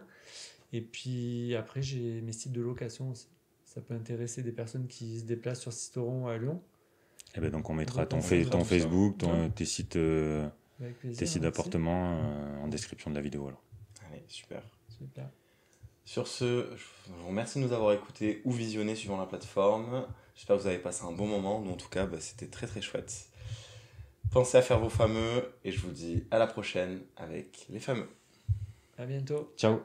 S3: Et puis après, j'ai mes sites de location aussi. Ça peut intéresser des personnes qui se déplacent sur Sisteron à Lyon.
S1: Et ben donc on mettra
S2: Donc,
S1: ton Facebook,
S3: Ouais.
S1: tes sites
S3: Avec plaisir,
S1: tes sites
S3: merci.
S1: d'appartement en description de la vidéo. Alors.
S2: Allez, super.
S3: Super.
S2: Sur ce, je vous remercie de nous avoir écoutés ou visionnés suivant la plateforme. J'espère que vous avez passé un bon moment. Nous, en tout cas, c'était très très chouette. Pensez à faire vos fameux et je vous dis à la prochaine avec les fameux.
S3: À bientôt.
S1: Ciao.